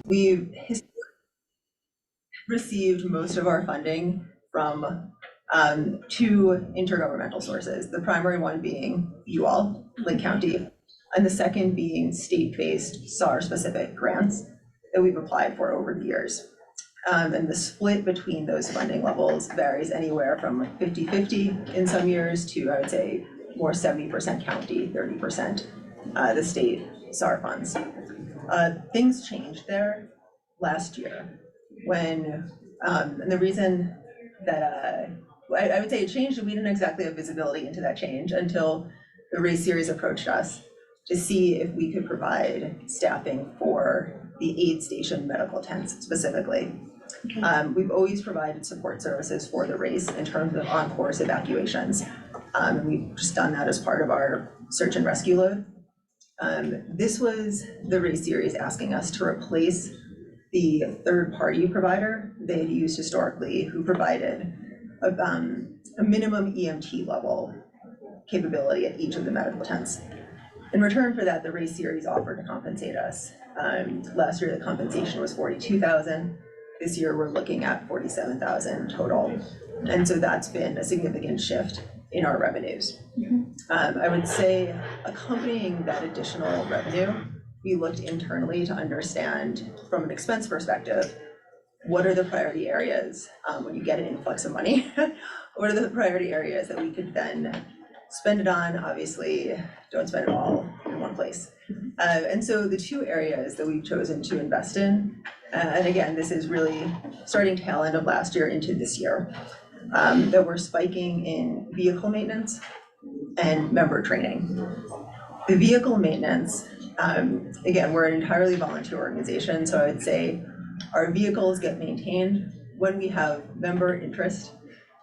We've received most of our funding from two intergovernmental sources, the primary one being you all, Lake County, and the second being state-based SAR-specific grants that we've applied for over the years. And the split between those funding levels varies anywhere from 50-50 in some years to, I would say, more 70% county, 30% the state SAR funds. Things changed there last year when, and the reason that I would say it changed, and we didn't exactly have visibility into that change until the race series approached us to see if we could provide staffing for the aid station medical tents specifically. Okay. We've always provided support services for the race in terms of on-course evacuations. And we've just done that as part of our search and rescue load. This was the race series asking us to replace the third-party provider they had used historically, who provided a minimum EMT level capability at each of the medical tents. In return for that, the race series offered to compensate us. Last year, the compensation was $42,000. This year, we're looking at $47,000 total. And so that's been a significant shift in our revenues. I would say accompanying that additional revenue, we looked internally to understand from an expense perspective, what are the priority areas when you get an influx of money? What are the priority areas that we could then spend it on? Obviously, don't spend it all in one place. And so the two areas that we've chosen to invest in, and again, this is really starting tail end of last year into this year, that we're spiking in vehicle maintenance and member training. The vehicle maintenance, again, we're an entirely volunteer organization, so I would say our vehicles get maintained when we have member interest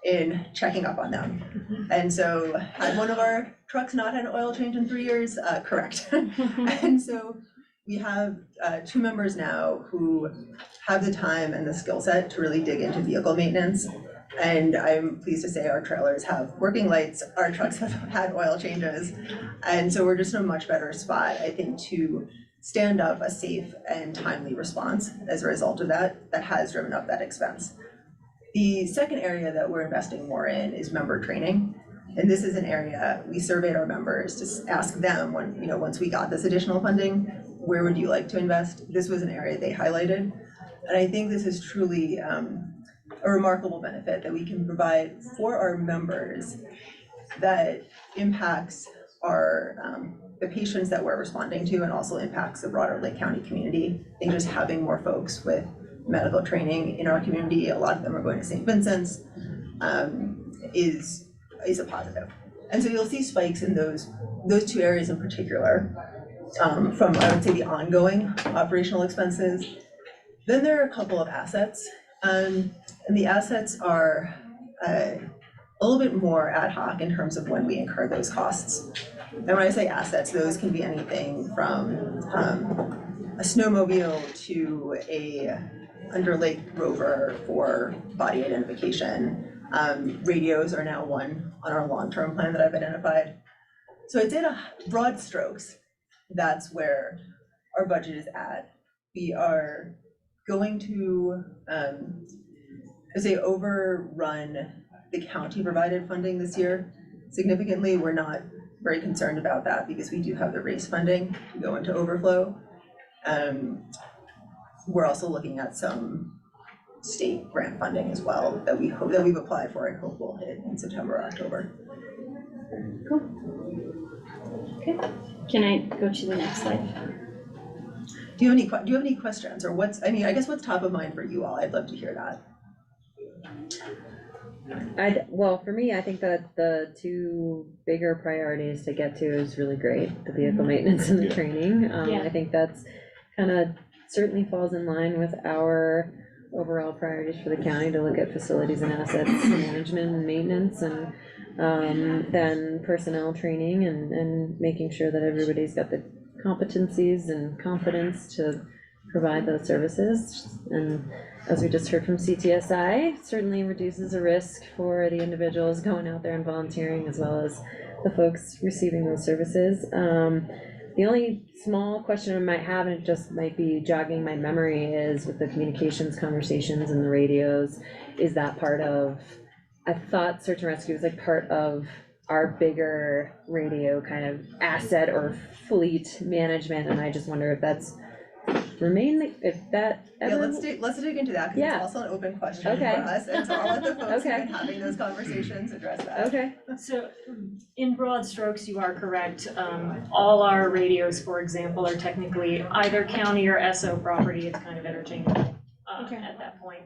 in checking up on them. And so had one of our trucks not had an oil change in 3 years? Correct. And so we have two members now who have the time and the skill set to really dig into vehicle maintenance. And I'm pleased to say our trailers have working lights, our trucks have had oil changes. And so we're just in a much better spot, I think, to stand up a safe and timely response as a result of that has driven up that expense. The second area that we're investing more in is member training. And this is an area we surveyed our members to ask them when, once we got this additional funding, where would you like to invest? This was an area they highlighted. And I think this is truly a remarkable benefit that we can provide for our members that impacts our the patients that we're responding to and also impacts the broader Lake County community. I think just having more folks with medical training in our community, a lot of them are going to St. Vincent's, is a positive. And so you'll see spikes in those two areas in particular from, I would say, the ongoing operational expenses. Then there are a couple of assets, and the assets are a little bit more ad hoc in terms of when we incur those costs. And when I say assets, those can be anything from a snowmobile to a under lake rover for body identification. Radios are now one on our long-term plan that I've identified. So I'd say in broad strokes, that's where our budget is at. We are going to, overrun the county provided funding this year significantly. We're not very concerned about that because we do have the race funding to go into overflow. We're also looking at some state grant funding as well that we've applied for and hope will hit in September or October. Cool. Okay. Can I go to the next slide? Do you have any questions, or I guess what's top of mind for you all? I'd love to hear that. Well, for me, I think that the two bigger priorities to get to is really great, the vehicle maintenance and the training. I think that's kind of certainly falls in line with our overall priorities for the county to look at facilities and assets management and maintenance, and then personnel training and making sure that everybody's got the competencies and confidence to provide those services. And as we just heard from CTSI, certainly reduces the risk for the individuals going out there and volunteering, as well as the folks receiving those services. The only small question I might have, and it just might be jogging my memory, is with the communications conversations and the radios, is that part of, I thought search and rescue was like part of our bigger radio kind of asset or fleet management, and I just wonder if that's if that Yeah, ever. let's dig into that, because Yeah. it's also an open question for Okay. us, and so I'll let the folks who've Okay. been having those conversations address that. Okay, So in broad strokes, you are correct. All our radios, for example, are technically either county or SO property. It's kind of interchangeable Okay. at that point.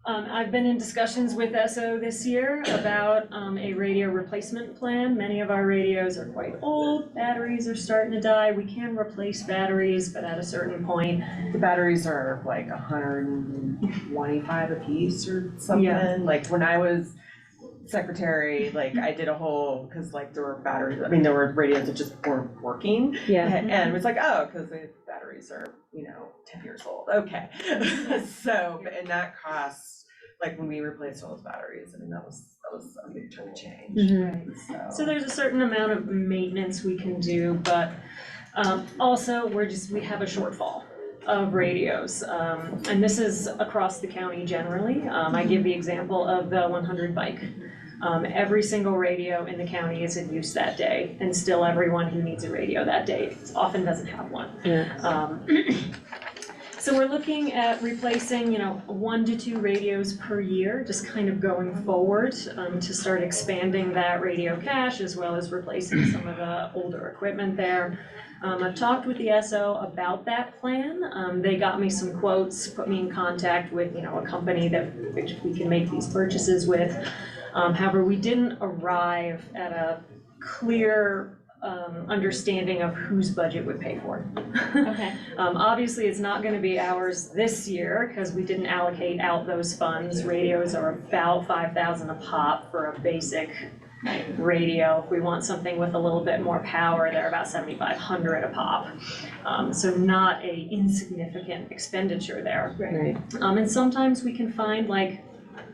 I've been in discussions with SO this year about a radio replacement plan. Many of our radios are quite old, batteries are starting to die. We can replace batteries, but at a certain point, The batteries are like 125 a piece or something. Yeah. Like when I was secretary, like I did a whole, cause like there were batteries, I mean, there were radios that just weren't working. yeah, And it was like, oh, cause the batteries are, 10 years old, okay. So, and that costs, like when we replaced all those batteries, I mean, that was a big chunk of change. Mhm. so there's a certain amount of maintenance we can do, but also we have a shortfall of radios. And this is across the county generally. I give the example of the 100 bike. Every single radio in the county is in use that day, and still everyone who needs a radio that day often doesn't have one. yeah, So we're looking at replacing, 1 to 2 radios per year, just kind of going forward, to start expanding that radio cache as well as replacing some of the older equipment there. I've talked with the SO about that plan. They got me some quotes, put me in contact with, a company which we can make these purchases with. However, we didn't arrive at a clear understanding of whose budget would pay for it. Okay. Obviously, it's not gonna be ours this year, because we didn't allocate out those funds. Radios are about $5,000 a pop for a basic radio. If we want something with a little bit more power, they're about $7,500 a pop. So not a insignificant expenditure there. right, And sometimes we can find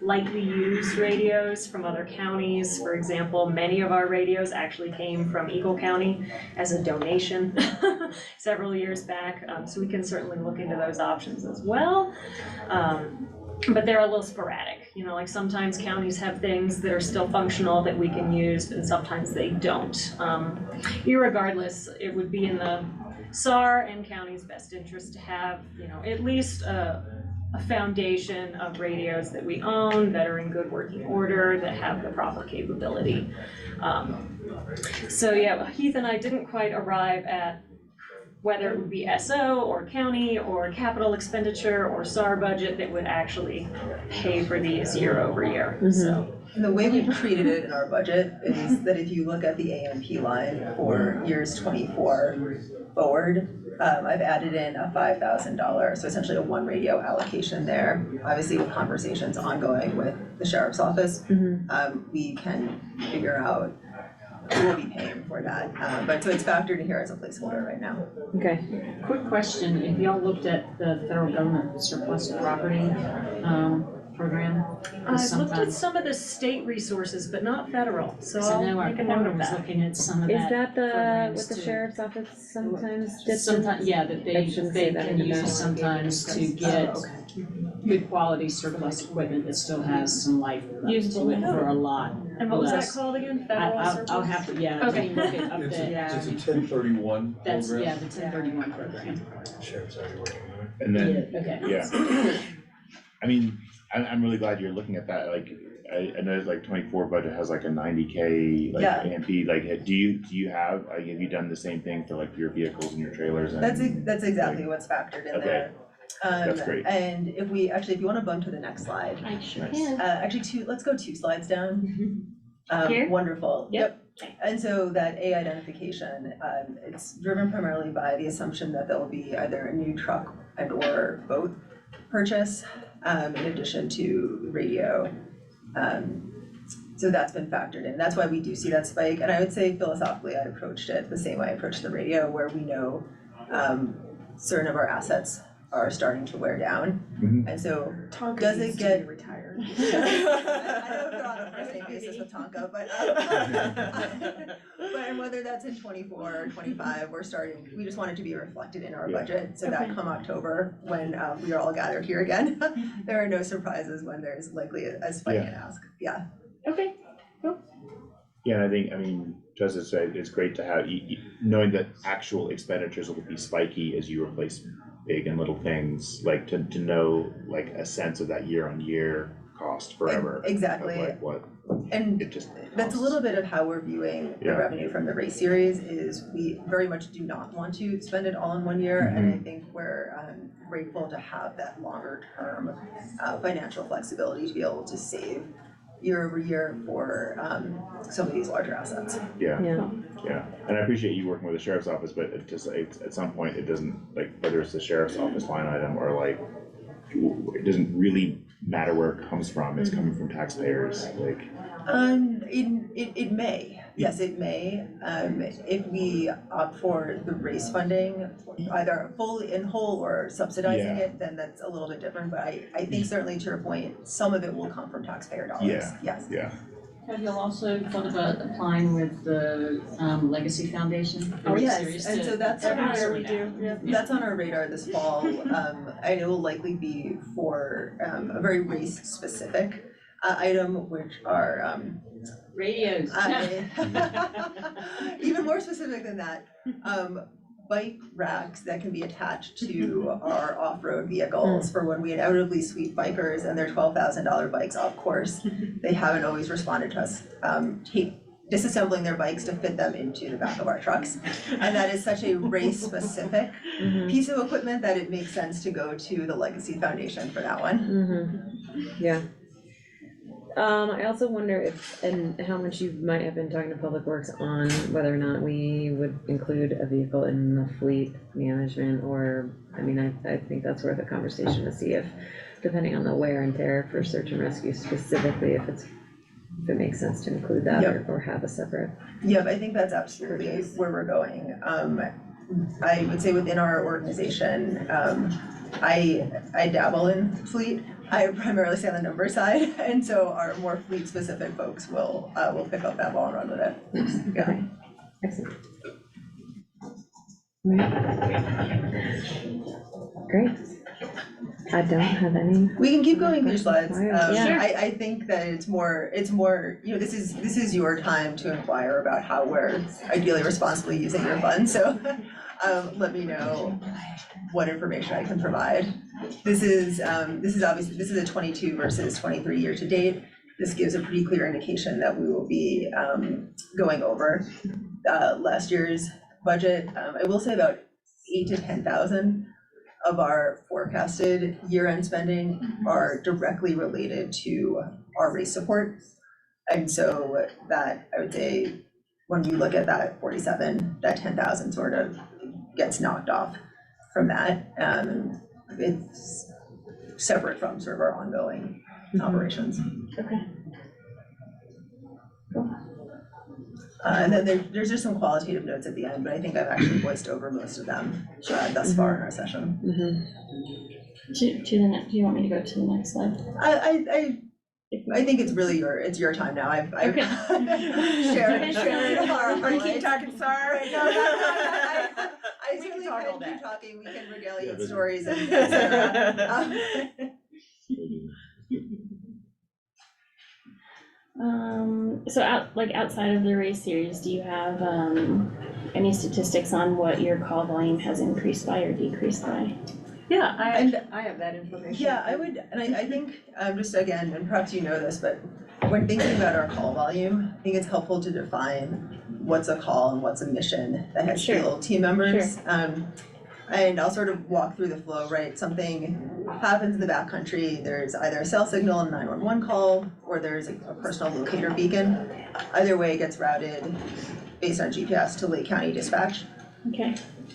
lightly used radios from other counties. For example, many of our radios actually came from Eagle County as a donation several years back. So we can certainly look into those options as well. But they're a little sporadic, like sometimes counties have things that are still functional that we can use, and sometimes they don't. Irregardless, it would be in the SAR and county's best interest to have, at least a foundation of radios that we own, that are in good working order, that have the proper capability. So yeah, Heath and I didn't quite arrive at whether it would be SO or county or capital expenditure or SAR budget that would actually pay for these year over year, so. And the way we've treated it in our budget is that if you look at the AMP line for years 24 forward, I've added in a $5,000, so essentially a 1 radio allocation there. Obviously, with conversations ongoing with the sheriff's office, we can figure out who will be paying for that. But so it's factored in here as a placeholder right now. okay. Quick question, have y'all looked at the federal government surplus property program? I've looked at some of the state resources, but not federal, so So I I'll know our make a note corner of was that. looking at some of Is that. that the, programs what the too. sheriff's office sometimes did? Sometimes, yeah, that I shouldn't say they that can in the use back. sometimes to get good quality surplus equipment that still has some life left to it for a lot. And what was that less. called again, federal I'll surplus? have to, yeah, Okay. if you look it up It's there. a 1031 That's, program. yeah, the 1031 program. Sheriff's already working on it. And then, Okay. yeah, I mean, I'm really glad you're looking at that, like, I know like 24 budget has like a 90K, like Yeah. AMP, like, do you have, like, have you done the same thing for like your vehicles and your trailers and? That's exactly what's factored in Okay. there. That's great. And if you wanna bump to the next slide, I sure Nice. can. actually let's go 2 slides down. Here? Wonderful. Yep. And so that A identification, it's driven primarily by the assumption that there will be either a new truck and or boat purchase, in addition to radio. So that's been factored in. That's why we do see that spike. And I would say philosophically, I approached it the same way I approached the radio, where we know certain of our assets are starting to wear down. Mhm. And so Tonka Does it needs to get- be retired. I don't know if they're on a first name basis with Tonka, but and whether that's in 24 or 25, we just want it to be reflected in our Yeah. budget, so that Okay. come October, when we are all gathered here again, there are no surprises when there's likely a spike in ask, yeah. Okay, Yeah, and I think, I mean, Jessica said, it's great to have, knowing that actual expenditures will be spiky as you replace big and little things, like to know like a sense of that year on year cost forever. Of Exactly, like what and it just that's a costs. little bit of how we're viewing the Yeah. revenue from the race series, is we very much do not want to spend it all in one year, and I think we're grateful to have that longer term financial flexibility to be able to save year over year for some of these larger assets. Yeah, Yeah, yeah, and I appreciate you working with the sheriff's office, but it just, at some point, it doesn't, like, whether it's the sheriff's office line item or like, it doesn't really matter where it comes from, it's coming from taxpayers, like, It may, yes, it may, if we opt for the race funding, either fully in whole or subsidizing Yeah. it, then that's a little bit different, but I think certainly to your point, some of it will come from taxpayer dollars, Yeah. yes. yeah. Have you also thought about applying with the Legacy Foundation? Oh, The yes, series and to- so that's on Every year our, we do. that's on our radar this fall, and it will likely be for a very race specific item, which are Radios. even more specific than that, bike racks that can be attached to our off-road vehicles for when we inevitably sweep bikers and their $12,000 bikes off course. They haven't always responded to us, disassembling their bikes to fit them into the back of our trucks. And that is such a race-specific piece of equipment that it makes sense to go to the Legacy Foundation for that one. yeah. I also wonder if, and how much you might have been talking to Public Works on whether or not we would include a vehicle in the fleet management, or, I mean, I think that's worth a conversation to see if, depending on the wear and tear for search and rescue specifically, if it makes sense to include that or have a separate. Yep, I think that's absolutely where we're going. I would say within our organization, I dabble in fleet. I primarily stay on the number side, and so our more fleet-specific folks will pick up that ball and run with it. Yeah. Okay, excellent. Great. I don't have any. We can keep going through slides. Yeah. Sure. I think that it's more, you know, this is your time to inquire about how we're ideally responsibly using your funds, so let me know what information I can provide. This is obviously, this is a 22 versus 23 year to date. This gives a pretty clear indication that we will be going over last year's budget. I will say about 8,000 to 10,000 of our forecasted year-end spending are directly related to our race support. And so that, I would say, when we look at that 47, that 10,000 sort of gets knocked off from that. It's separate from sort of our ongoing operations. okay. And then there's just some qualitative notes at the end, but I think I've actually voiced over most of them thus far in our session. To the next, do you want me to go to the next slide? I think it's really your time now. I've Okay. shared our Are you keep highlights. talking, sorry? No, I We can certainly talk all can day. keep talking, we can regale you Yeah, with but- stories and et cetera. So outside of the race series, do you have any statistics on what your call volume has increased by or decreased by? Yeah, And- I have that information. Yeah, I would, and I think, just again, and perhaps you know this, but when thinking about our call volume, I think it's helpful to define what's a call and what's a mission that has Sure. field team members. And I'll sort of walk through the flow, right? Something happens in the backcountry, there's either a cell signal and 911 call, or there's a personal locator beacon. Either way, it gets routed based on GPS to Lake County Dispatch. Okay,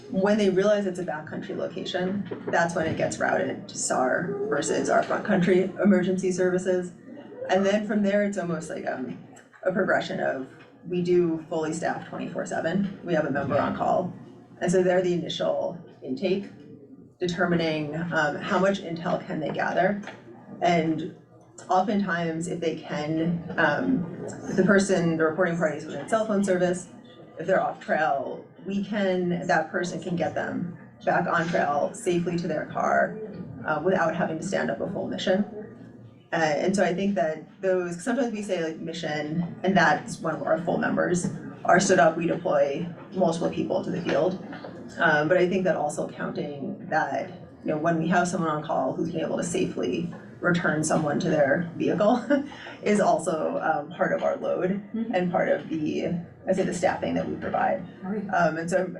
When they realize it's a backcountry location, that's when it gets routed to SAR versus our front country emergency services. And then from there, it's almost like a progression of, we do fully staffed 24/7, we have a member on call. And so they're the initial intake. determining how much intel can they gather. And oftentimes, if they can, if the reporting party is within cell phone service, if they're off trail, that person can get them back on trail safely to their car without having to stand up a full mission. And so I think that sometimes we say like mission, and that's one of our full members are stood up, we deploy multiple people to the field. But I think that also counting that, when we have someone on call who's been able to safely return someone to their vehicle is also part of our load and part of the staffing that we provide. And so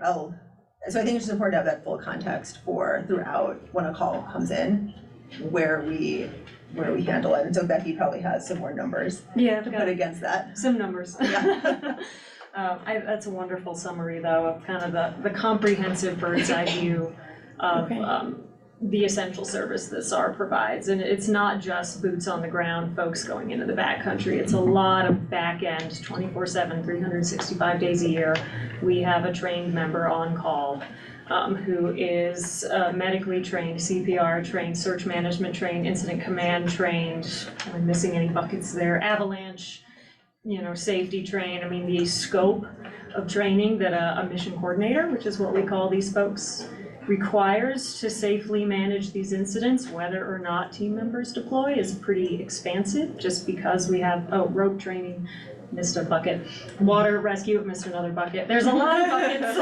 I think it's just important to have that full context throughout when a call comes in, where we handle it. And so Becky probably has some more numbers Yeah, to put against that. some numbers. Yeah. That's a wonderful summary, though, of kind of the comprehensive bird's eye view of Okay. The essential service that SAR provides. And it's not just boots on the ground, folks going into the backcountry. It's a lot of back end, 24/7, 365 days a year. We have a trained member on call who is medically trained, CPR trained, search management trained, incident command trained. Am I missing any buckets there? Avalanche, safety trained. I mean, the scope of training that a mission coordinator, which is what we call these folks, requires to safely manage these incidents, whether or not team members deploy, is pretty expansive, just because we have, rope training, missed a bucket, water rescue, missed another bucket. There's a lot of buckets.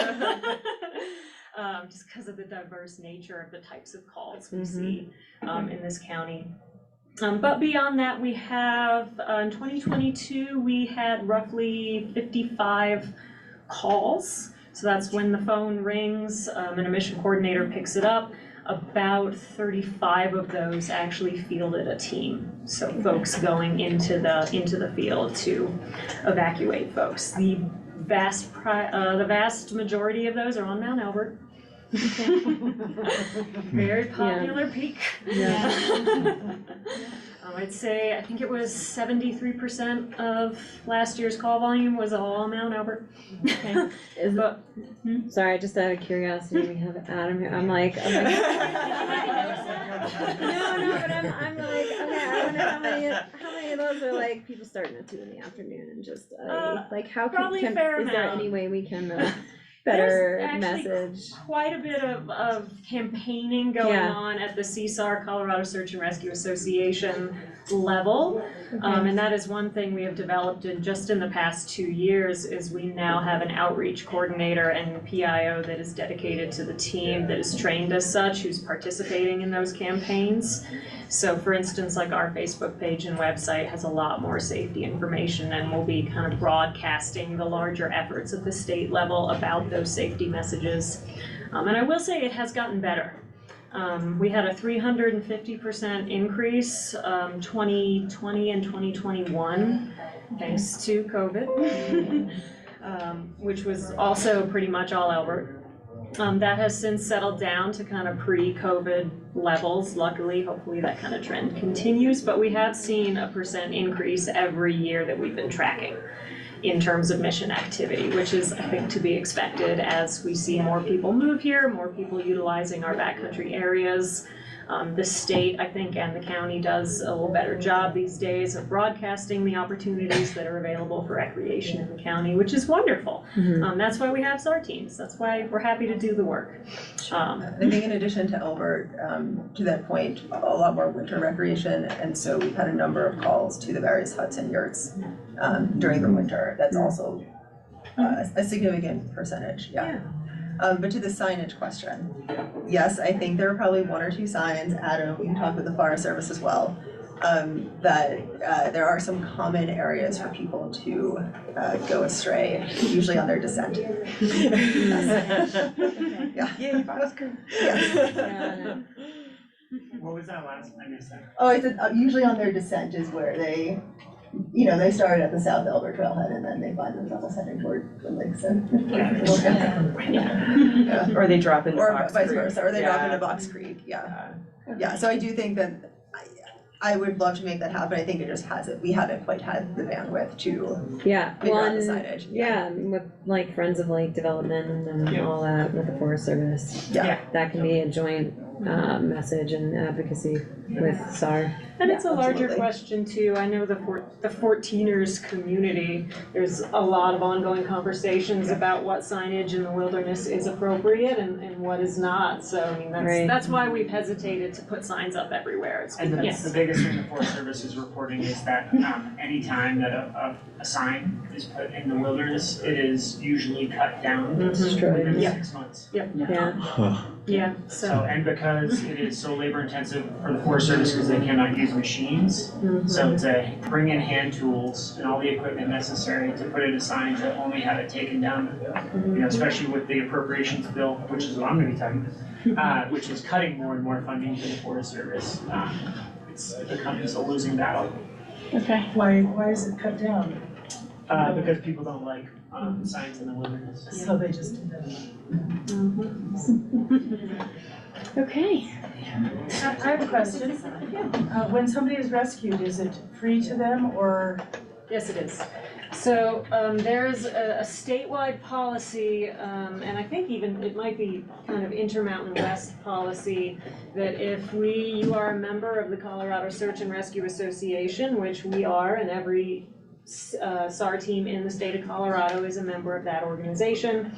Just because of the diverse nature of the types of calls we see in this county. But beyond that, we have, in 2022, we had roughly 55 calls. So that's when the phone rings and a mission coordinator picks it up. About 35 of those actually fielded a team. So folks going into the field to evacuate folks. The vast majority of those are on Mount Albert. Very popular peak. Yeah. I'd say, I think it was 73% of last year's call volume was all Mount Albert. Is But, Sorry, just out of curiosity, we have Adam here. I'm like, no, but I'm like, okay, I wonder how many of those are like people starting at 2 PM and just like how probably can fair is there amount. any way we can better There's actually message? quite a bit of campaigning going Yeah. on at the CSAR, Colorado Search and Rescue Association level. And that is one thing we have developed in the past 2 years, is we now have an outreach coordinator and PIO that is dedicated to the team, that is trained as such, who's participating in those campaigns. So for instance, like our Facebook page and website has a lot more safety information, and we'll be kind of broadcasting the larger efforts at the state level about those safety messages. And I will say it has gotten better. We had a 350% increase, 2020 and 2021, thanks to COVID, which was also pretty much all Albert. That has since settled down to kind of pre-COVID levels. Luckily, hopefully that kind of trend continues, but we have seen a % increase every year that we've been tracking in terms of mission activity, which is, I think, to be expected as we see more people move here, more people utilizing our backcountry areas. The state, I think, and the county does a little better job these days of broadcasting the opportunities that are available for recreation in the county, which is wonderful. That's why we have SAR teams. That's why we're happy to do the work. I think in addition to Albert, to that point, a lot more winter recreation, and so we've had a number of calls to the various huts and yurts during the winter. That's also a significant percentage, yeah. But to the signage question, yes, I think there are probably 1 or 2 signs, Adam, we can talk with the fire service as well, that there are some common areas for people to go astray, usually on their descent. Yeah. Yay, Bosco. Yes. What was that last time you said? Oh, I said, usually on their descent is where they start at the South Elder Trailhead and then they find themselves heading toward the lakes and. Yeah. Or they drop into Or Box vice Creek. versa, or they drop Yeah. into Box Creek, yeah. Yeah, so I do think that, I would love to make that happen, I think it just hasn't, we haven't quite had the bandwidth to Yeah, figure out the one, signage. yeah, with like Friends of Lake Development and Yeah. all that with the Forest Service. Yeah. That can be a joint message and advocacy with SAR. And it's a Yeah, larger absolutely. question too. I know the 14ers community, there's a lot of ongoing conversations about what signage in the wilderness is appropriate and what is not. So, I mean, Right. that's why we've hesitated to put signs up everywhere. It's And because, the biggest thing the Forest Service is reporting is that, anytime that a sign is put in the wilderness, it is usually cut down Destroyed. within Yeah. 6 months. Yeah, yeah, So, so. and because it is so labor intensive for the Forest Service, because they cannot use machines, Mhm. so to bring in hand tools and all the equipment necessary to put in a sign to only have it taken down, you know, especially with the appropriations bill, which is what I'm gonna be talking, which is cutting more and more funding to the Forest Service. It's a losing battle, Okay, Why is it cut down? because people don't like, signs in the wilderness. So they just do that. okay. I have a question. When somebody is rescued, is it free to them or? Yes, it is. So, there's a statewide policy, and I think even it might be kind of Intermountain West policy, that if you are a member of the Colorado Search and Rescue Association, which we are, and every SAR team in the state of Colorado is a member of that organization.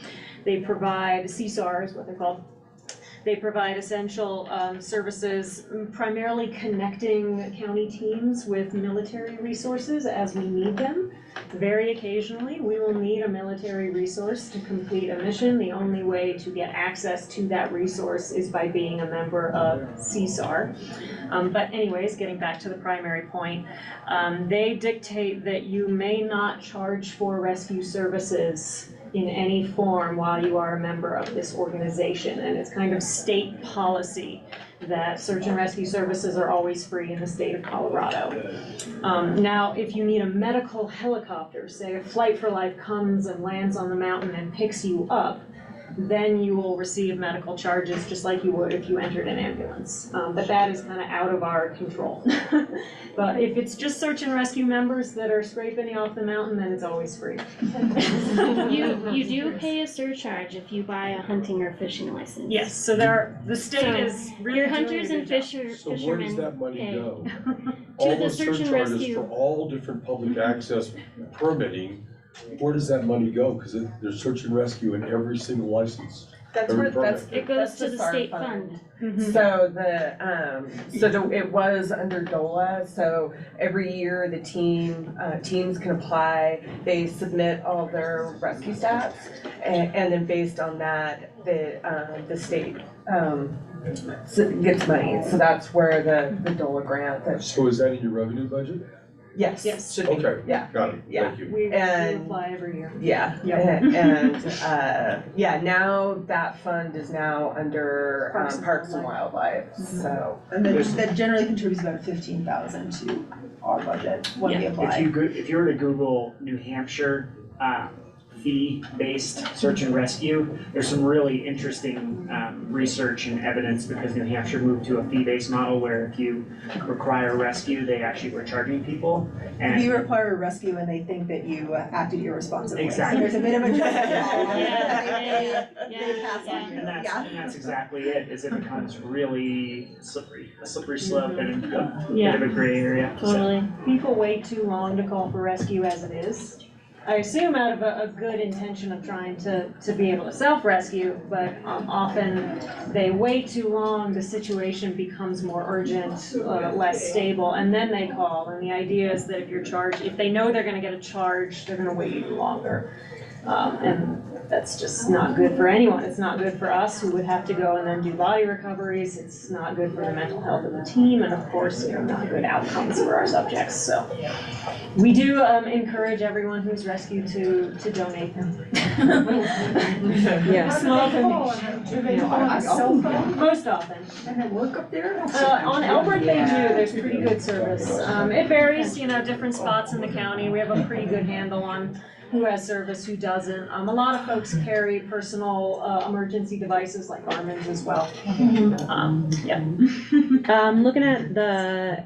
They provide, CSAR is what they're called. They provide essential services, primarily connecting county teams with military resources as we need them. Very occasionally, we will need a military resource to complete a mission. The only way to get access to that resource is by being a member of CSAR. But anyways, getting back to the primary point, they dictate that you may not charge for rescue services in any form while you are a member of this organization. And it's kind of state policy that search and rescue services are always free in the state of Colorado. Now, if you need a medical helicopter, say if Flight for Life comes and lands on the mountain and picks you up, then you will receive medical charges just like you would if you entered an ambulance. But that is kind of out of our control. But if it's just search and rescue members that are scraping you off the mountain, then it's always free. You do pay a surcharge if you buy a hunting or fishing license. Yes, so the state So is really Your doing a hunters and good job. So where does fishermen that money pay. go? To All the those search and surcharges rescue. for all different public access permitting, where does that money go? Because there's search and rescue in every single license. That's Every where, that's, It goes that's to the SAR state fund. So it was under DOLA, so every year the teams can apply, they submit all their rescue stats, and then based on that, the state, gets money, so that's where the DOLA grant, So is that in your revenue budget? yes. Yes. Should be, Okay, yeah, got it, Yeah. thank you. We And- apply every year. yeah, Yep. now that fund is now under Parks and Parks and Wildlife, so. And that generally contributes about 15,000 to our budget when we apply. If you were to Google New Hampshire, fee-based search and rescue, there's some really interesting, research and evidence because New Hampshire moved to a fee-based model where if you require rescue, they actually were charging people. If you And require a rescue and they think that you acted irresponsibly. So Exactly. there's a bit of a judgment call. Yeah, They pass on you, and yeah. that's exactly it, is it becomes really a slippery slope and a bit Yeah, of a gray area. So- totally. People wait too long to call for rescue as it is. I assume out of a good intention of trying to be able to self-rescue, but often they wait too long, the situation becomes more urgent, less stable, and then they call. And the idea is that if they know they're gonna get a charge, they're gonna wait even longer. And that's just not good for anyone. It's not good for us who would have to go and then do body recoveries. It's not good for the mental health of the team, and of course, not good outcomes for our subjects, so. We do encourage everyone who's rescued to donate them. Yeah. Small donation. Do they call a cell phone Most often. and they work up there? On Elbert they do, there's pretty good service. It varies, different spots in the county. We have a pretty good handle on who has service, who doesn't. A lot of folks carry personal emergency devices like Garmin's as well. Yeah. Looking at the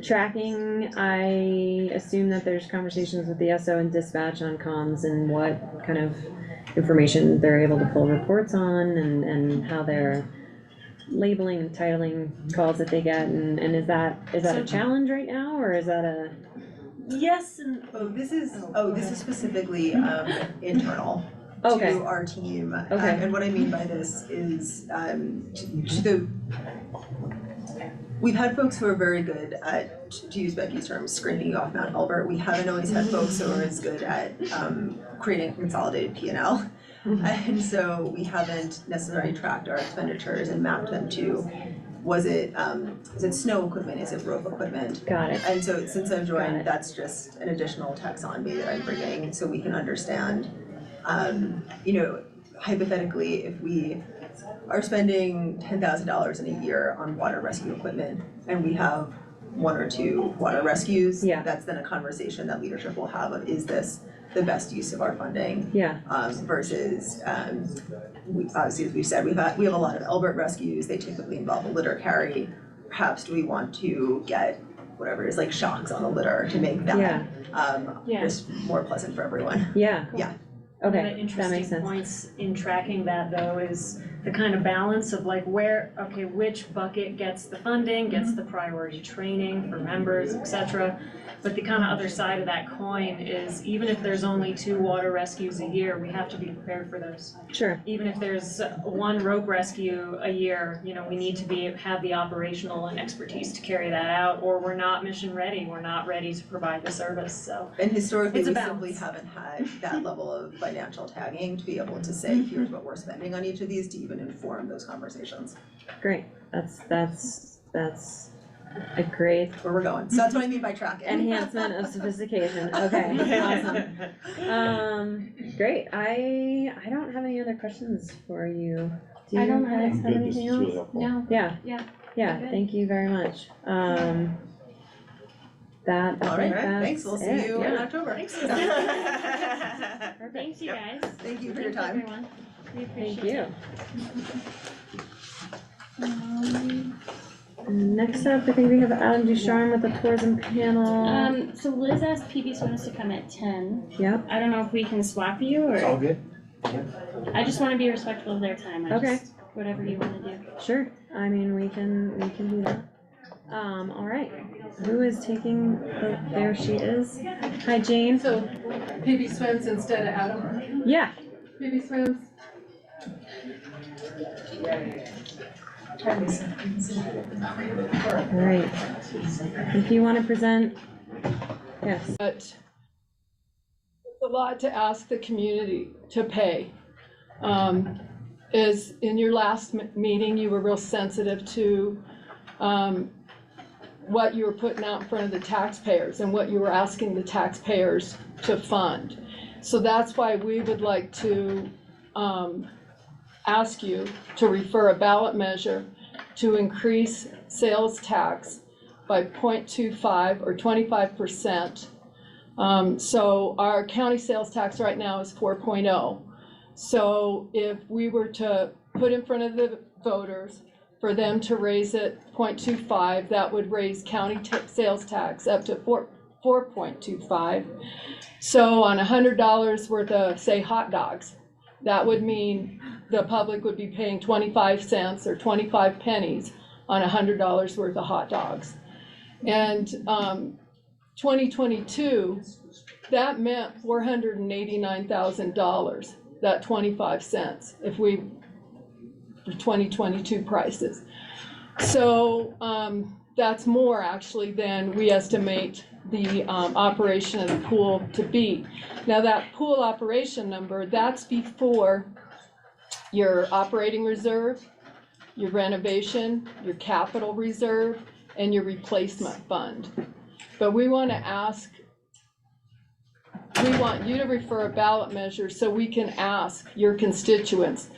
tracking, I assume that there's conversations with the SO and dispatch on comms and what kind of information they're able to pull reports on and how they're labeling and titling calls that they get, and is that a So- challenge right now, or is that a? Yes and. This is specifically, internal Okay. to our team. Okay. And what I mean by this is, we've had folks who are very good at, to use Becky's term, scraping off Mount Albert. We haven't always had folks who are as good at, creating consolidated P&L. And so we haven't necessarily tracked our expenditures and mapped them to, is it snow equipment, is it roof equipment? Got it. And so since I've Got joined, it. that's just an additional taxonomy that I'm bringing, so we can understand, hypothetically, if we are spending $10,000 in a year on water rescue equipment, and we have one or two water rescues, Yeah. that's then a conversation that leadership will have of, is this the best use of our funding? Yeah, Versus, obviously, as we've said, we have a lot of Albert rescues, they typically involve a litter carry. Perhaps do we want to get whatever it is, like shocks on the litter to make that, Yeah. just more pleasant for everyone? yeah. Yeah. One of the Okay, that makes interesting sense. points in tracking that though is the kind of balance of like which bucket gets the funding, gets the priority training for members, et cetera. But the kind of other side of that coin is even if there's only 2 water rescues a year, we have to be prepared for those. Sure, Even if there's 1 rope rescue a year, we need to have the operational and expertise to carry that out, or we're not mission ready, we're not ready to provide the service, so. And historically, It's a we simply balance. haven't had that level of financial tagging to be able to say, here's what we're spending on each of these, to even inform those conversations, great, that's a great where we're going. So that's what I mean by tracking. enhancement of sophistication, okay, awesome. Great, I don't have any other questions for you. Do I you don't guys have Good, this anything is really else? helpful. No, Yeah. Yeah, Yeah, good. thank you very much. That, I All think right, that's thanks, we'll see it, you in yeah. October. thanks you guys. Thank you for your Thanks, time. everyone. We Thank appreciate you. it. Next up, I think we have Adam Ducharme with the tourism panel. So Liz asked PB Swims to come at 10. Yep, I don't know if we can swap you It's all or, good. I just wanna be respectful of their time. Okay. Whatever you wanna do. sure, I mean, we can do that. All right, who is taking, oh, there she is. Hi, Jane. So PB Swims instead of Adam? Yeah, PB Swims? all right. If you wanna present, yes, But it's a lot to ask the community to pay. Is in your last meeting, you were real sensitive to what you were putting out in front of the taxpayers and what you were asking the taxpayers to fund. So that's why we would like to ask you to refer a ballot measure to increase sales tax by 0.25 or 25%. So our county sales tax right now is 4.0. So if we were to put in front of the voters for them to raise it 0.25, that would raise county sales tax up to 4.25. So on $100 worth of, say, hot dogs, that would mean the public would be paying 25 cents or 25 pennies on $100 worth of hot dogs. And 2022, that meant $489,000, that 25 cents, if we, for 2022 prices. So that's more actually than we estimate the operation of the pool to be. Now that pool operation number, that's before your operating reserve, your renovation, your capital reserve, and your replacement fund. But we want to ask, we want you to refer a ballot measure so we can ask your constituents,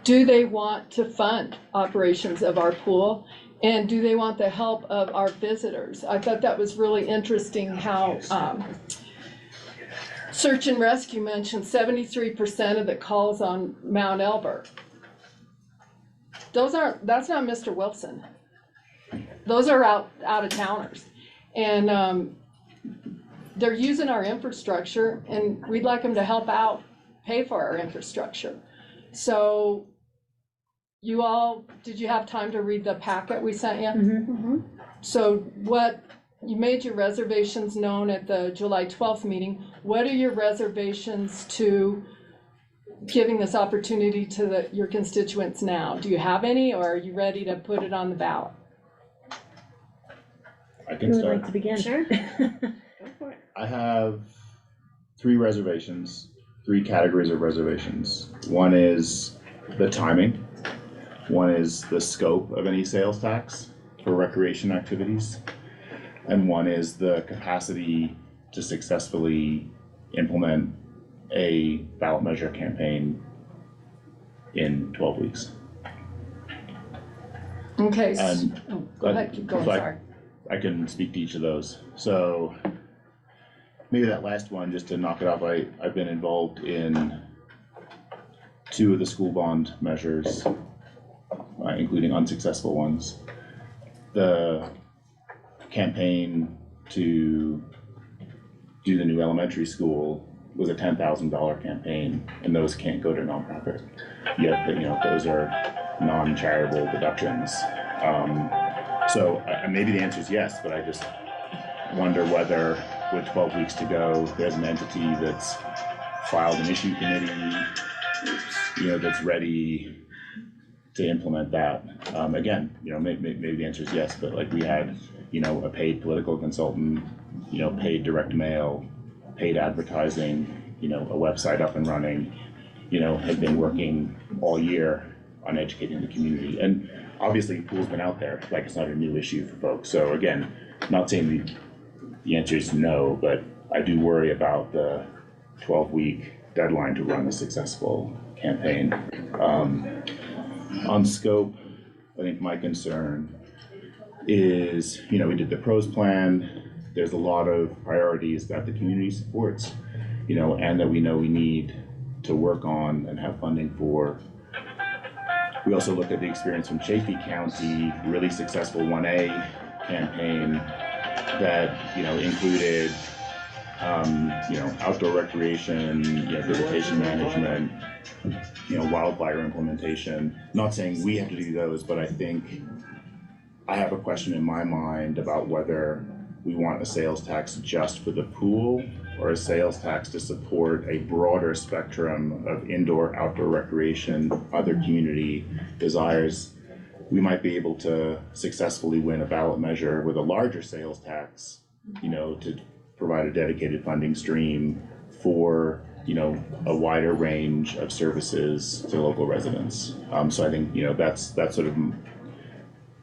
do they want to fund operations of our pool? And do they want the help of our visitors? I thought that was really interesting how Search and Rescue mentioned 73% of the calls on Mount Elbert. That's not Mr. Wilson. Those are out of towners. And they're using our infrastructure and we'd like them to help out pay for our infrastructure. So did you have time to read the packet we sent you? Mhm. So you made your reservations known at the July 12th meeting. What are your reservations to giving this opportunity to your constituents now? Do you have any, or are you ready to put it on the ballot? I Who can would like start. to begin? Sure. Go for it. I have 3 reservations, 3 categories of reservations. One is the timing. One is the scope of any sales tax for recreation activities. And one is the capacity to successfully implement a ballot measure campaign in 12 weeks. Okay, And go ahead, keep going, so sorry. I can speak to each of those. So maybe that last one, just to knock it off, I've been involved in 2 of the school bond measures, including unsuccessful ones. The campaign to do the new elementary school was a $10,000 campaign, and those can't go to nonprofit. Yet, those are non-charitable deductions. So maybe the answer is yes, but I just wonder whether with 12 weeks to go, there's an entity that's filed an issue committee, that's ready to implement that. Again, maybe the answer is yes, but like we had, a paid political consultant, paid direct mail, paid advertising, a website up and running, had been working all year on educating the community. And obviously the pool's been out there, like it's not a new issue for folks. So again, not saying the answer is no, but I do worry about the 12-week deadline to run a successful campaign. On scope, I think my concern is, we did the pros plan. There's a lot of priorities that the community supports, and that we know we need to work on and have funding for. We also looked at the experience from Chaffey County, really successful 1A campaign that, included, outdoor recreation, vegetation management, wildfire implementation. Not saying we have to do those, but I think I have a question in my mind about whether we want a sales tax just for the pool or a sales tax to support a broader spectrum of indoor, outdoor recreation, other community desires. We might be able to successfully win a ballot measure with a larger sales tax, to provide a dedicated funding stream for, a wider range of services to local residents. So I think, that's sort of,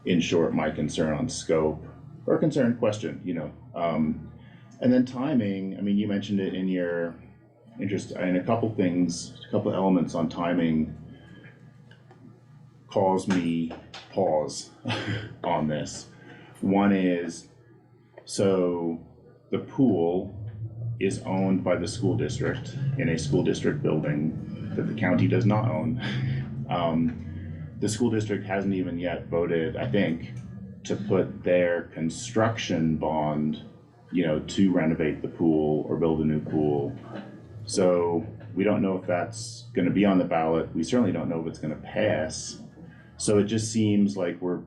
in short, my concern on scope, or concern question, and then timing, you mentioned it in your interest, and a couple elements on timing cause me pause on this. One is, so the pool is owned by the school district in a school district building that the county does not own. The school district hasn't even yet voted, I think, to put their construction bond, to renovate the pool or build a new pool. So we don't know if that's gonna be on the ballot. We certainly don't know if it's gonna pass. So it just seems like we're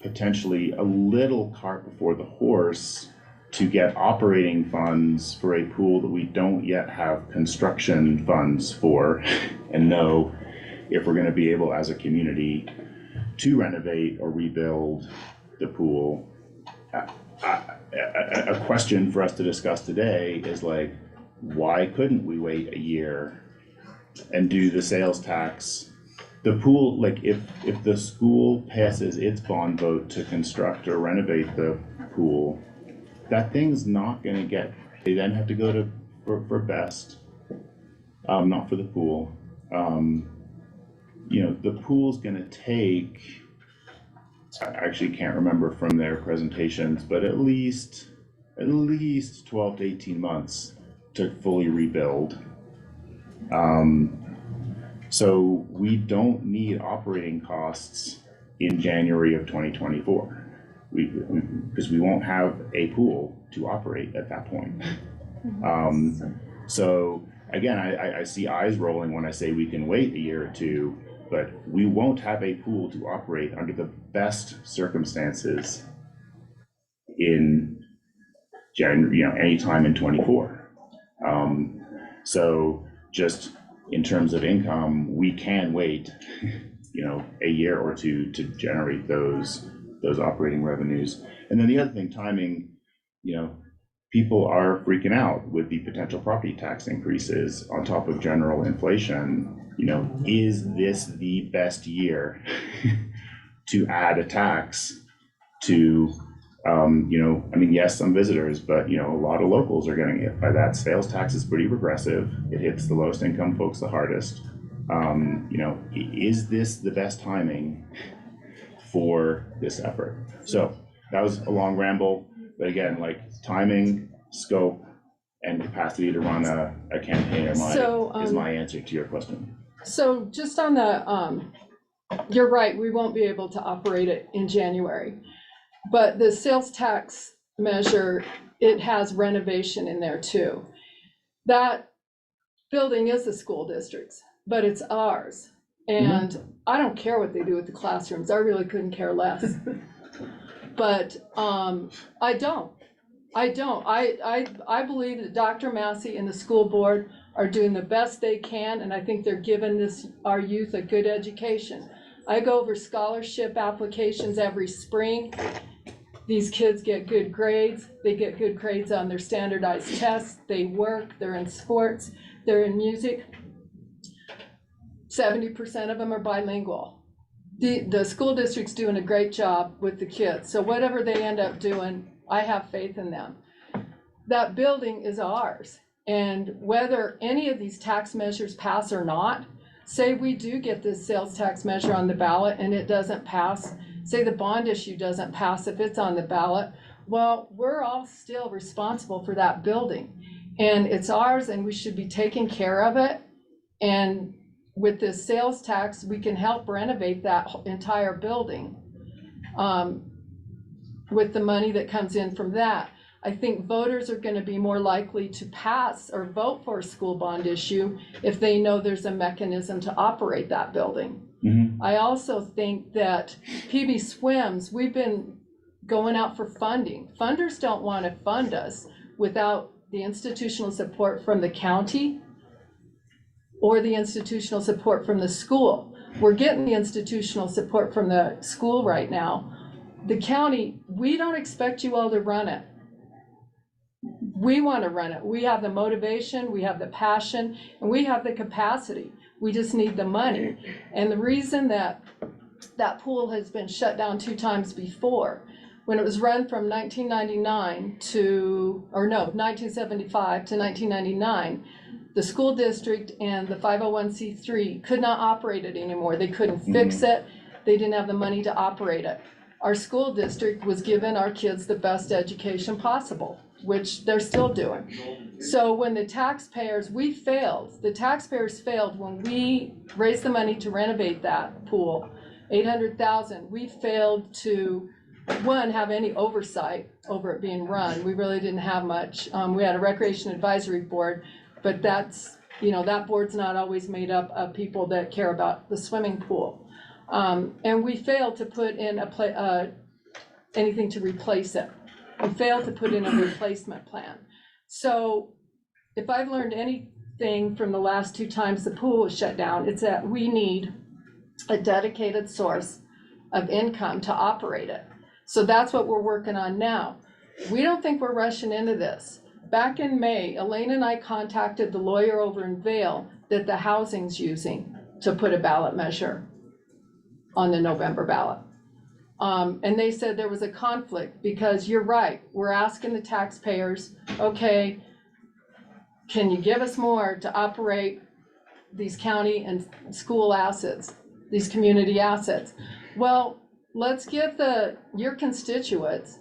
potentially a little cart before the horse to get operating funds for a pool that we don't yet have construction funds for, and know if we're gonna be able as a community to renovate or rebuild the pool. A question for us to discuss today is like, why couldn't we wait a year and do the sales tax? The pool, like if the school passes its bond vote to construct or renovate the pool, that thing's not gonna get, they then have to go for best, not for the pool. The pool's gonna take, I actually can't remember from their presentations, but at least 12 to 18 months to fully rebuild. So we don't need operating costs in January of 2024. Because we won't have a pool to operate at that point. So again, I see eyes rolling when I say we can wait a year or two, but we won't have a pool to operate under the best circumstances in January, anytime in '24. So just in terms of income, we can wait, a year or two to generate those operating revenues. And then the other thing, timing, people are freaking out with the potential property tax increases on top of general inflation. Is this the best year to add a tax to, yes, some visitors, but, a lot of locals are getting hit by that. Sales tax is pretty regressive. It hits the lowest income folks the hardest. Is this the best timing for this effort? So that was a long ramble, but again, timing, scope, and capacity to run a campaign is my answer to your question. So just on the, you're right, we won't be able to operate it in January. But the sales tax measure, it has renovation in there too. That building is the school district's, but it's ours. And I don't care what they do with the classrooms. I really couldn't care less. But I don't. I believe that Dr. Massey and the school board are doing the best they can, and I think they're giving our youth a good education. I go over scholarship applications every spring. These kids get good grades. They get good grades on their standardized tests. They work, they're in sports, they're in music. 70% of them are bilingual. The school district's doing a great job with the kids. So whatever they end up doing, I have faith in them. That building is ours. And whether any of these tax measures pass or not, say we do get this sales tax measure on the ballot and it doesn't pass, say the bond issue doesn't pass if it's on the ballot, well, we're all still responsible for that building. And it's ours and we should be taking care of it. And with this sales tax, we can help renovate that entire building with the money that comes in from that. I think voters are going to be more likely to pass or vote for a school bond issue if they know there's a mechanism to operate that building. I also think that PB Swims, we've been going out for funding. Funders don't want to fund us without the institutional support from the county or the institutional support from the school. We're getting the institutional support from the school right now. The county, we don't expect you all to run it. We want to run it. We have the motivation, we have the passion, and we have the capacity. We just need the money. And the reason that that pool has been shut down 2 times before, when it was run from 1975 to 1999, the school district and the 501c3 could not operate it anymore. They couldn't fix it. They didn't have the money to operate it. Our school district was giving our kids the best education possible, which they're still doing. So when the taxpayers, the taxpayers failed when we raised the money to renovate that pool, $800,000. We failed to, one, have any oversight over it being run. We really didn't have much. We had a recreation advisory board, but that's, that board's not always made up of people that care about the swimming pool. And we failed to put in anything to replace it. We failed to put in a replacement plan. So if I've learned anything from the last 2 times the pool was shut down, it's that we need a dedicated source of income to operate it. So that's what we're working on now. We don't think we're rushing into this. Back in May, Elaine and I contacted the lawyer over in Vail that the housing's using to put a ballot measure on the November ballot. And they said there was a conflict because you're right, we're asking the taxpayers, okay, can you give us more to operate these county and school assets, these community assets? Well, let's give your constituents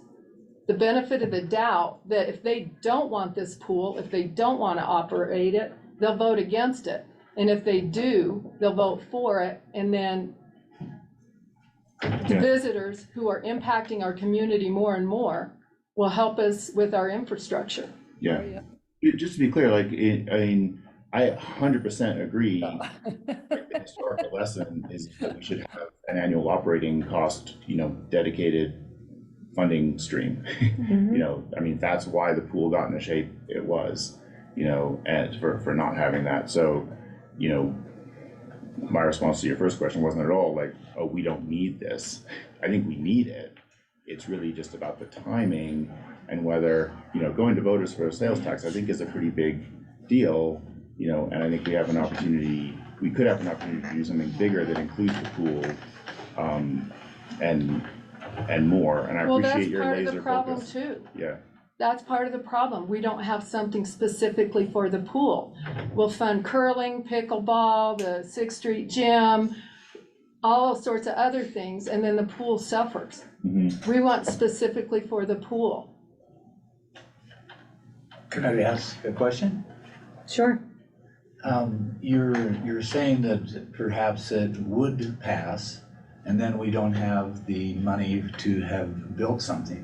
the benefit of the doubt that if they don't want this pool, if they don't want to operate it, they'll vote against it. And if they do, they'll vote for it, and then the visitors who are impacting our community more and more will help us with our infrastructure. Yeah. Just to be clear, I 100% agree. historical lesson is that we should have an annual operating cost, dedicated funding stream. Mhm. I mean, that's why the pool got in the shape it was, and for not having that. So, my response to your first question wasn't at all like, oh, we don't need this. I think we need it. It's really just about the timing and whether, going to voters for a sales tax, I think is a pretty big deal, and I think we could have an opportunity to do something bigger that includes the pool, and more, and I Well, that's appreciate your part of the laser problem focus. too. Yeah, That's part of the problem. We don't have something specifically for the pool. We'll fund curling, pickleball, the Sixth Street Gym, all sorts of other things, and then the pool suffers. We want specifically for the pool. Can I ask a question? Sure. You're saying that perhaps it would pass, and then we don't have the money to have built something.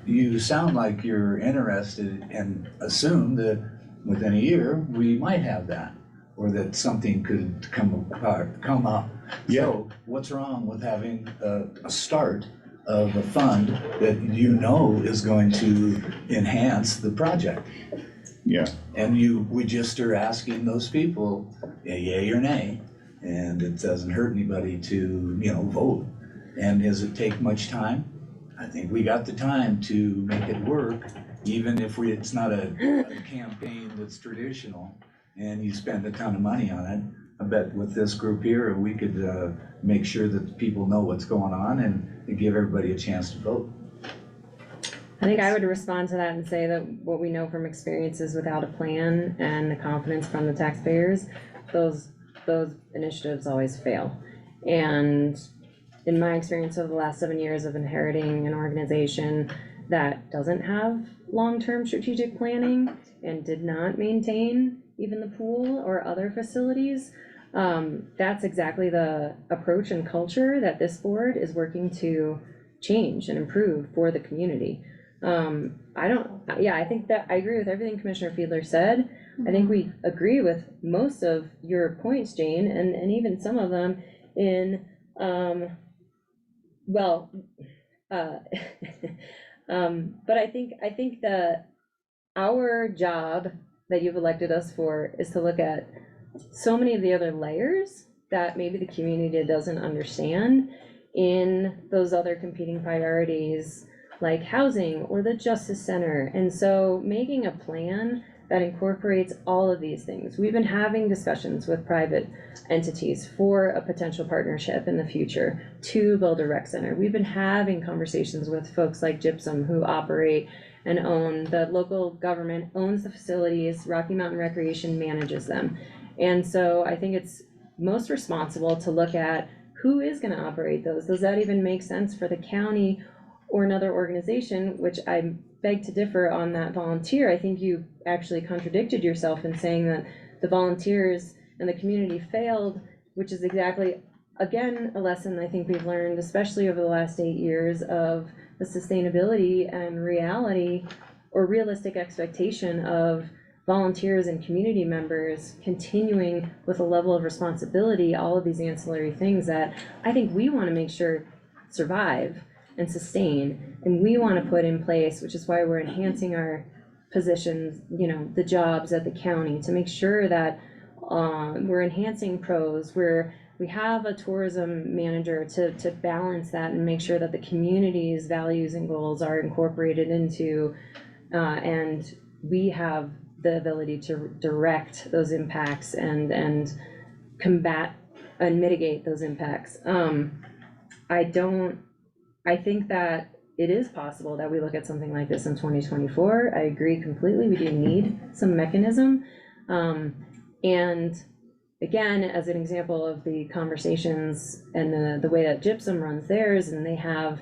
You sound like you're interested and assume that within a year, we might have that, or that something could come up. Yeah. So what's wrong with having a start of a fund that is going to enhance the project? yeah. And we just are asking those people, yay or nay, and it doesn't hurt anybody to, vote. And does it take much time? I think we got the time to make it work, even if it's not a campaign that's traditional and you spend a ton of money on it. I bet with this group here, we could make sure that people know what's going on and give everybody a chance to vote. I think I would respond to that and say that what we know from experiences without a plan and the confidence from the taxpayers, those initiatives always fail. And in my experience over the last 7 years of inheriting an organization that doesn't have long-term strategic planning and did not maintain even the pool or other facilities, that's exactly the approach and culture that this board is working to change and improve for the community. I think that I agree with everything Commissioner Fiedler said. I think we agree with most of your points, Jane, and even some of them in, but I think that our job that you've elected us for is to look at so many of the other layers that maybe the community doesn't understand in those other competing priorities like housing or the Justice Center. And so making a plan that incorporates all of these things. We've been having discussions with private entities for a potential partnership in the future to build a rec center. We've been having conversations with folks like Gypsum who operate and own, the local government owns the facilities, Rocky Mountain Recreation manages them. And so I think it's most responsible to look at who is gonna operate those. Does that even make sense for the county or another organization, which I beg to differ on that volunteer. I think you actually contradicted yourself in saying that the volunteers and the community failed, which is exactly, again, a lesson I think we've learned, especially over the last 8 years, of the sustainability and reality or realistic expectation of volunteers and community members continuing with a level of responsibility, all of these ancillary things that I think we want to make sure survive and sustain, and we want to put in place, which is why we're enhancing our positions, the jobs at the county, to make sure that we're enhancing pros, we have a tourism manager to balance that and make sure that the community's values and goals are incorporated into, and we have the ability to direct those impacts and combat and mitigate those impacts. I think that it is possible that we look at something like this in 2024. I agree completely. We do need some mechanism. And again, as an example of the conversations and the way that Gypsum runs theirs, and they have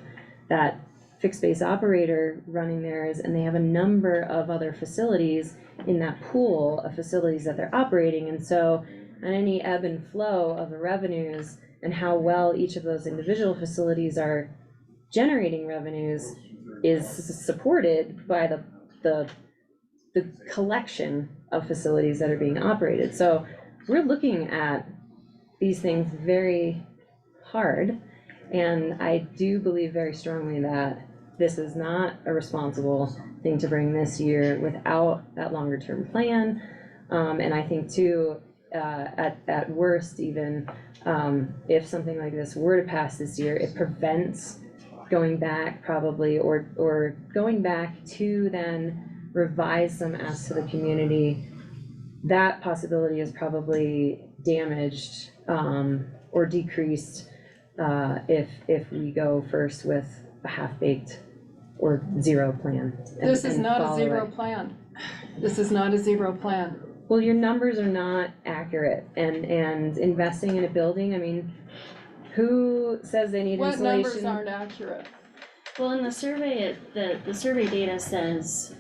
that fixed base operator running theirs, and they have a number of other facilities in that pool of facilities that they're operating. And so on any ebb and flow of the revenues and how well each of those individual facilities are generating revenues is supported by the collection of facilities that are being operated. So we're looking at these things very hard. And I do believe very strongly that this is not a responsible thing to bring this year without that longer term plan. And I think too, at worst even, if something like this were to pass this year, it prevents going back probably, or going back to then revise some asks to the community. That possibility is probably damaged, or decreased, if we go first with a half-baked or zero plan. This is and not a follow zero it. plan. This is not a zero plan. Well, your numbers are not accurate, and investing in a building, I mean, who says they need What numbers insulation? aren't accurate? Well, in the survey, the survey data says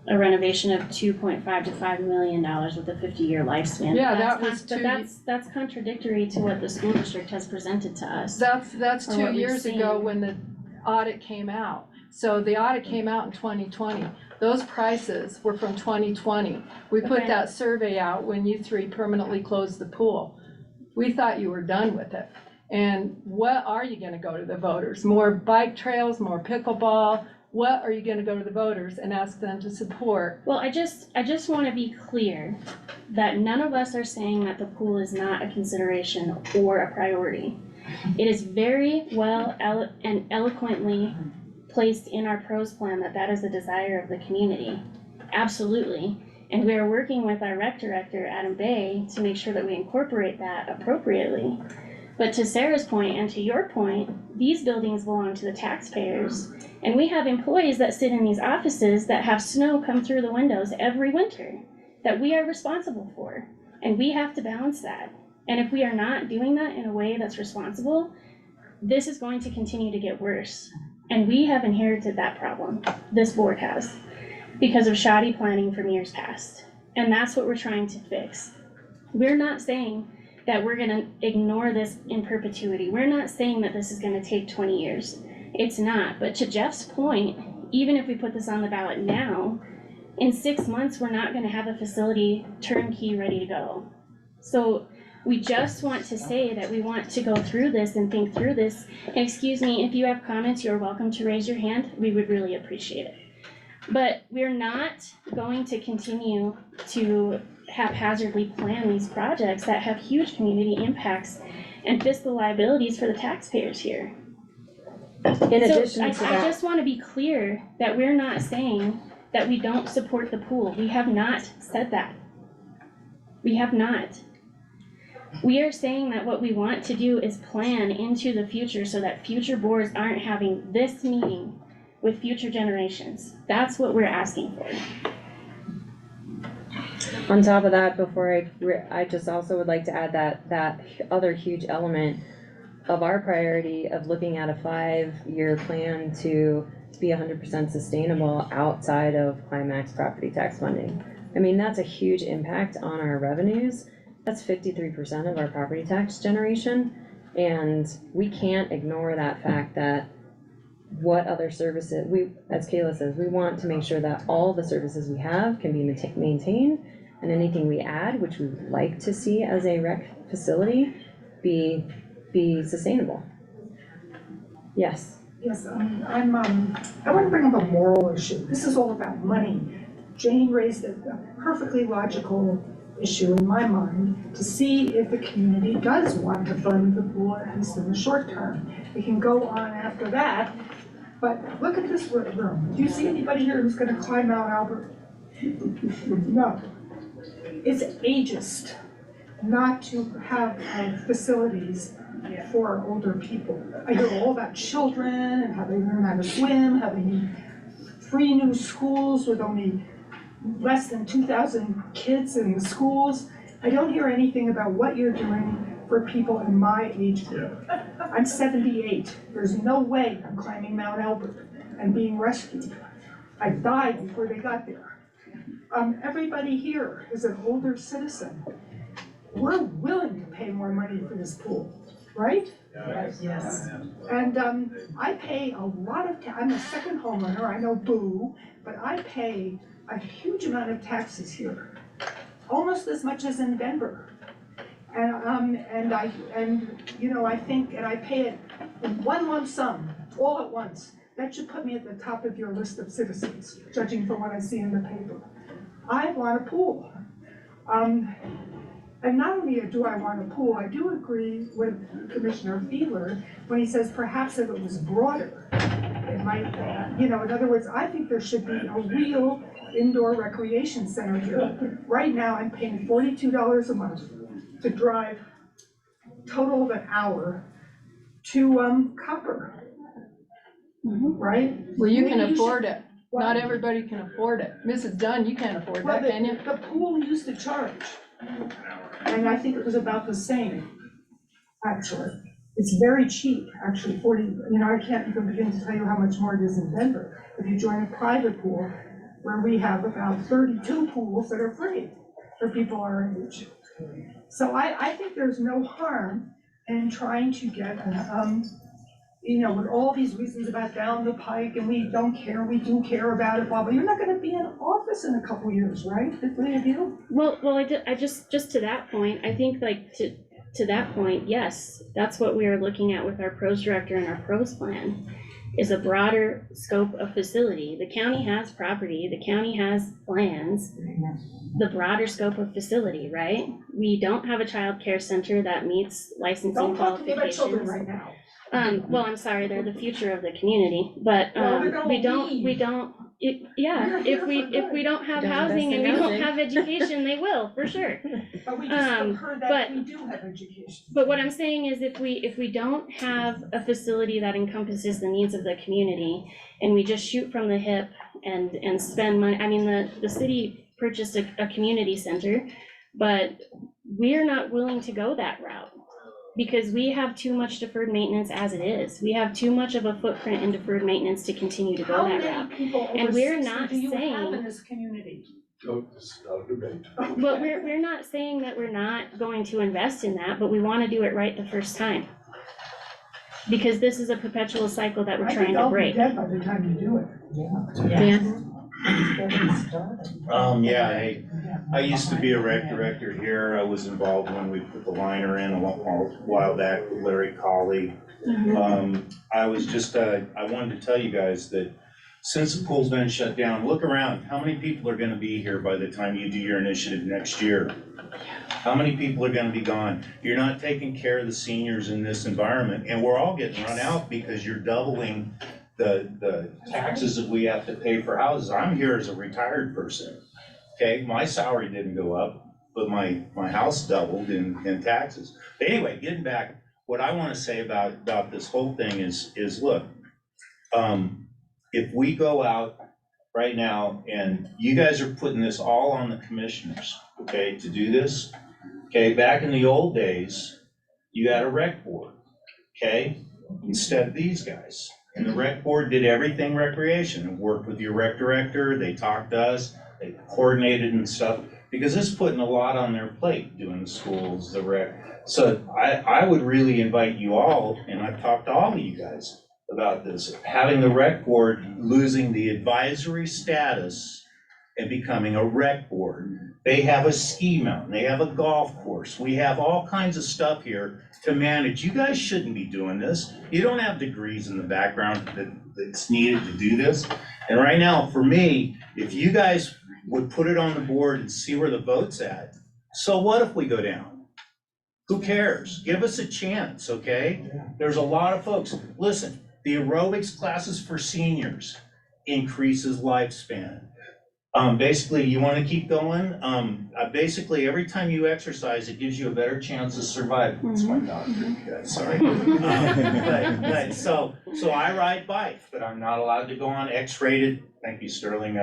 a renovation of $2.5 to $5 million with a 50-year lifespan. Yeah, That's that was But that's contradictory to what the school district has presented to us. That's Or 2 what we've years ago seen. when the audit came out. So the audit came out in 2020. Those prices were from 2020. We put Okay. that survey out when you three permanently closed the pool. We thought you were done with it. And what are you gonna go to the voters? More bike trails, more pickleball? What are you gonna go to the voters and ask them to support? Well, I just want to be clear that none of us are saying that the pool is not a consideration or a priority. It is very well and eloquently placed in our pros plan that that is the desire of the community. Absolutely. And we are working with our rec director, Adam Bay, to make sure that we incorporate that appropriately. But to Sarah's point and to your point, these buildings belong to the taxpayers. And we have employees that sit in these offices that have snow come through the windows every winter that we are responsible for. And we have to balance that. And if we are not doing that in a way that's responsible, this is going to continue to get worse. And we have inherited that problem, this board has, because of shoddy planning from years past. And that's what we're trying to fix. We're not saying that we're gonna ignore this in perpetuity. We're not saying that this is gonna take 20 years. It's not, but to Jeff's point, even if we put this on the ballot now, in 6 months, we're not gonna have a facility turnkey ready to go. So we just want to say that we want to go through this and think through this. And excuse me, if you have comments, you're welcome to raise your hand. We would really appreciate it. But we're not going to continue to haphazardly plan these projects that have huge community impacts and fiscal liabilities for the taxpayers here. In addition So I to that, just wanna be clear that we're not saying that we don't support the pool. We have not said that. We have not. We are saying that what we want to do is plan into the future so that future boards aren't having this meeting with future generations. That's what we're asking for. on top of that, before I just also would like to add that other huge element of our priority of looking at a 5-year plan to be 100% sustainable outside of Climax property tax funding. I mean, that's a huge impact on our revenues. That's 53% of our property tax generation. And we can't ignore that fact that what other services, as Kayla says, we want to make sure that all the services we have can be maintained, and anything we add, which we would like to see as a rec facility, be sustainable. Yes. Yes, I want to bring up a moral issue. This is all about money. Jane raised a perfectly logical issue in my mind to see if the community does want to fund the pool, at least in the short term. We can go on after that, but look at this room. Do you see anybody here who's gonna climb Mount Albert? No. It's ageist not to have facilities for older people. I hear all about children and how they learn how to swim, how they need free new schools with only less than 2,000 kids in the schools. I don't hear anything about what you're doing for people in my age group. I'm 78. There's no way I'm climbing Mount Albert and being rescued. I died before they got there. Everybody here is an older citizen. We're willing to pay more money for this pool, right? Yes. And I pay a lot of, I'm a second homeowner, I know boo, but I pay a huge amount of taxes here, almost as much as in Denver. I think, and I pay it in one lump sum, all at once. That should put me at the top of your list of citizens, judging from what I see in the paper. I want a pool. And not only do I want a pool, I do agree with Commissioner Fiedler when he says perhaps if it was broader, it might, in other words, I think there should be a real indoor recreation center here. Right now, I'm paying $42 a month to drive total of an hour to Copper. Right? Well, you can Maybe you afford should- it. Not everybody can afford it. Mrs. Dunn, you can't afford Well, that, can you? the pool used to charge, and I think it was about the same, actually. It's very cheap, actually, 40, I can't even begin to tell you how much more it is in Denver. If you join a private pool, where we have about 32 pools that are free for people our age. So I think there's no harm in trying to get, with all these reasons about down the pike, and we don't care, we do care about it, blah, blah. You're not gonna be in office in a couple of years, right, the three of you? Well, I just to that point, I think like to that point, yes, that's what we are looking at with our pros director and our pros plan, is a broader scope of facility. The county has property, the county has plans, the broader scope of facility, right? We don't have a child care center that meets licensing Don't talk to me about children qualifications. right now. Well, I'm sorry, they're the future of the community, but, Well, they're gonna we don't, leave. yeah, You're if here we, for if good. we don't have Don't housing and we invest in don't have education, they will, for sure. But we just heard that but- we do have education. But what I'm saying is if we don't have a facility that encompasses the needs of the community, and we just shoot from the hip and spend money, I mean, the city purchased a community center, but we're not willing to go that route, because we have too much deferred maintenance as it is. We have too much of a footprint in deferred maintenance to continue to go How that many route. people And over we're 60 not do you have saying- in this community? Oh, this is not a debate. But we're not saying that we're not going to invest in that, but we wanna do it right the first time. Because this is a perpetual cycle that we're I trying think to I'll be break. dead by the time you do it. Dan? I used to be a rec director here. I was involved when we put the liner in a while back with Larry Colley. I wanted to tell you guys that since the pool's been shut down, look around. How many people are gonna be here by the time you do your initiative next year? How many people are gonna be gone? You're not taking care of the seniors in this environment, and we're all getting run out because you're doubling the taxes that we have to pay for houses. I'm here as a retired person, okay? My salary didn't go up, but my house doubled in taxes. But anyway, getting back, what I wanna say about this whole thing is look, if we go out right now and you guys are putting this all on the commissioners, okay, to do this, okay, back in the old days, you had a rec board, okay, instead of these guys. And the rec board did everything recreation, and worked with your rec director, they talked to us, they coordinated and stuff, because it's putting a lot on their plate, doing the schools, the rec. So I would really invite you all, and I've talked to all of you guys about this, having the rec board losing the advisory status and becoming a rec board. They have a ski mountain, they have a golf course, we have all kinds of stuff here to manage. You guys shouldn't be doing this. You don't have degrees in the background that's needed to do this. And right now, for me, if you guys would put it on the board and see where the vote's at, so what if we go down? Who cares? Give us a chance, okay? There's a lot of folks. Listen, the aerobics classes for seniors increases lifespan. Basically, you want to keep going. Basically, every time you exercise, it gives you a better chance to survive. It's my doctor, you guys, sorry. But so I ride bike, but I'm not allowed to go on X-rated, thank you Sterling,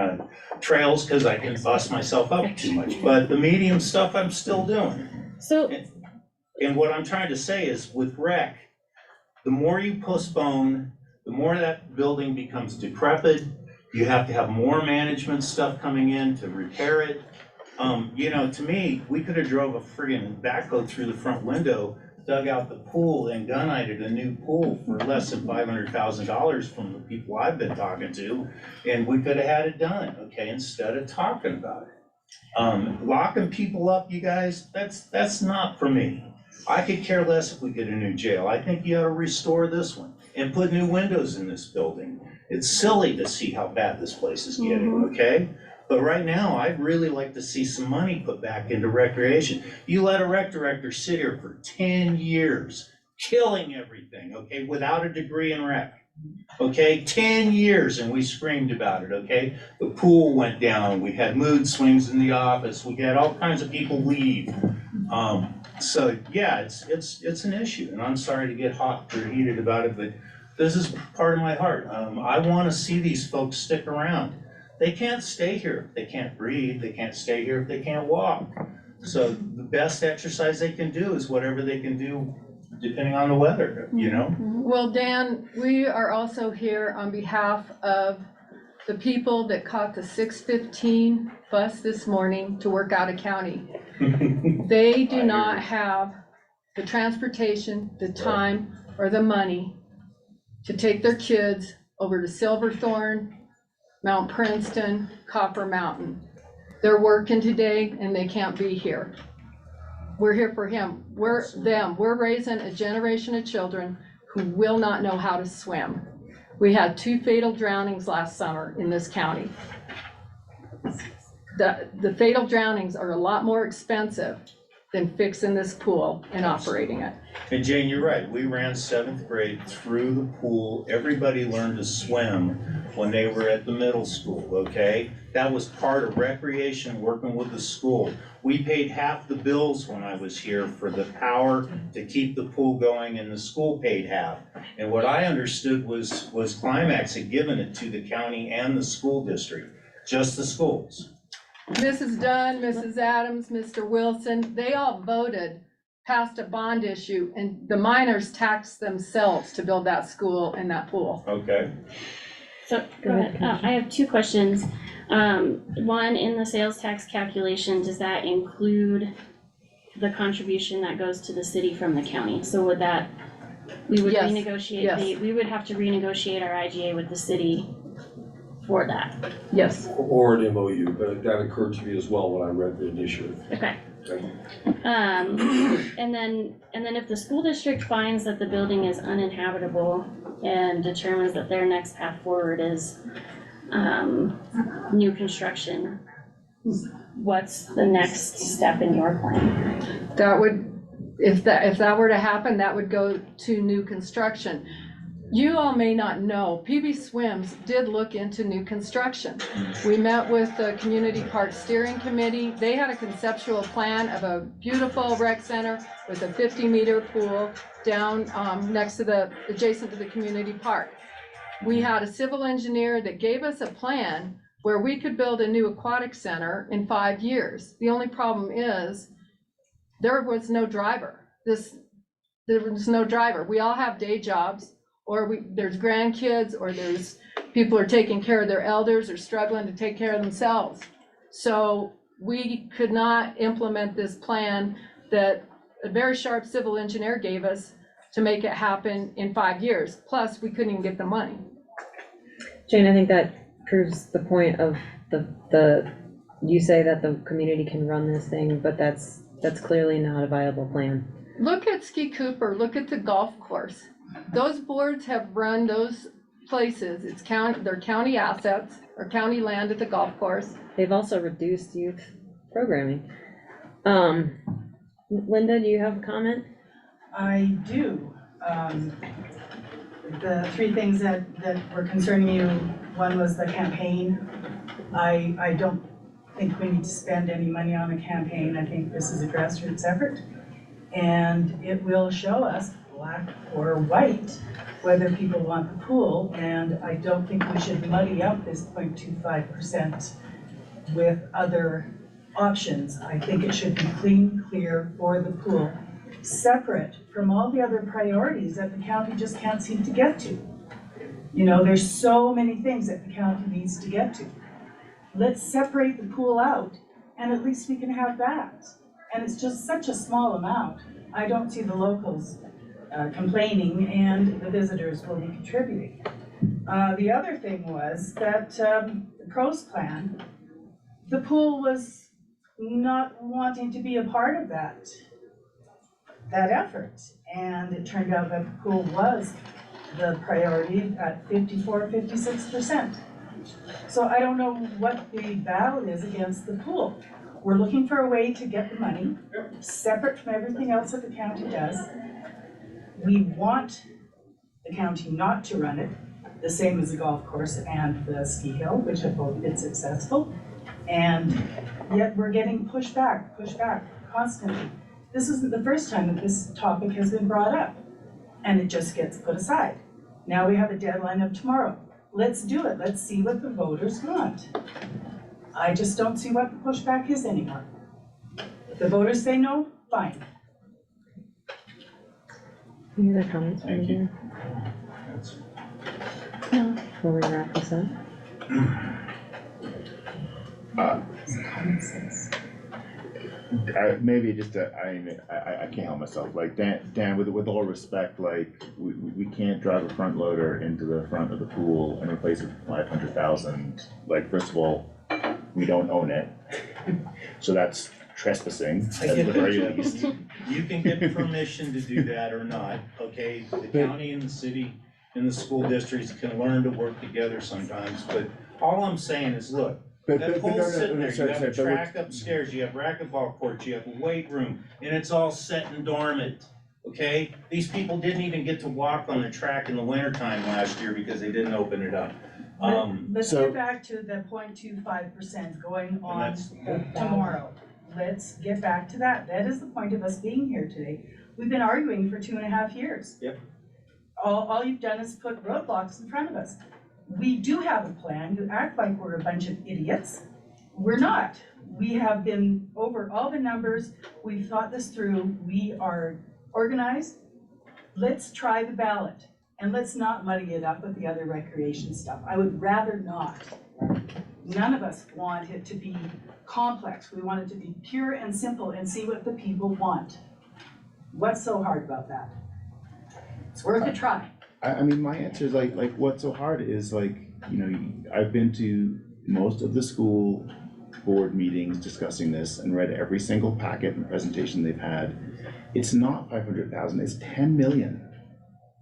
trails, because I can bust myself up too much. But the medium stuff I'm still doing. So, And what I'm trying to say is with rec, the more you postpone, the more that building becomes decrepit. You have to have more management stuff coming in to repair it. To me, we could have drove a friggin' backhoe through the front window, dug out the pool and gunite a new pool for less than $500,000 from the people I've been talking to. And we could have had it done, okay, instead of talking about it. Locking people up, you guys, that's not for me. I could care less if we get a new jail. I think you ought to restore this one and put new windows in this building. It's silly to see how bad this place is getting, okay? But right now, I'd really like to see some money put back into recreation. You let a rec director sit here for 10 years, killing everything, okay, without a degree in rec. Okay, 10 years and we screamed about it, okay? The pool went down, we had mood swings in the office, we had all kinds of people leave. So yeah, it's an issue, and I'm sorry to get hot or heated about it, but this is part of my heart. I wanna see these folks stick around. They can't stay here if they can't breathe, they can't stay here if they can't walk. So the best exercise they can do is whatever they can do depending on the weather, you know? Well, Dan, we are also here on behalf of the people that caught the 6:15 bus this morning to work out of county. They do not have the transportation, the time, or the money to take their kids over to Silverthorne, Mount Princeton, Copper Mountain. They're working today and they can't be here. We're here for him. We're raising a generation of children who will not know how to swim. We had 2 fatal drownings last summer in this county. The fatal drownings are a lot more expensive than fixing this pool and operating it. And Jane, you're right, we ran 7th grade through the pool, everybody learned to swim when they were at the middle school, okay? That was part of recreation, working with the school. We paid half the bills when I was here for the power to keep the pool going, and the school paid half. And what I understood was Climax had given it to the county and the school district, just the schools. Mrs. Dunn, Mrs. Adams, Mr. Wilson, they all voted, passed a bond issue, and the miners taxed themselves to build that school and that pool. Okay. So, go ahead. I have 2 questions. One, in the sales tax calculation, does that include the contribution that goes to the city from the county? So would that, we would Yes, renegotiate, yes. we would have to renegotiate our IGA with the city for that? Yes. Or an MOU, but that occurred to me as well when I read the initiative. Okay. And then if the school district finds that the building is uninhabitable and determines that their next path forward is new construction, what's the next step in your plan? That would, if that were to happen, that would go to new construction. You all may not know, PB Swims did look into new construction. We met with the Community Park Steering Committee. They had a conceptual plan of a beautiful rec center with a 50-meter pool down next to adjacent to the community park. We had a civil engineer that gave us a plan where we could build a new aquatic center in 5 years. The only problem is there was no driver. There was no driver. We all have day jobs, or there's grandkids, or there's people are taking care of their elders or struggling to take care of themselves. So we could not implement this plan that a very sharp civil engineer gave us to make it happen in 5 years. Plus, we couldn't even get the money. Jane, I think that proves the point of you say that the community can run this thing, but that's clearly not a viable plan. Look at Ski Cooper, look at the golf course. Those boards have run those places, they're county assets or county land at the golf course. They've also reduced youth programming. Linda, do you have a comment? I do. The 3 things that were concerning you, one was the campaign. I don't think we need to spend any money on a campaign. I think this is a grassroots effort. And it will show us, black or white, whether people want the pool. And I don't think we should muddy up this 0.25% with other options. I think it should be clean, clear for the pool, separate from all the other priorities that the county just can't seem to get to. You know, there's so many things that the county needs to get to. Let's separate the pool out, and at least we can have that. And it's just such a small amount. I don't see the locals complaining, and the visitors will be contributing. The other thing was that the pros plan, the pool was not wanting to be a part of that effort. And it turned out that the pool was the priority at 56%. So I don't know what the battle is against the pool. We're looking for a way to get the money, separate from everything else that the county does. We want the county not to run it, the same as the golf course and the ski hill, which have both been successful. And yet we're getting pushed back constantly. This isn't the first time that this topic has been brought up, and it just gets put aside. Now we have a deadline of tomorrow. Let's do it. Let's see what the voters want. I just don't see what the pushback is anymore. If the voters say no, fine. Any other comments from Thank you. you? No. Before we wrap this up? Maybe just, I can't help myself, like Dan, with all respect, like, we can't drive a front loader into the front of the pool and replace it for 500,000. Like, first of all, we don't own it, so that's trespassing at the very least. You can get permission to do that or not, okay? The county and the city and the school districts can learn to work together sometimes, but all I'm saying is, look, that pool's sitting there, you have a track upstairs, you have racquetball courts, you have a weight room, and it's all set and dormant, okay? These people didn't even get to walk on the track in the wintertime last year because they didn't open it up. Let's so- get back to the 0.25% going on tomorrow. Let's get back to that. That is the point of us being here today. We've been arguing for 2.5 years. Yep. All you've done is put roadblocks in front of us. We do have a plan. You act like we're a bunch of idiots. We're not. We have been over all the numbers. We've thought this through. We are organized. Let's try the ballot, and let's not muddy it up with the other recreation stuff. I would rather not. None of us want it to be complex. We want it to be pure and simple and see what the people want. What's so hard about that? It's worth a try. I mean, my answer is like what's so hard is like, you know, I've been to most of the school board meetings discussing this and read every single packet and presentation they've had. It's not 500,000, it's 10 million.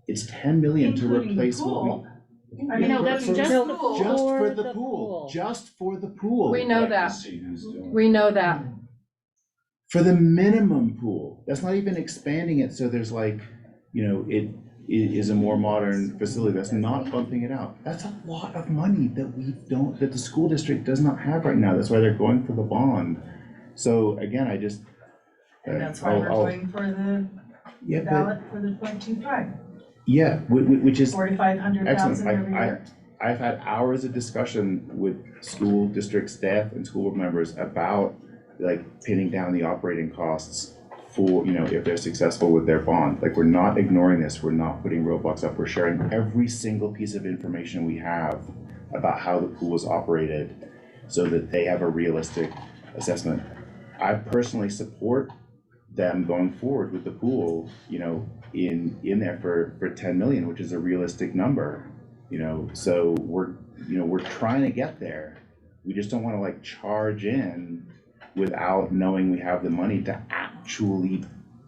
It's 10 million to Including the replace what pool. we. I mean, No, that's for- just No, the pool. Just for the the pool, pool. just for the pool. We know Like to that. see who's doing it. We know that. For the minimum pool, that's not even expanding it, so there's like, you know, it is a more modern facility, that's not bumping it out. That's a lot of money that the school district does not have right now, that's why they're going for the bond. So again, I just. And that's why we're going for the Yeah, but, ballot for the 0.25, yeah, which is 4,500,000 excellent. every year. I've had hours of discussion with school district staff and school board members about like pinning down the operating costs for, you know, if they're successful with their bond. Like, we're not ignoring this, we're not putting roadblocks up, we're sharing every single piece of information we have about how the pool is operated so that they have a realistic assessment. I personally support them going forward with the pool, you know, in there for 10 million, which is a realistic number, you know, so we're trying to get there. We just don't wanna like charge in without knowing we have the money to actually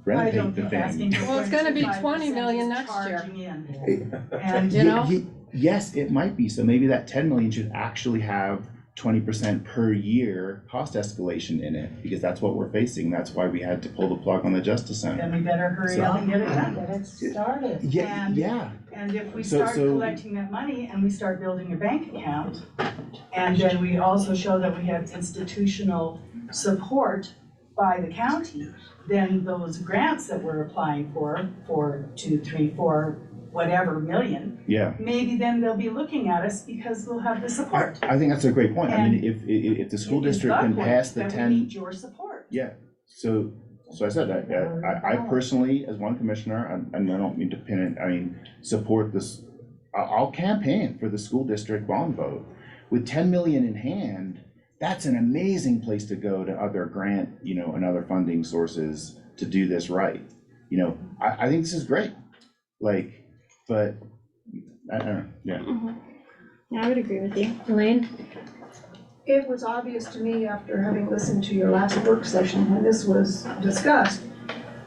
I don't renovate the think asking thing. for Well, it's gonna be 0.25% 20 million is next year. charging in. And You know? Yes, it might be, so maybe that 10 million should actually have 20% per year cost escalation in it, because that's what we're facing, that's why we had to pull the plug on the Justice Center. then we better hurry up and get it done. Get it started. Yeah, And- yeah, And if we So- start collecting that money and we start building a bank account, and then we also show that we have institutional support by the county, then those grants that we're applying for 2, 3, 4, whatever million, yeah. maybe then they'll be looking at us because we'll have the support. I think that's a great point, I mean, And if the school It is district can point pass the that 10. we need your support. Yeah, so I said that, I personally, as one commissioner, and I don't mean to pin it, I mean, support this. I'll campaign for the school district bond vote. With 10 million in hand, that's an amazing place to go to other grant, you know, and other funding sources to do this right. You know, I think this is great, like, but, I don't know, yeah. Yeah, I would agree with you. Elaine? it was obvious to me after having listened to your last work session when this was discussed,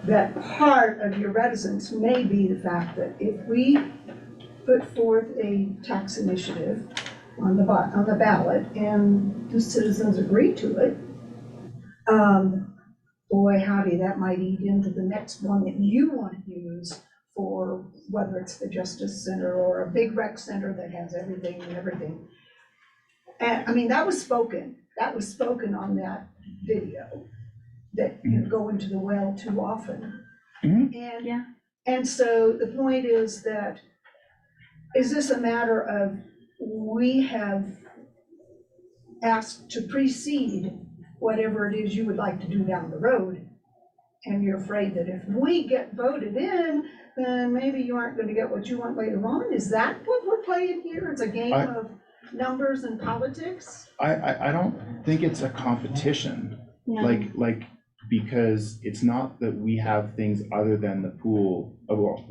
that part of your reticence may be the fact that if we put forth a tax initiative on the ballot and the citizens agree to it, boy howdy, that might eat into the next one that you want to use for whether it's the Justice Center or a big rec center that has everything and everything. And, I mean, that was spoken on that video, that you go into the well too often. And, Yeah. and so the point is that, is this a matter of, we have asked to precede whatever it is you would like to do down the road, and you're afraid that if we get voted in, then maybe you aren't gonna get what you want later on? Is that what we're playing here? It's a game of numbers and politics? I don't think it's a competition, No. like, because it's not that we have things other than the pool. Well,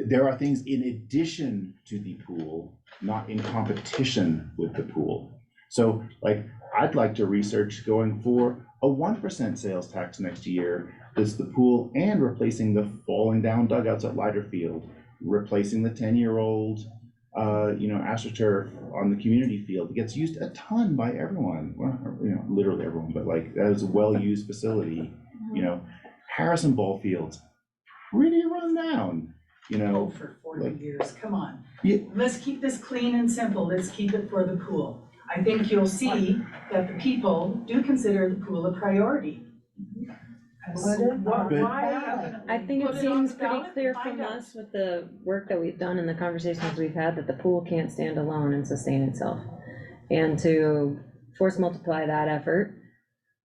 there are things in addition to the pool, not in competition with the pool. So like, I'd like to research going for a 1% sales tax next year. That's the pool and replacing the falling down dugouts at Leiter Field, replacing the 10-year-old, AstroTurf on the community field. It gets used a ton by everyone, well, literally everyone, but like, that is a well-used facility. Harrison Ball Field's pretty run down, For 40 years, come on. Yeah. Let's keep this clean and simple, let's keep it for the pool. I think you'll see that the people do consider the pool a priority. I think it Put it on seems the pretty ballot, clear find from out. us with the work that we've done and the conversations we've had that the pool can't stand alone and sustain itself. And to force multiply that effort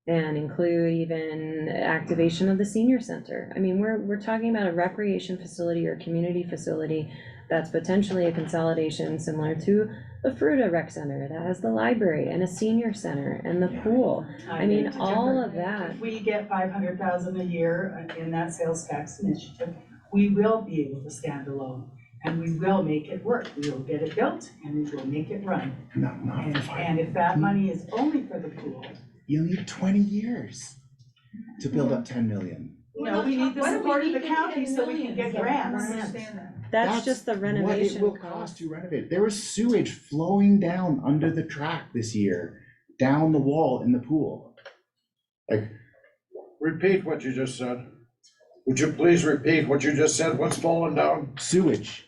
and include even activation of the senior center. I mean, we're talking about a recreation facility or community facility that's potentially a consolidation similar to the Fruta Rec Center that has the library and a senior center and the pool. I mean, beg to all differ. of that. If we get 500,000 a year in that sales tax initiative, we will be able to stand alone, and we will make it work. We will get it built, and we will make it run. And if that money is only for the pool, You need 20 years to build up 10 million. we need the support of the county so we can get grants. That's just the renovation What it will cost to renovate. There was sewage flowing down under the track this year, down the wall in the pool. Repeat what you just said. Would you please repeat what you just said? What's falling down? Sewage.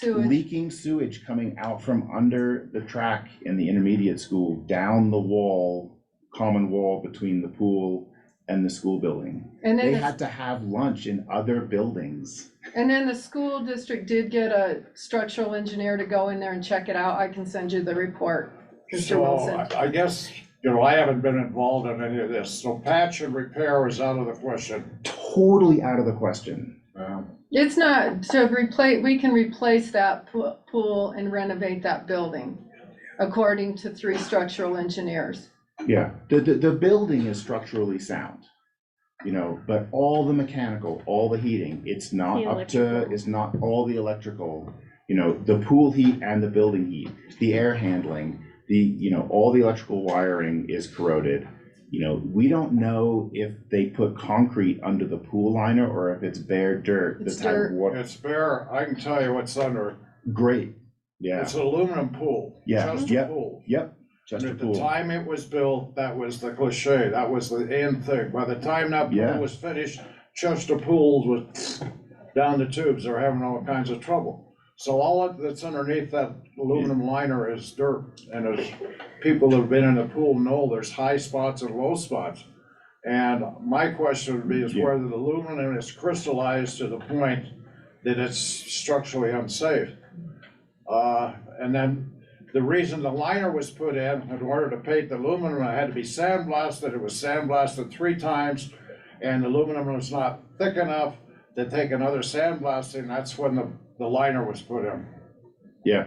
Leaking sewage coming out from under the track in the intermediate school, down the wall, common wall between the pool and the school building. And then They the- had to have lunch in other buildings. And then the school district did get a structural engineer to go in there and check it out. I can send you the report, Mr. So Wilson. I guess, I haven't been involved in any of this, so patch and repair is out of the question. Totally out of the question. It's not, we can replace that pool and renovate that building, according to 3 structural engineers. Yeah, the building is structurally sound, but all the mechanical, all the heating, it's not The up to, it's not all the electrical, the pool heat and the building heat, the air handling, all the electrical wiring is corroded. We don't know if they put concrete under the pool liner or if it's bare dirt. It's the type of dirt. water. It's bare, I can tell you what's under. Great, yeah, It's an aluminum pool. Yeah, Just a yep. pool. yep, just And a at the pool. time it was built, that was the cliche, that was the end thing. By the time that Yeah. pool was finished, Chester Pools was down the tubes, they're having all kinds of trouble. So all that's underneath that aluminum liner is dirt, and as people who've been in the pool know, there's high spots and low spots. And my question would be is Yeah. whether the aluminum is crystallized to the point that it's structurally unsafe. And then the reason the liner was put in order to paint the aluminum, it had to be sandblasted. It was sandblasted 3 times, and the aluminum was not thick enough to take another sandblasting. That's when the liner was put in. Yeah,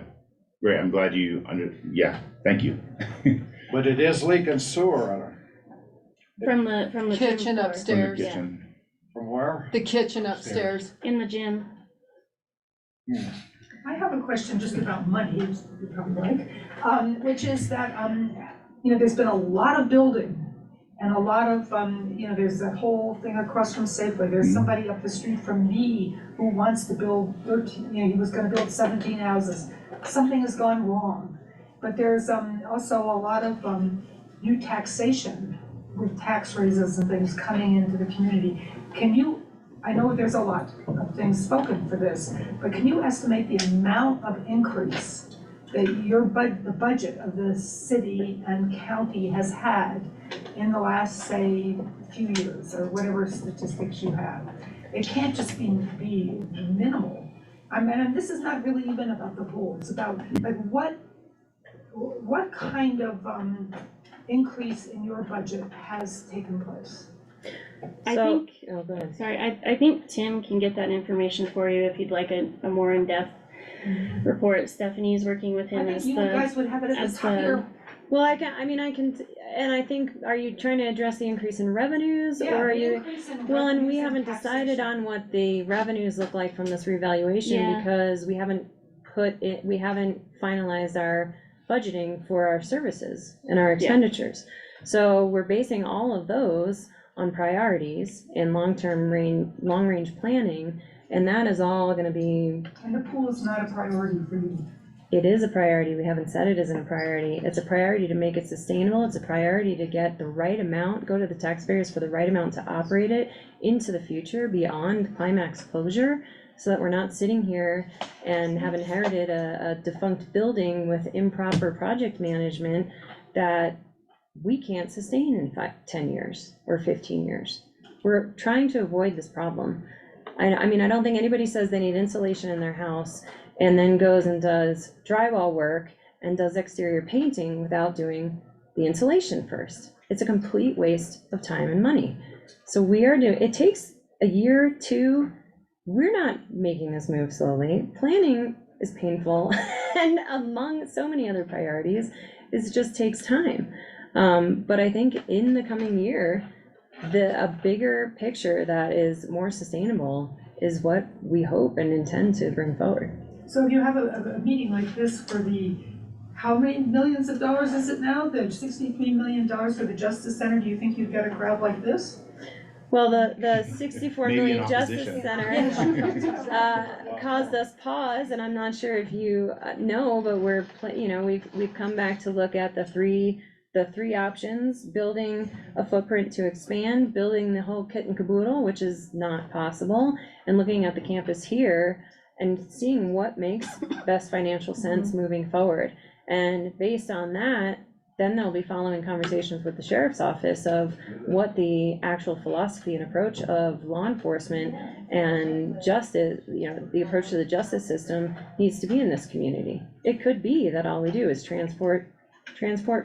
great, I'm glad thank you. But it is leaking sewer on it. From the gym Kitchen floor. upstairs. From the kitchen. From where? The kitchen upstairs. In the gym. I have a question just about money, you probably like, which is that, there's been a lot of building and a lot of, there's that whole thing across from Safeway. There's somebody up the street from me who wants to build 13, he was gonna build 17 houses. Something has gone wrong. But there's also a lot of new taxation with tax raises and things coming into the community. I know there's a lot of things spoken for this, but can you estimate the amount of increase that the budget of the city and county has had in the last, say, few years, or whatever statistics you have? It can't just be minimal. I mean, and this is not really even about the pool, it's about, like, what kind of increase in your budget has taken place? I So- think, Oh, go ahead. sorry, I think Tim can get that information for you if you'd like a more in-depth report. Stephanie's working with I him think as you the, guys would have it at as the top of the- your. Well, I can, and I think, are you trying to address the increase in revenues, Yeah, or are the you? increase in Well, and we revenues haven't decided taxation. on what the revenues look like from this revaluation, Yeah. because we haven't finalized our budgeting for our services and our expenditures. So we're basing all of those on priorities and long-range planning, and that is all gonna be, And the pool is not a priority for you. it is a priority, we haven't said it isn't a priority. It's a priority to make it sustainable, it's a priority to get the right amount, go to the taxpayers for the right amount to operate it into the future beyond climax closure, so that we're not sitting here and have inherited a defunct building with improper project management that we can't sustain in 10 years or 15 years. We're trying to avoid this problem. I mean, I don't think anybody says they need insulation in their house and then goes and does drywall work and does exterior painting without doing the insulation first. It's a complete waste of time and money. So it takes a year, two. We're not making this move slowly. Planning is painful, and among so many other priorities, it just takes time. But I think in the coming year, a bigger picture that is more sustainable is what we hope and intend to bring forward. So if you have a meeting like this for how many millions of dollars is it now? The $63 million for the Justice Center, do you think you'd get a crowd like this? Well, the 64 Maybe million in Justice opposition. Center caused us pause, and I'm not sure if you know, but we've come back to look at the three options: building a footprint to expand, building the whole kit and caboodle, which is not possible, and looking at the campus here and seeing what makes best financial sense moving forward. And based on that, then they'll be following conversations with the sheriff's office of what the actual philosophy and approach of law enforcement and justice, the approach to the justice system needs to be in this community. It could be that all we do is transport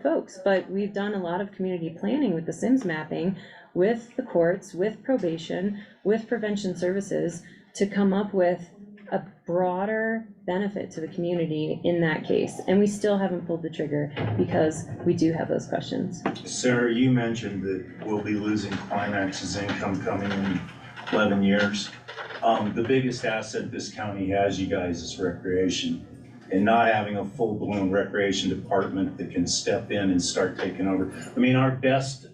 folks, but we've done a lot of community planning with the Sims mapping, with the courts, with probation, with prevention services, to come up with a broader benefit to the community in that case. And we still haven't pulled the trigger because we do have those questions. Sarah, you mentioned that we'll be losing Climax's income coming in 11 years. The biggest asset this county has, you guys, is recreation. And not having a full-blown recreation department that can step in and start taking over. I mean, our best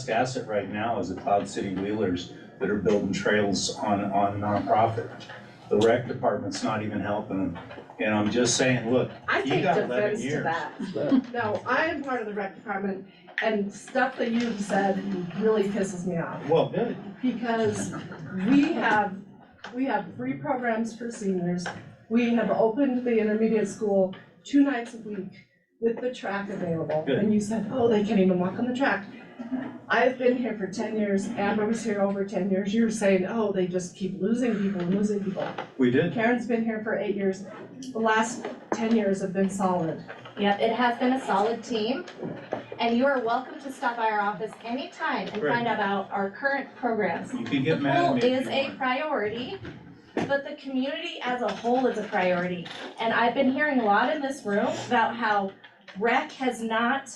asset right now is the Cloud City Wheelers that are building trails on nonprofit. The rec department's not even helping them. And I'm just saying, look, I you take got 11 defense to years. that. No, I am part of the rec department, and stuff that you've said really pisses me off. Well, good. Because we have free programs for seniors. We have opened the intermediate school 2 nights a week with the track available. Good. And you said, oh, they can't even walk on the track. I've been here for 10 years, Amber was here over 10 years. You were saying, oh, they just keep losing people. We did. Karen's been here for 8 years. The last 10 years have been solid. Yep, it has been a solid team, and you are welcome to stop by our office anytime and Great. find out about our current programs. You can get mad at me The pool if is you a want. priority, but the community as a whole is a priority. And I've been hearing a lot in this room about how rec has not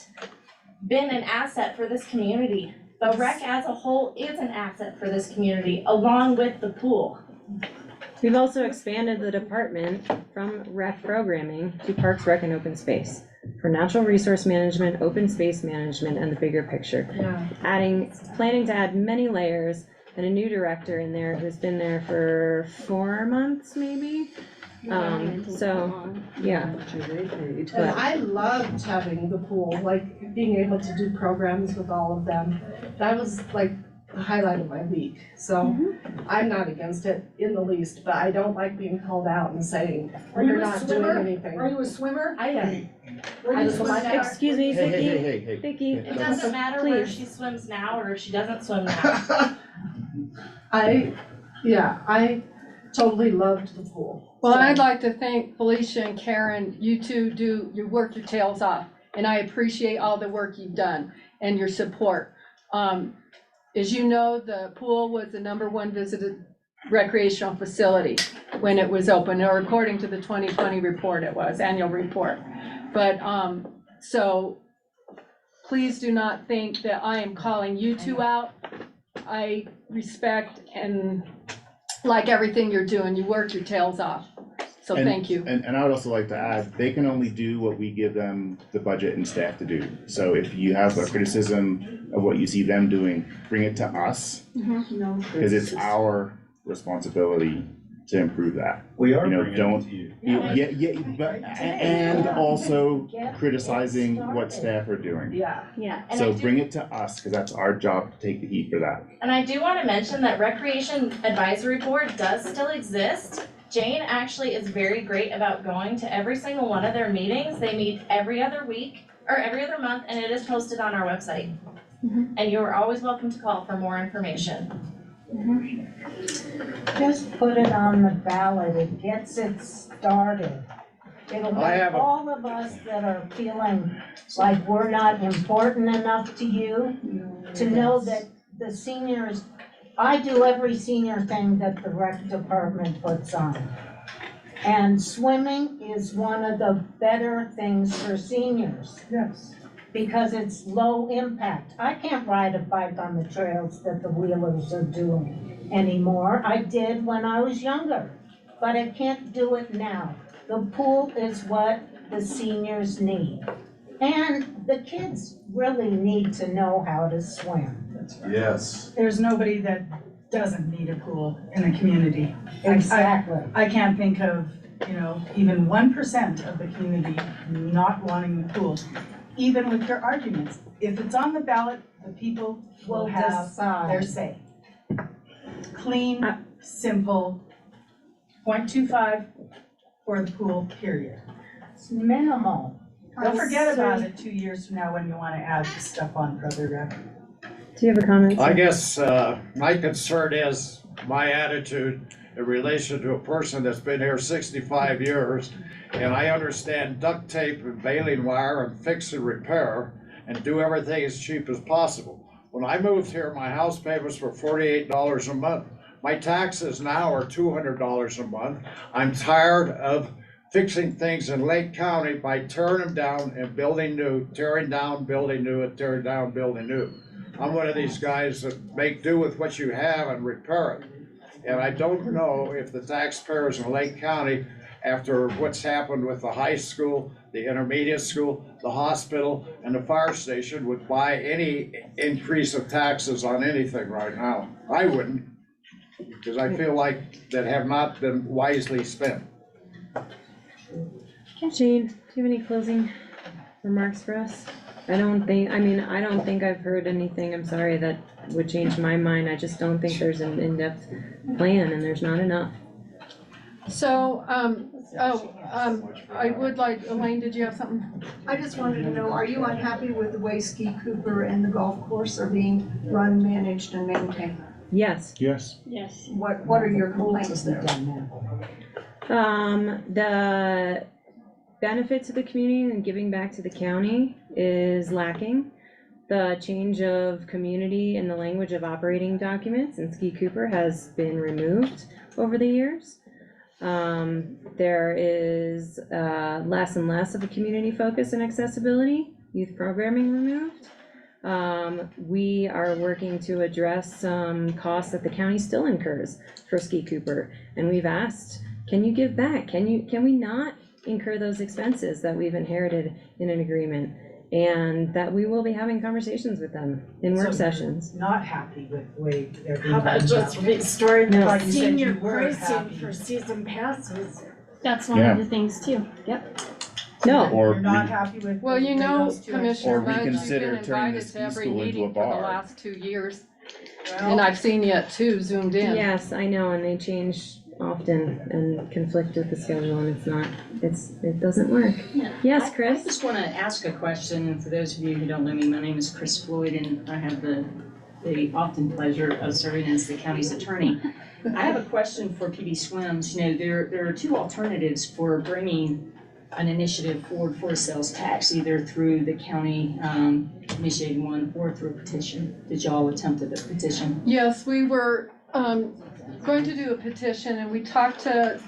been an asset for this community. But rec as a whole is an asset for this community, along with the pool. We've also expanded the department from rec programming to Parks, Rec, and Open Space. for natural resource management, open space management, and the bigger picture. Yeah. Planning to add many layers and a new director in there who's been there for 4 months, maybe. So, yeah. And I loved having the pool, like being able to do programs with all of them. That was like the highlight of my week. So I'm not against it in the least, but I don't like being called out and saying, you're not doing anything. Are you a swimmer? I am. Where I do was you a swim lifeguard. Excuse me, Hey. Vicky. It doesn't matter where Please. she swims now or if she doesn't swim now. I totally loved the pool. Well, I'd like to thank Felicia and Karen, you two you work your tails off, and I appreciate all the work you've done and your support. As you know, the pool was the #1 visited recreational facility when it was open, or according to the 2020 report, it was, annual report. But, so please do not think that I am calling you two out. I respect and like everything you're doing. You work your tails off. So thank you. And I would also like to add, they can only do what we give them the budget and staff to do. So if you have a criticism of what you see them doing, bring it to us, because it's our responsibility to improve that. We are You know, bringing don't- it to you. Yeah, but, and also criticizing what staff are doing. Yeah. And So I do- bring it to us, because that's our job to take the heat for that. And I do wanna mention that Recreation Advisory Board does still exist. Jane actually is very great about going to every single one of their meetings. They meet every other week, or every other month, and it is posted on our website. And you are always welcome to call for more information. Just put it on the ballot, it gets it started. It'll I make have a- all of us that are feeling like we're not important enough to you, to know that the seniors, I do every senior thing that the rec department puts on. And swimming is one of the better things for seniors. Yes. Because it's low impact. I can't ride a bike on the trails that the wheelers are doing anymore. I did when I was younger, but I can't do it now. The pool is what the seniors need. And the kids really need to know how to swim. Yes. There's nobody that doesn't need a pool in the community. Exactly. I can't think of, even 1% of the community not wanting the pool, even with your arguments. If it's on the ballot, the people will have their say. Clean, simple, 0.25 for the pool, period. It's minimal. Don't forget about it 2 years from now when you wanna add the stuff on for other rec. Do you have a comment? I guess, my concern is my attitude in relation to a person that's been here 65 years. And I understand duct tape and baling wire and fix and repair and do everything as cheap as possible. When I moved here, my house payments were $48 a month. My taxes now are $200 a month. I'm tired of fixing things in Lake County by tearing them down and building new, tearing down, building new, and tearing down, building new. I'm one of these guys that make do with what you have and repair it. And I don't know if the taxpayers in Lake County, after what's happened with the high school, the intermediate school, the hospital, and the fire station, would buy any increase of taxes on anything right now. I wouldn't, because I feel like that have not been wisely spent. Jane, do you have any closing remarks for us? I don't think I've heard anything, I'm sorry, that would change my mind. I just don't think there's an in-depth plan, and there's not enough. So, I would like, Elaine, did you have something? I just wanted to know, are you unhappy with the way Ski Cooper and the golf course are being run, managed, and maintained? Yes. Yes. Yes. What are your complaints there? The benefit to the community and giving back to the county is lacking. The change of community in the language of operating documents in Ski Cooper has been removed over the years. There is less and less of a community focus and accessibility, youth programming removed. We are working to address some costs that the county still incurs for Ski Cooper, and we've asked, can you give back? Can we not incur those expenses that we've inherited in an agreement. And that we will be having conversations with them in work So sessions. Not happy with the way they're being How about done just now? restoring No. Like you said, senior you were pricing happy. for season passes? That's one of the things too, yep. No, Or You're not happy with. Well, you with know, those two Commissioner Or Mudge, you've been reconsider turning invited this to every school into a meeting for the bar. last 2 years. Well, And I've seen you at 2 zoomed in. yes, I know, and they change often and conflict with the schedule, and it doesn't work. Yes, Chris? I just wanna ask a question, for those of you who don't know me, my name is Chris Floyd, and I have the often pleasure of serving as the county's attorney. I have a question for PB Swims. You know, there are 2 alternatives for bringing an initiative forward for a sales tax, either through the county initiated one or through a petition. Did y'all attempt a petition? Yes, we were going to do a petition, and we talked to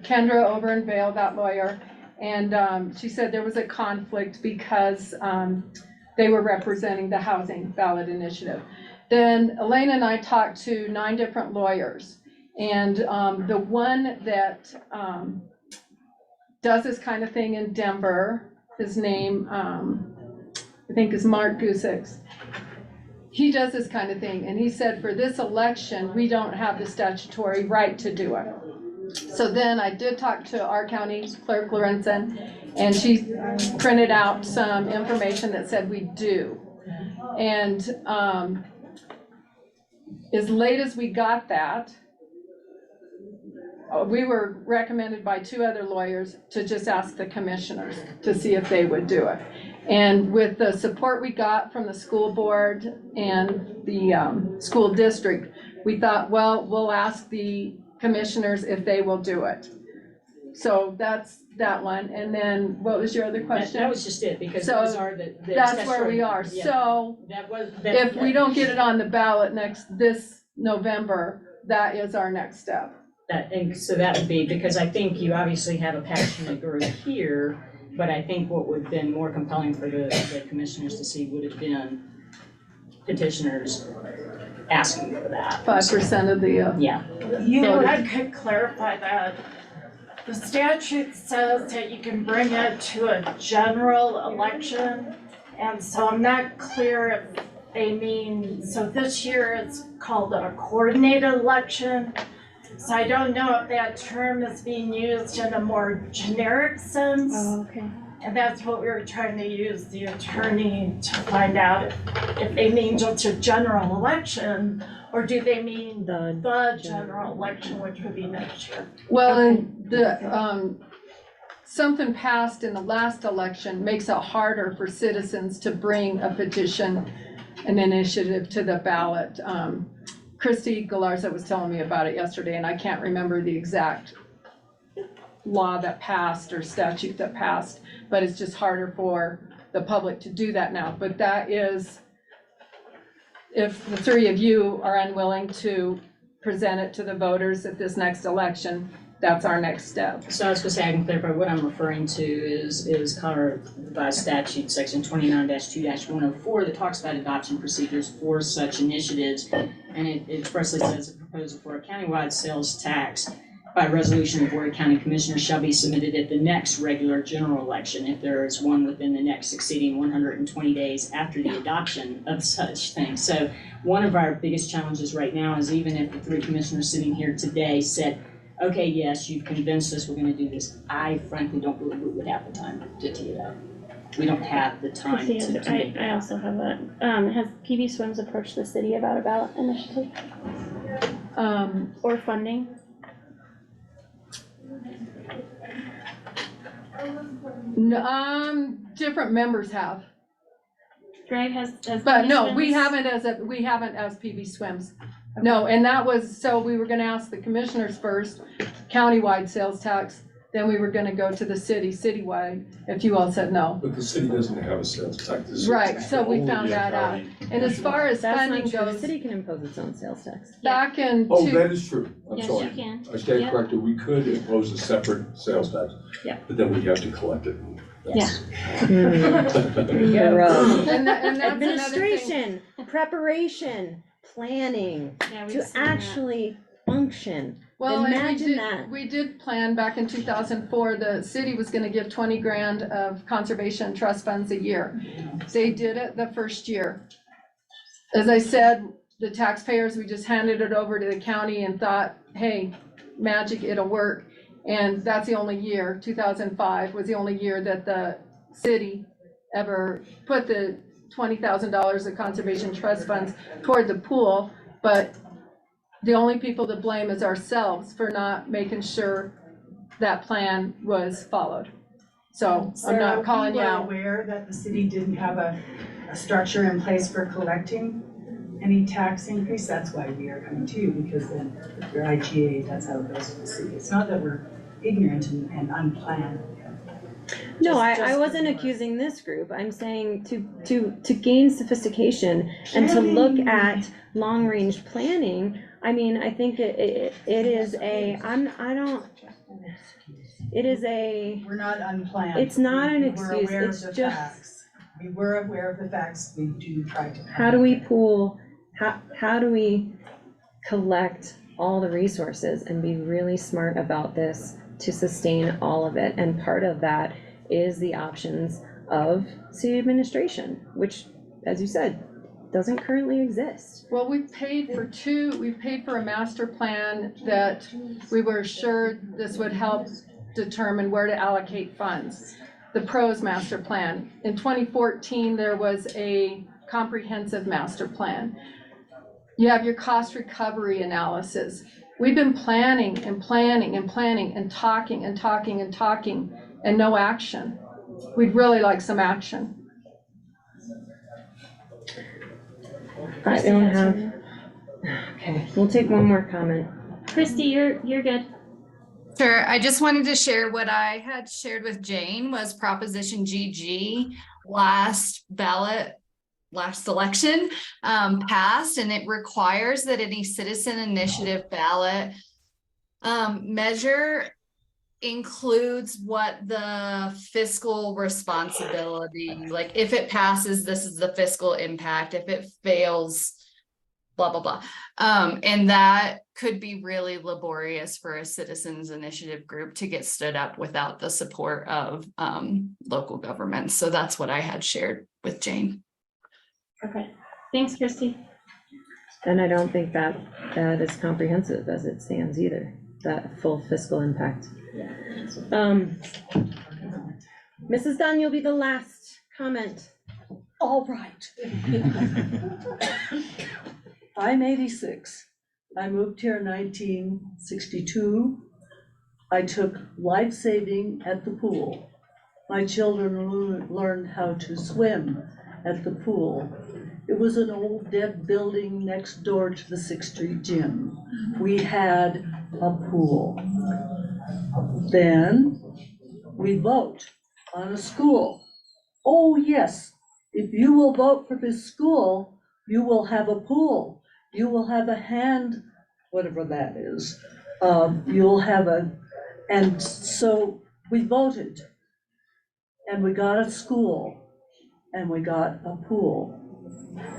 Kendra over in Vail, that lawyer, and she said there was a conflict because they were representing the housing ballot initiative. Then Elaine and I talked to 9 different lawyers, and the one that does this kind of thing in Denver, his name I think is Mark Gusick. He does this kind of thing, and he said for this election, we don't have the statutory right to do it. So then I did talk to our county clerk, Lorenzen, and she printed out some information that said we do. And as late as we got that, we were recommended by 2 other lawyers to just ask the commissioners to see if they would do it. And with the support we got from the school board and the school district, we thought, well, we'll ask the commissioners if they will do it. So that's that one. And then what was your other question? That was just it, because So those are the that's where we are. yeah. So That was. if we don't get it on the ballot this November, that is our next step. And so that would be, because I think you obviously have a passionate group here, but I think what would have been more compelling for the commissioners to see would have been petitioners asking for that. 5% of the, Yeah. You know, I could clarify that. The statute says that you can bring it to a general election, and so I'm not clear if they mean, so this year it's called a coordinated election. So I don't know if that term is being used in a more generic sense. Oh, okay. And that's what we were trying to use the attorney to find out if they mean just a general election, or do they mean the general election, which would be next year. well, and the, something passed in the last election makes it harder for citizens to bring a petition, an initiative to the ballot. Christy Galarza was telling me about it yesterday, and I can't remember the exact law that passed or statute that passed, but it's just harder for the public to do that now. But that is, if the 3 of you are unwilling to present it to the voters at this next election, that's our next step. So I was gonna say, I can clarify, what I'm referring to is Colorado Revised Statute, section 29-2-104, that talks about adoption procedures for such initiatives. And it expressly says a proposal for a countywide sales tax by resolution of Board of County Commissioners shall be submitted at the next regular general election if there is one within the next succeeding 120 days after the adoption of such thing. So one of our biggest challenges right now is, even if the 3 commissioners sitting here today said, okay, yes, you've convinced us we're gonna do this, I frankly don't believe we would have the time to do that. We don't have the time to make that. I also have a, has PB Swims approached the city about a ballot initiative? Or funding? Different members have. Greg has But PB no, we Swims- haven't as PB Swims. No, and that was, so we were gonna ask the commissioners first, countywide sales tax, then we were gonna go to the citywide, if you all said no. But the city doesn't have a sales tax. The city Right, so we only found that out. county. And as far as That's funding not true. The goes, city can impose its own sales tax. back in Oh, that is true. I'm Yes, sorry. you can. I stand Yep. corrected. We could impose a separate sales tax. Yeah. But then we'd have to collect it. Yes. Gross. And that's another thing. Administration, preparation, planning, Yeah, we've to seen that. actually function Well, and Imagine that. we did plan back in 2004, the city was gonna give 20 grand of conservation trust funds a year. They did it the first year. As I said, the taxpayers, we just handed it over to the county and thought, hey, magic, it'll work. And that's the only year, 2005 was the only year that the city ever put the $20,000 of conservation trust funds toward the pool. But the only people to blame is ourselves for not making sure that plan was followed. So I'm not calling you out. Sarah, we were aware that the city didn't have a structure in place for collecting any tax increase. That's why we are coming to you, because then if you're IGA, that's how it goes to the city. It's not that we're ignorant and unplanned. No, Just I wasn't accusing this group. I'm saying to gain sophistication and to look at long-range planning. I mean, I think it is a, it is a. We're not unplanned. It's not an We excuse, were aware it's of the just. facts. We were aware of the facts. We do try to. How do we pool, how do we collect all the resources and be really smart about this to sustain all of it? And part of that is the options of city administration, which, as you said, doesn't currently exist. Well, we paid for a master plan that we were sure this would help determine where to allocate funds. The PROS master plan. In 2014, there was a comprehensive master plan. You have your cost recovery analysis. We've been planning and planning and planning and talking and talking and talking and no action. We'd really like some action. I don't have, okay, we'll take one more comment. Christy, you're good. Sure, I just wanted to share what I had shared with Jane was Proposition GG last election passed, and it requires that any citizen initiative ballot measure includes what the fiscal responsibility, like if it passes, this is the fiscal impact, if it fails, blah, blah, blah. And that could be really laborious for a citizens initiative group to get stood up without the support of local governments. So that's what I had shared with Jane. Okay, thanks, Christy. And I don't think that is comprehensive as it stands either, that full fiscal impact. Mrs. Dunn, you'll be the last comment. All right. I'm 86. I moved here in 1962. I took life-saving at the pool. My children learned how to swim at the pool. It was an old dead building next door to the 6th Street Gym. We had a pool. Then we vote on a school. Oh yes, if you will vote for this school, you will have a pool. You will have a hand, whatever that is. You'll have and so we voted. And we got a school, and we got a pool.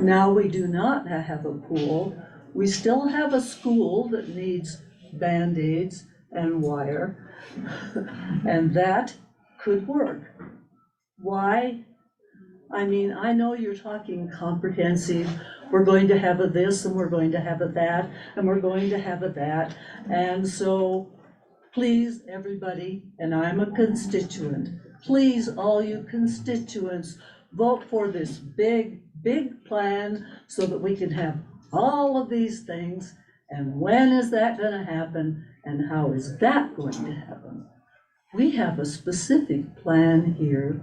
Now we do not have a pool. We still have a school that needs Band-Aids and wire, and that could work. Why? I mean, I know you're talking comprehensive. We're going to have a this, and we're going to have a that, and we're going to have a that. And so, please, everybody, and I'm a constituent, please, all you constituents, vote for this big, big plan so that we can have all of these things. And when is that gonna happen? And how is that going to happen? We have a specific plan here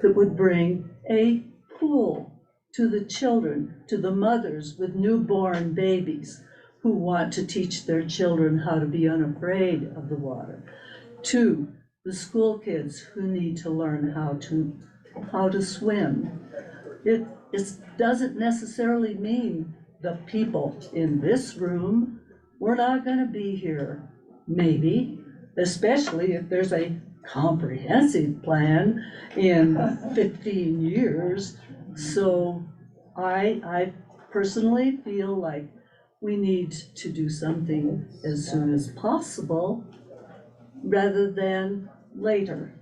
that would bring a pool to the children, to the mothers with newborn babies who want to teach their children how to be unafraid of the water, to the school kids who need to learn how to swim. It doesn't necessarily mean the people in this room. We're not gonna be here, maybe, especially if there's a comprehensive plan in 15 years. So I personally feel like we need to do something as soon as possible rather than later.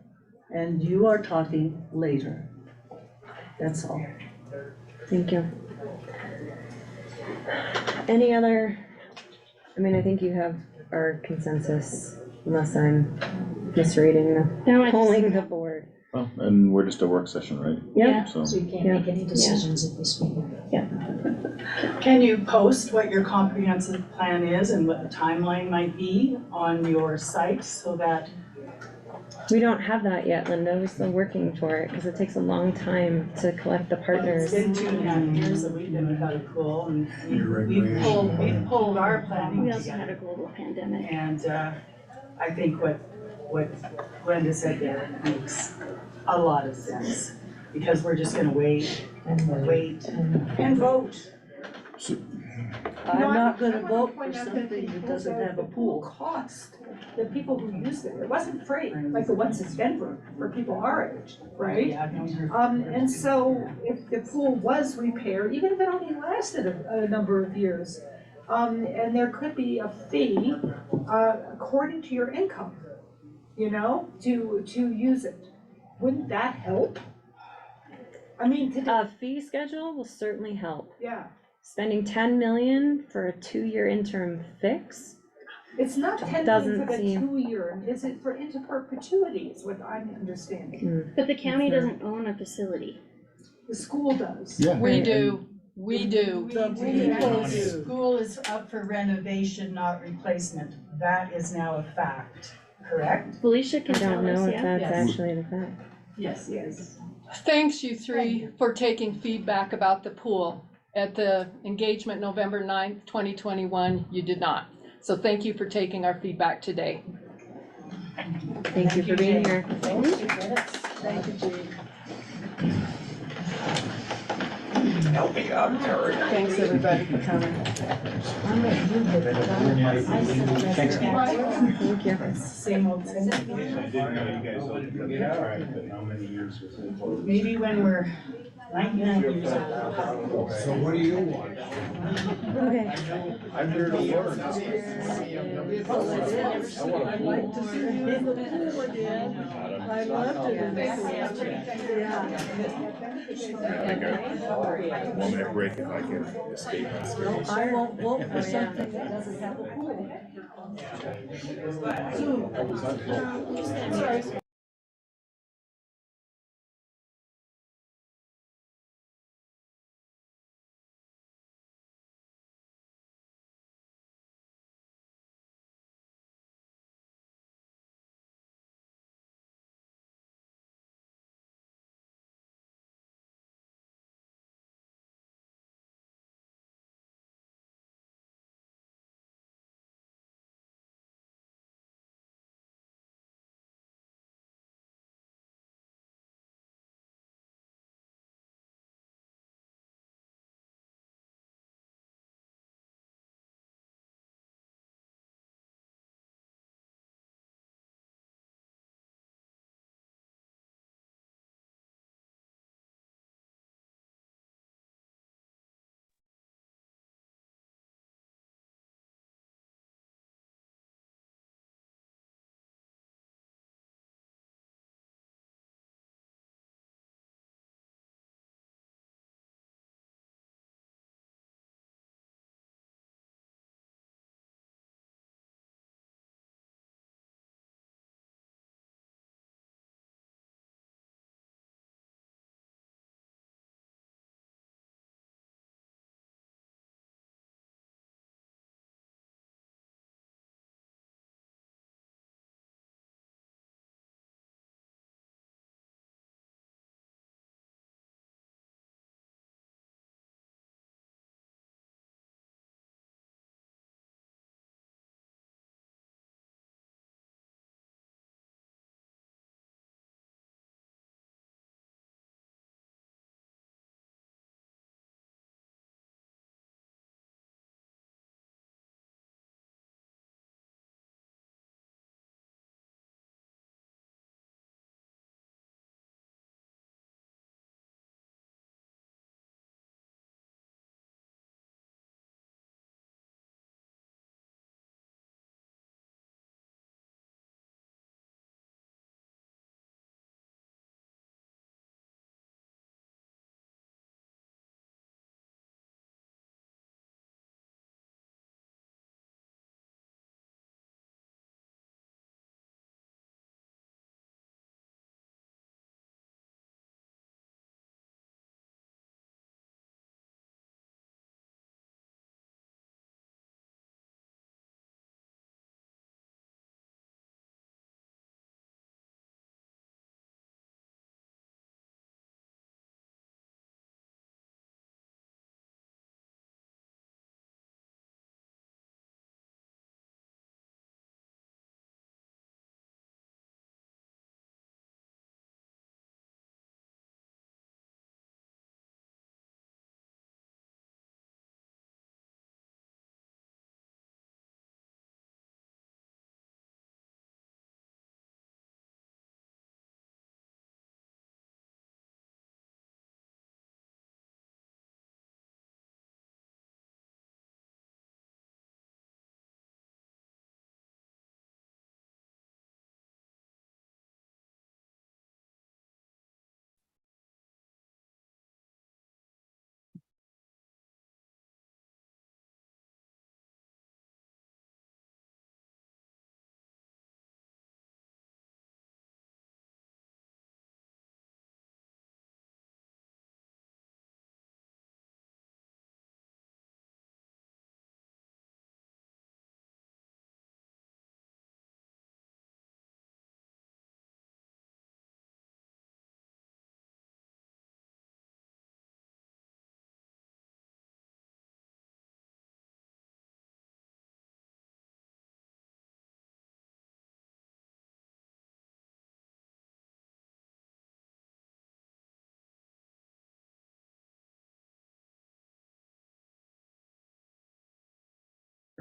And you are talking later. That's all. Thank you. Any other, I mean, I think you have our consensus, unless I'm misreading No, I the, just- polling the board. Well, and we're just a work session, right? Yeah. So, So you can't make any decisions at this meeting. Can you post what your comprehensive plan is and what the timeline might be on your site so that? We don't have that yet, Linda, we're still working for it, because it takes a long time to collect the partners. It's been 2.5 years that we've been without a pool, and we've pulled our planning We also had together. a global pandemic. And I think what Glenda said there makes a lot of sense, because we're just gonna wait and vote. I'm not gonna I wanna vote for point out that something the that doesn't have a The pool pool. cost the people who used it, it wasn't free, like the ones in Denver, for people our age, right? And so if the pool was repaired, even if it only lasted a number of years, and there could be a fee, according to your income, you know, to use it. Wouldn't that help? I mean, A fee schedule will certainly help. yeah, Spending 10 million for a 2-year interim fix? it's not 10 million Doesn't for the seem- 2-year, is it for into perpetuity is what I'm understanding. But the county doesn't own a facility. The school does. We do, we do. The school is up for renovation, not replacement. That is now a fact, correct? Felicia I can tell don't know us, if yeah. that's Yes. actually the fact. Yes, yes. Thanks, you three, for taking feedback about the pool. At the engagement November 9th, 2021, you did not. So thank you for taking our feedback today. Thank you for being here. Thank you, Jane. Help me out, Terry. Thanks, everybody, for coming. Thank you. Same old thing. I didn't know you guys opened up the track, but how many years was it? Maybe when we're 99 years old. So what do you want? Okay. I'm here to learn. I'd like to see you in the pool again. I loved it in the pool. Yeah. like a 1-minute break if I can escape my No, screen. I won't vote for something that doesn't have a pool.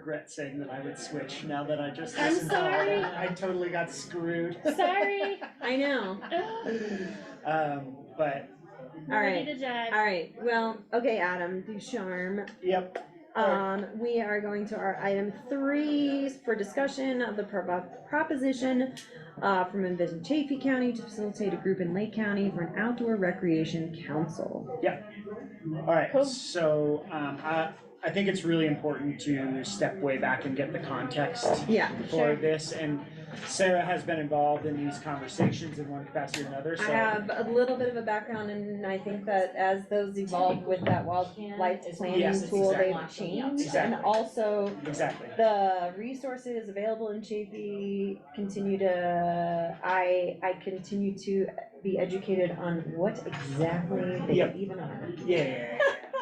regret saying that I would switch now that I just I'm listened to all of sorry. that. I totally got screwed. Sorry. I know. But All Ready right, to jive. all right, well, okay, Adam Ducharme. Yep. We are going to our item 3 for discussion of the proposition from Envision Chaffey County to facilitate a group in Lake County for an outdoor recreation council. Yep. All right, so I think it's really important to step way back and get the context for this. And Sarah has been involved in these conversations in one capacity or another, so. I have a little bit of a background, and I think that as those evolved with that wildlife planning Yes, tool, exactly. they've changed. Exactly. And also, Exactly. the resources available in Chaffey continue to, I continue to be educated on what exactly they Yep. even are. Yeah.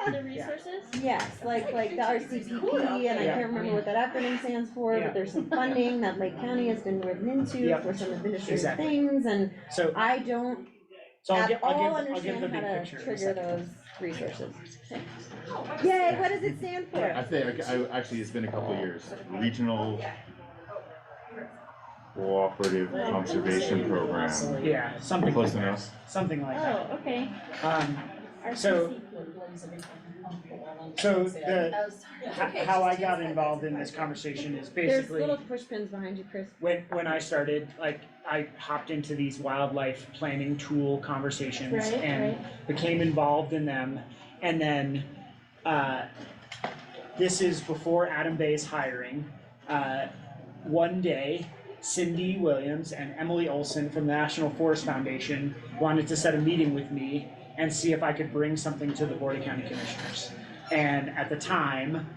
The resources? Yes, like the RCPP, and I can't remember what that acronym stands for, but there's some funding that Lake County has been written into Yep. for some administrative Exactly. things, and So I don't So I'll at give, all I'll give understand the how big to picture in a trigger second. those resources. Yay, what does it stand for? I think, actually, it's been a couple of years. Regional Cooperative Conservation Program. Yeah, something Close like enough. Something like that. Oh, okay. So how I got involved in this conversation is There's basically little push pins behind you, Chris. when I started, like, I hopped into these wildlife planning tool conversations Right, and became involved in them. And then, this is before Adam Bay's hiring. One day, Cindy Williams and Emily Olson from the National Forest Foundation wanted to set a meeting with me and see if I could bring something to the Board of County Commissioners. And at the time,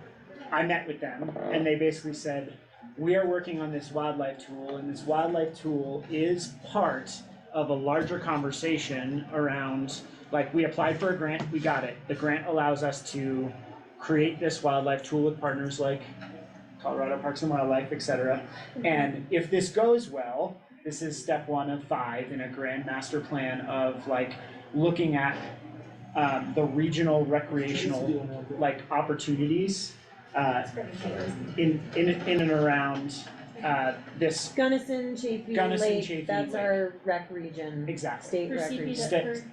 I met with them and they basically said, we are working on this wildlife tool, and this wildlife tool is part of a larger conversation around, like, we applied for a grant, we got it. The grant allows us to create this wildlife tool with partners like Colorado Parks and Wildlife, et cetera. And if this goes well, this is step 1 of 5 in a grand master plan of, like, looking at the regional recreational, like, opportunities in and around this. Gunnison, Chaffey Gunnison, Chaffey Lake, that's Lake. our rec region. Exactly. State For rec CP region.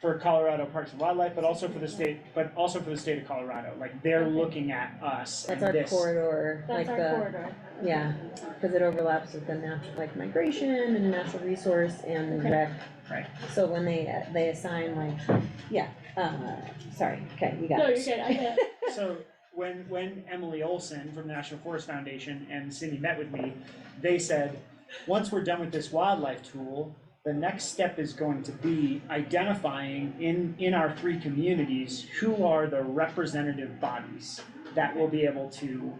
For Colorado Parks and Wildlife, but also for the state, of Colorado. Like, they're looking at us That's and our this. corridor, That's like our the, corridor. yeah, because it overlaps with the natural, like migration and natural resource and Okay. rec. Right. So when they assign like, yeah, sorry, okay, you got No, it. you're good, I get it. So when Emily Olson from the National Forest Foundation and Cindy met with me, they said, once we're done with this wildlife tool, the next step is going to be identifying in our 3 communities who are the representative bodies that will be able to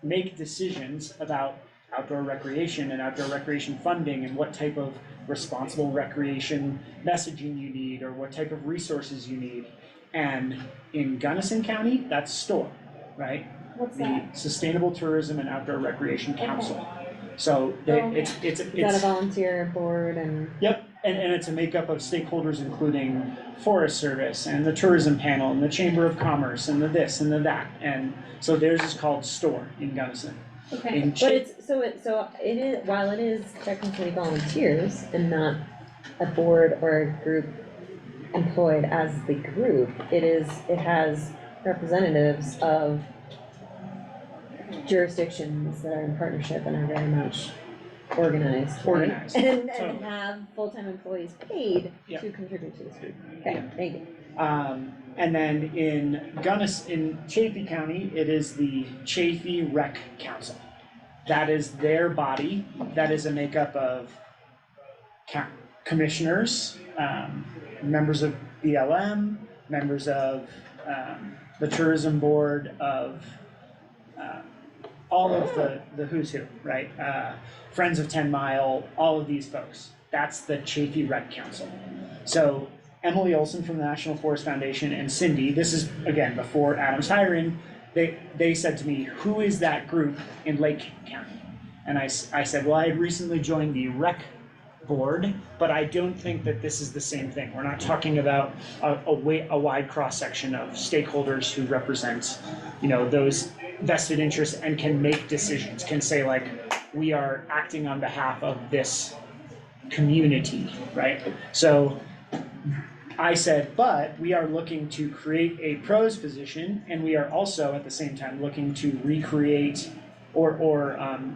make decisions about outdoor recreation and outdoor recreation funding and what type of responsible recreation messaging you need or what type of resources you need. And in Gunnison County, that's STORE, right? What's The that? Sustainable Tourism and Outdoor Recreation Council. So it's Is that a volunteer board and? Yep, and it's a makeup of stakeholders including Forest Service and the tourism panel and the Chamber of Commerce and the this and the that. And so theirs is called STORE in Gunnison. Okay. But it is, while it is technically volunteers and not a board or a group employed as the group, it has representatives of jurisdictions that are in partnership and are very much organized. right? Organized. And Totally. have full-time employees paid Yep. to contribute to this group. Okay, thank you. And then in Chaffey County, it is the Chaffey Rec Council. That is their body. That is a makeup of commissioners, members of BLM, members of the tourism board, of all of the who's who, right? Friends of 10 Mile, all of these folks. That's the Chaffey Rec Council. So Emily Olson from the National Forest Foundation and Cindy, this is, again, before Adam's hiring, they said to me, who is that group in Lake County? And I said, well, I had recently joined the rec board, but I don't think that this is the same thing. We're not talking about a wide cross-section of stakeholders who represent, those vested interest and can make decisions, can say like, we are acting on behalf of this community, right? So I said, but we are looking to create a pros position, and we are also at the same time looking to recreate, or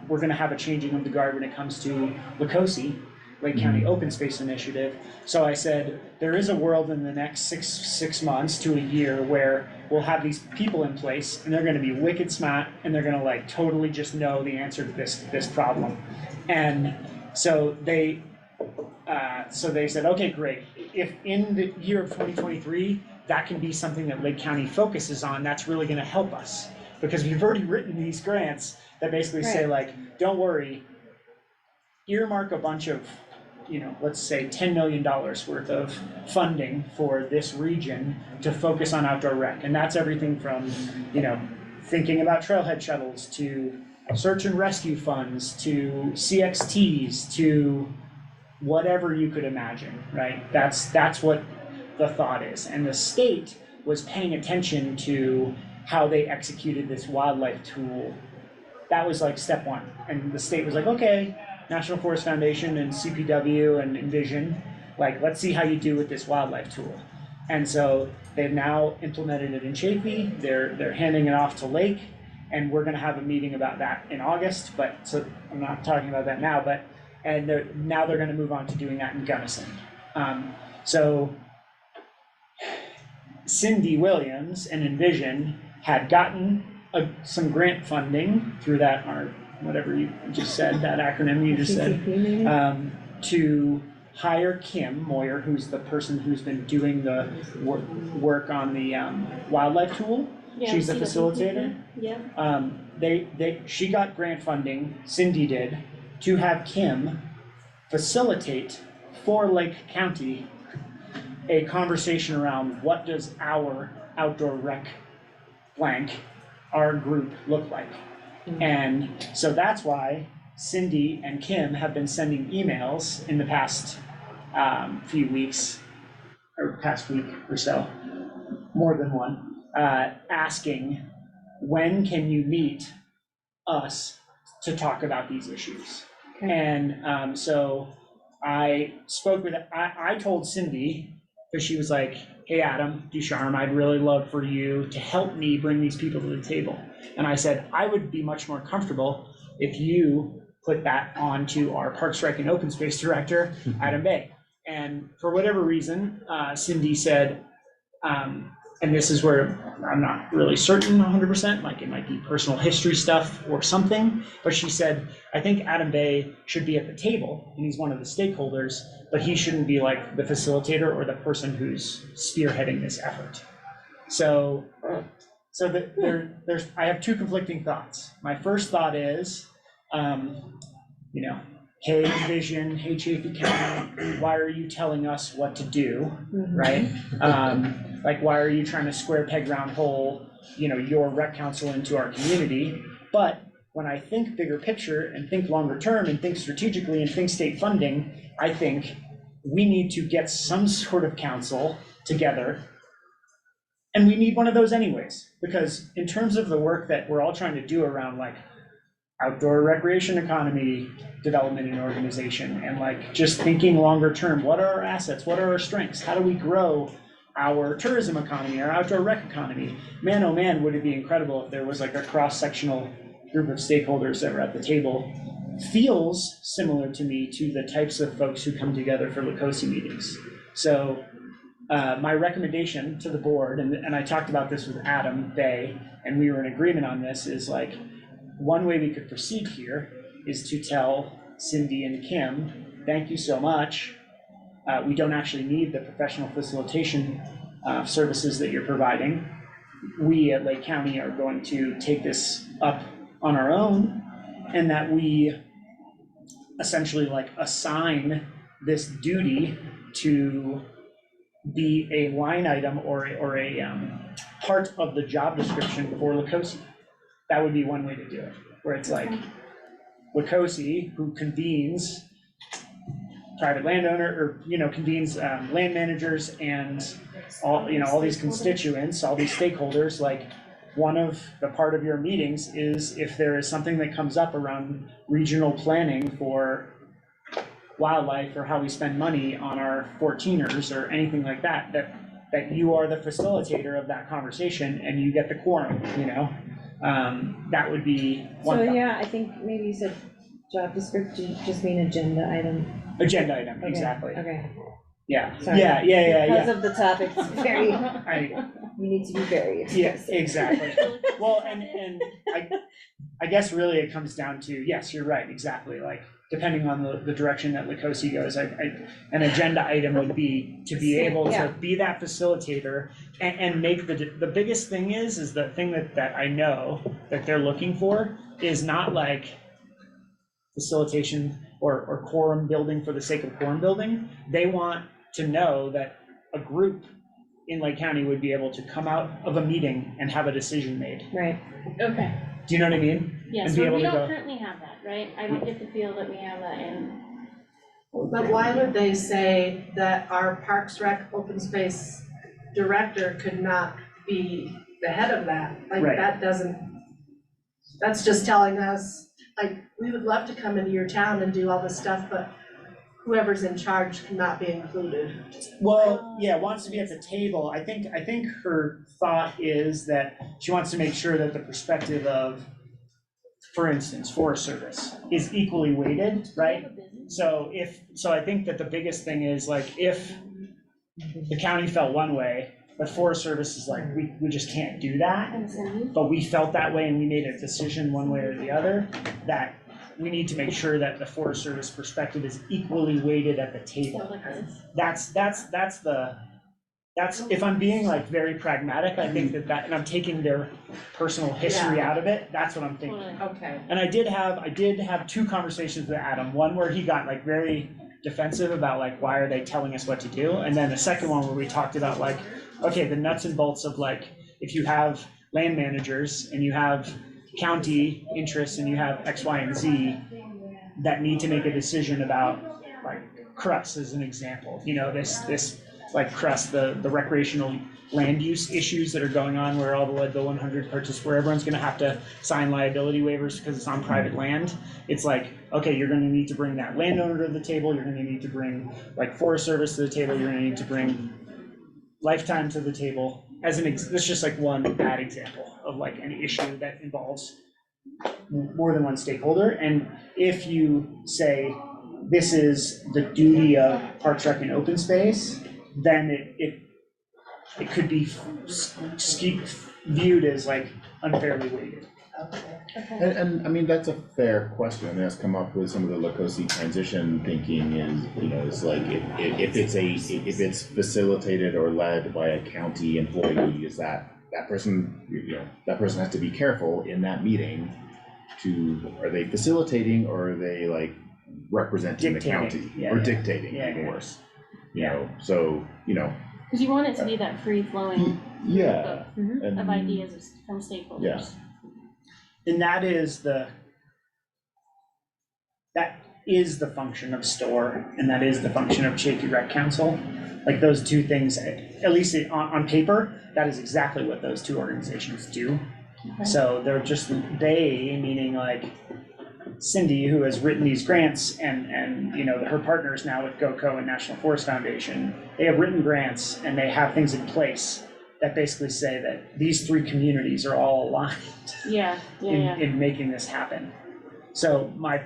we're gonna have a changing of the guard when it comes to LaCosi, Lake County Open Space Initiative. So I said, there is a world in the next six months to a year where we'll have these people in place, and they're gonna be wicked smart, and they're gonna like totally just know the answer to this problem. And so they said, okay, great. If in the year of 2023, that can be something that Lake County focuses on, that's really gonna help us. Because we've already written these grants that basically say like, don't worry, earmark a bunch of, let's say $10 million worth of funding for this region to focus on outdoor rec. And that's everything from, thinking about trailhead shuttles to search and rescue funds to CXTs to whatever you could imagine, right? That's what the thought is. And the state was paying attention to how they executed this wildlife tool. That was like step one. And the state was like, okay, National Forest Foundation and CPW and Envision, like, let's see how you do with this wildlife tool. And so they've now implemented it in Chafee. They're handing it off to Lake, and we're gonna have a meeting about that in August, but so I'm not talking about that now, and now they're gonna move on to doing that in Gunnison. So Cindy Williams and Envision had gotten some grant funding through that, or whatever you just said, that acronym you just said, to hire Kim Moyer, who's the person who's been doing the work on the wildlife tool. Yeah, She's the facilitator. Yeah. She got grant funding, Cindy did, to have Kim facilitate for Lake County a conversation around what does our outdoor rec blank, our group, look like. And so that's why Cindy and Kim have been sending emails in the past few weeks, or past week or so, more than one, asking, when can you meet us to talk about these issues? Okay. And so I spoke with, I told Cindy, because she was like, hey, Adam Ducharme, I'd really love for you to help me bring these people to the table. And I said, I would be much more comfortable if you put that onto our Parks Rec and Open Space Director, Adam Bay. And for whatever reason, Cindy said, and this is where I'm not really certain 100%, like it might be personal history stuff or something, but she said, I think Adam Bay should be at the table, and he's one of the stakeholders, but he shouldn't be like the facilitator or the person who's spearheading this effort. So I have two conflicting thoughts. My first thought is, hey Vision, hey Chafee County, why are you telling us what to do, right? Like, why are you trying to square peg round hole, your rec council into our community? But when I think bigger picture and think longer term and think strategically and think state funding, I think we need to get some sort of council together. And we need one of those anyways, because in terms of the work that we're all trying to do around like outdoor recreation economy development and organization, and like just thinking longer term, what are our assets? What are our strengths? How do we grow our tourism economy, our outdoor rec economy? Man, oh man, would it be incredible if there was like a cross-sectional group of stakeholders that were at the table. Feels similar to me to the types of folks who come together for LaCosi meetings. So my recommendation to the board, and I talked about this with Adam Bay, and we were in agreement on this, is like, one way we could proceed here is to tell Cindy and Kim, thank you so much. We don't actually need the professional facilitation services that you're providing. We at Lake County are going to take this up on our own, and that we essentially like assign this duty to be a line item or a part of the job description for LaCosi. That would be one way to do it, where it's like LaCosi, who convenes private landowner, or convenes land managers and all these constituents, all these stakeholders, like one of the part of your meetings is if there is something that comes up around regional planning for wildlife or how we spend money on our 14ers or anything like that, that you are the facilitator of that conversation and you get the quorum, you know? That would be one So, thing. yeah, I think maybe you said job description, just mean agenda item. Agenda item, Okay, exactly. Okay. Yeah, Sorry. yeah. Because of the topic, it's very, I, you need to be very explicit. yeah, exactly. Well, and I guess really it comes down to, yes, you're right, exactly, like, depending on the direction that Lacosi goes, an agenda item would be to be able Yeah. to be that facilitator and make the biggest thing is the thing that I know that they're looking for is not like facilitation or quorum building for the sake of quorum building. They want to know that a group in Lake County would be able to come out of a meeting and have a decision made. Right. Okay, Do you know what I mean? yeah, And be so able we to don't go- currently have that, right? I don't get to feel that we have that in. But why would they say that our Parks Rec open space director could not be the head of that? Like, Right. that doesn't, that's just telling us, like, we would love to come into your town and do all this stuff, but whoever's in charge cannot be included. Well, yeah, wants to be at the table. I think her thought is that she wants to make sure that the perspective of, for instance, Forest Service is equally weighted, right? So I think that the biggest thing is like, if the county felt one way, but Forest Service is like, we just can't do that. But we felt that way and we made a decision one way or the other, that we need to make sure that the Forest Service perspective is equally weighted at the table. That's if I'm being like very pragmatic, I think that, and I'm taking their personal history out of it, that's what I'm thinking. Okay. And I did have two conversations with Adam, one where he got like very defensive about like, why are they telling us what to do? And then the second one where we talked about like, okay, the nuts and bolts of like, if you have land managers and you have county interests and you have X, Y, and Z that need to make a decision about like CRUS as an example, you know, this like CRUS, the recreational land use issues that are going on where all the Leadville 100 participants, where everyone's gonna have to sign liability waivers because it's on private land. It's like, okay, you're gonna need to bring that landowner to the table, you're gonna need to bring like Forest Service to the table, you're gonna need to bring Lifetime to the table. As this is just like one bad example of like an issue that involves more than one stakeholder. And if you say this is the duty of Parks Rec and Open Space, then it could be viewed as like unfairly weighted. And I mean, that's a fair question, and that's come up with some of the Lacosi transition thinking is, you know, it's like if it's facilitated or led by a county employee, is that person, you know, that person has to be careful in that meeting are they facilitating or are they like representing Dictating. the county? Yeah, or yeah. dictating, Yeah, even yeah. worse. You know, so, you know, Because you want it to be that free flowing yeah. of ideas from stakeholders. Yeah. And that is the function of STORE, and that is the function of Chaffey Rec Council. Like those two things, at least on paper, that is exactly what those two organizations do. Okay. So they're just, meaning like Cindy, who has written these grants, and you know, her partners now with GOCO and National Forest Foundation, they have written grants and they have things in place that basically say that these three communities are all aligned in making this happen. So my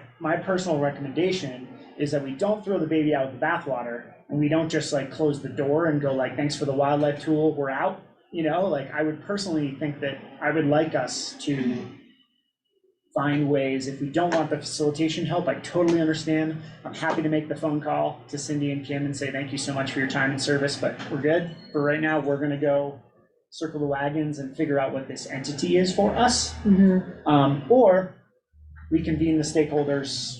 personal recommendation is that we don't throw the baby out with the bathwater, and we don't just like close the door and go like, thanks for the wildlife tool, we're out. You know, like I would personally think that I would like us to find ways, if we don't want the facilitation help, I totally understand. I'm happy to make the phone call to Cindy and Kim and say, thank you so much for your time and service, but we're good. For right now, we're gonna go circle the wagons and figure out what this entity is for us. Or we convene the stakeholders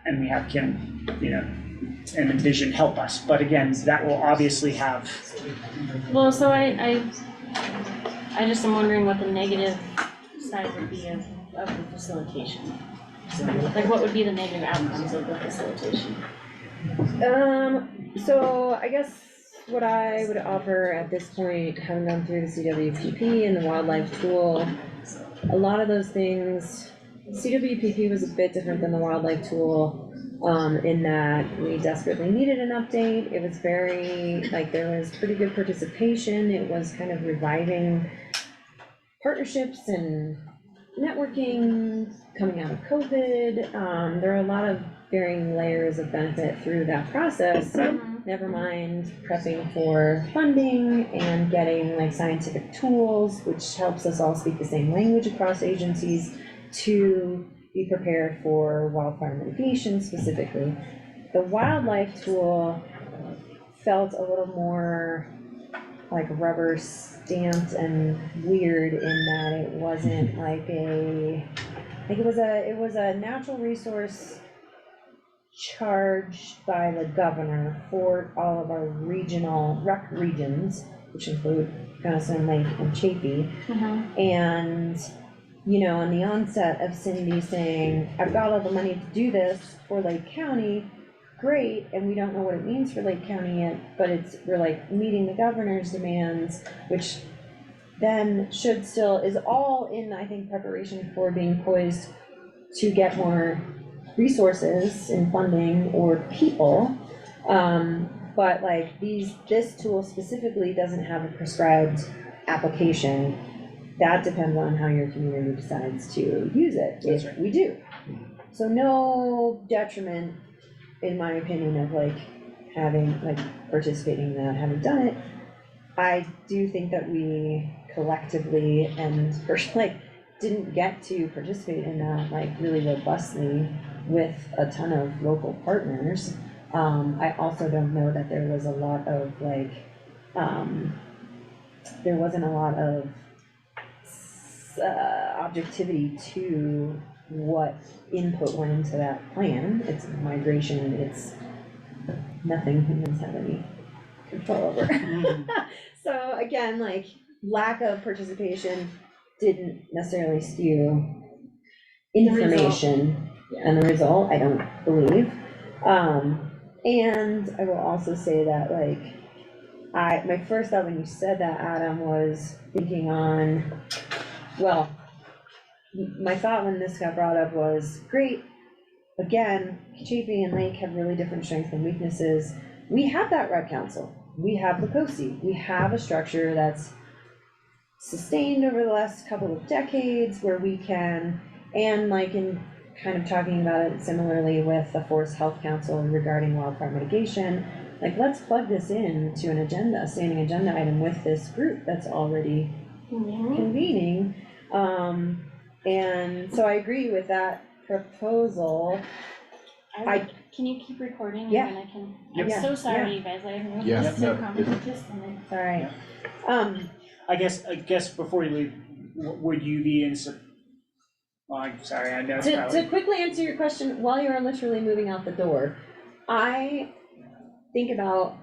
and we have Kim, you know, and Envision help us. But again, that will obviously have. Well, so I just am wondering what the negative side would be of the facilitation. Like, what would be the negative outcomes of the facilitation? So I guess what I would offer at this point, having gone through the CWPP and the wildlife tool. A lot of those things, CWPP was a bit different than the wildlife tool, in that we desperately needed an update. It was very, like, there was pretty good participation. It was kind of reviving partnerships and networking coming out of COVID. There are a lot of varying layers of benefit through that process. So never mind prepping for funding and getting like scientific tools, which helps us all speak the same language across agencies to be prepared for wildfire mitigation specifically. The wildlife tool felt a little more like rubber stamped and weird in that it wasn't like it was a natural resource charged by the governor for all of our regional rec regions, which include Gunnison Lake and Chafee. And, you know, on the onset of Cindy saying, I've got all the money to do this for Lake County, great, and we don't know what it means for Lake County yet, but we're like meeting the governor's demands, which then is all in, I think, preparation for being poised to get more resources and funding or people. But like this tool specifically doesn't have a prescribed application. That depends on how your community decides to use it, if we do. So no detriment, in my opinion, of like participating in that, having done it. I do think that we collectively and didn't get to participate in that like really robustly with a ton of local partners. I also don't know that there was a lot of there wasn't a lot of objectivity to what input went into that plan. It's migration, it's nothing humans have any control over. So again, like lack of participation didn't necessarily skew information and the result, I don't believe. And I will also say that my first thought when you said that, Adam, was thinking on, well, my thought when this got brought up was, great, again, Chafee and Lake have really different strengths and weaknesses. We have that rec council, we have LaCosi, we have a structure that's sustained over the last couple of decades where we can, and like in kind of talking about it similarly with the Forest Health Council regarding wildfire mitigation, like let's plug this in to a standing agenda item with this group that's already convening. And so I agree with that proposal. Can you keep recording? Yeah. And then I can, Yep. I'm so Yeah. sorry, you guys, I Yeah. was so No. complicated. It's all right. I guess before you leave, would you be in, well, I'm sorry, I know it's To probably. quickly answer your question, while you're literally moving out the door, I think about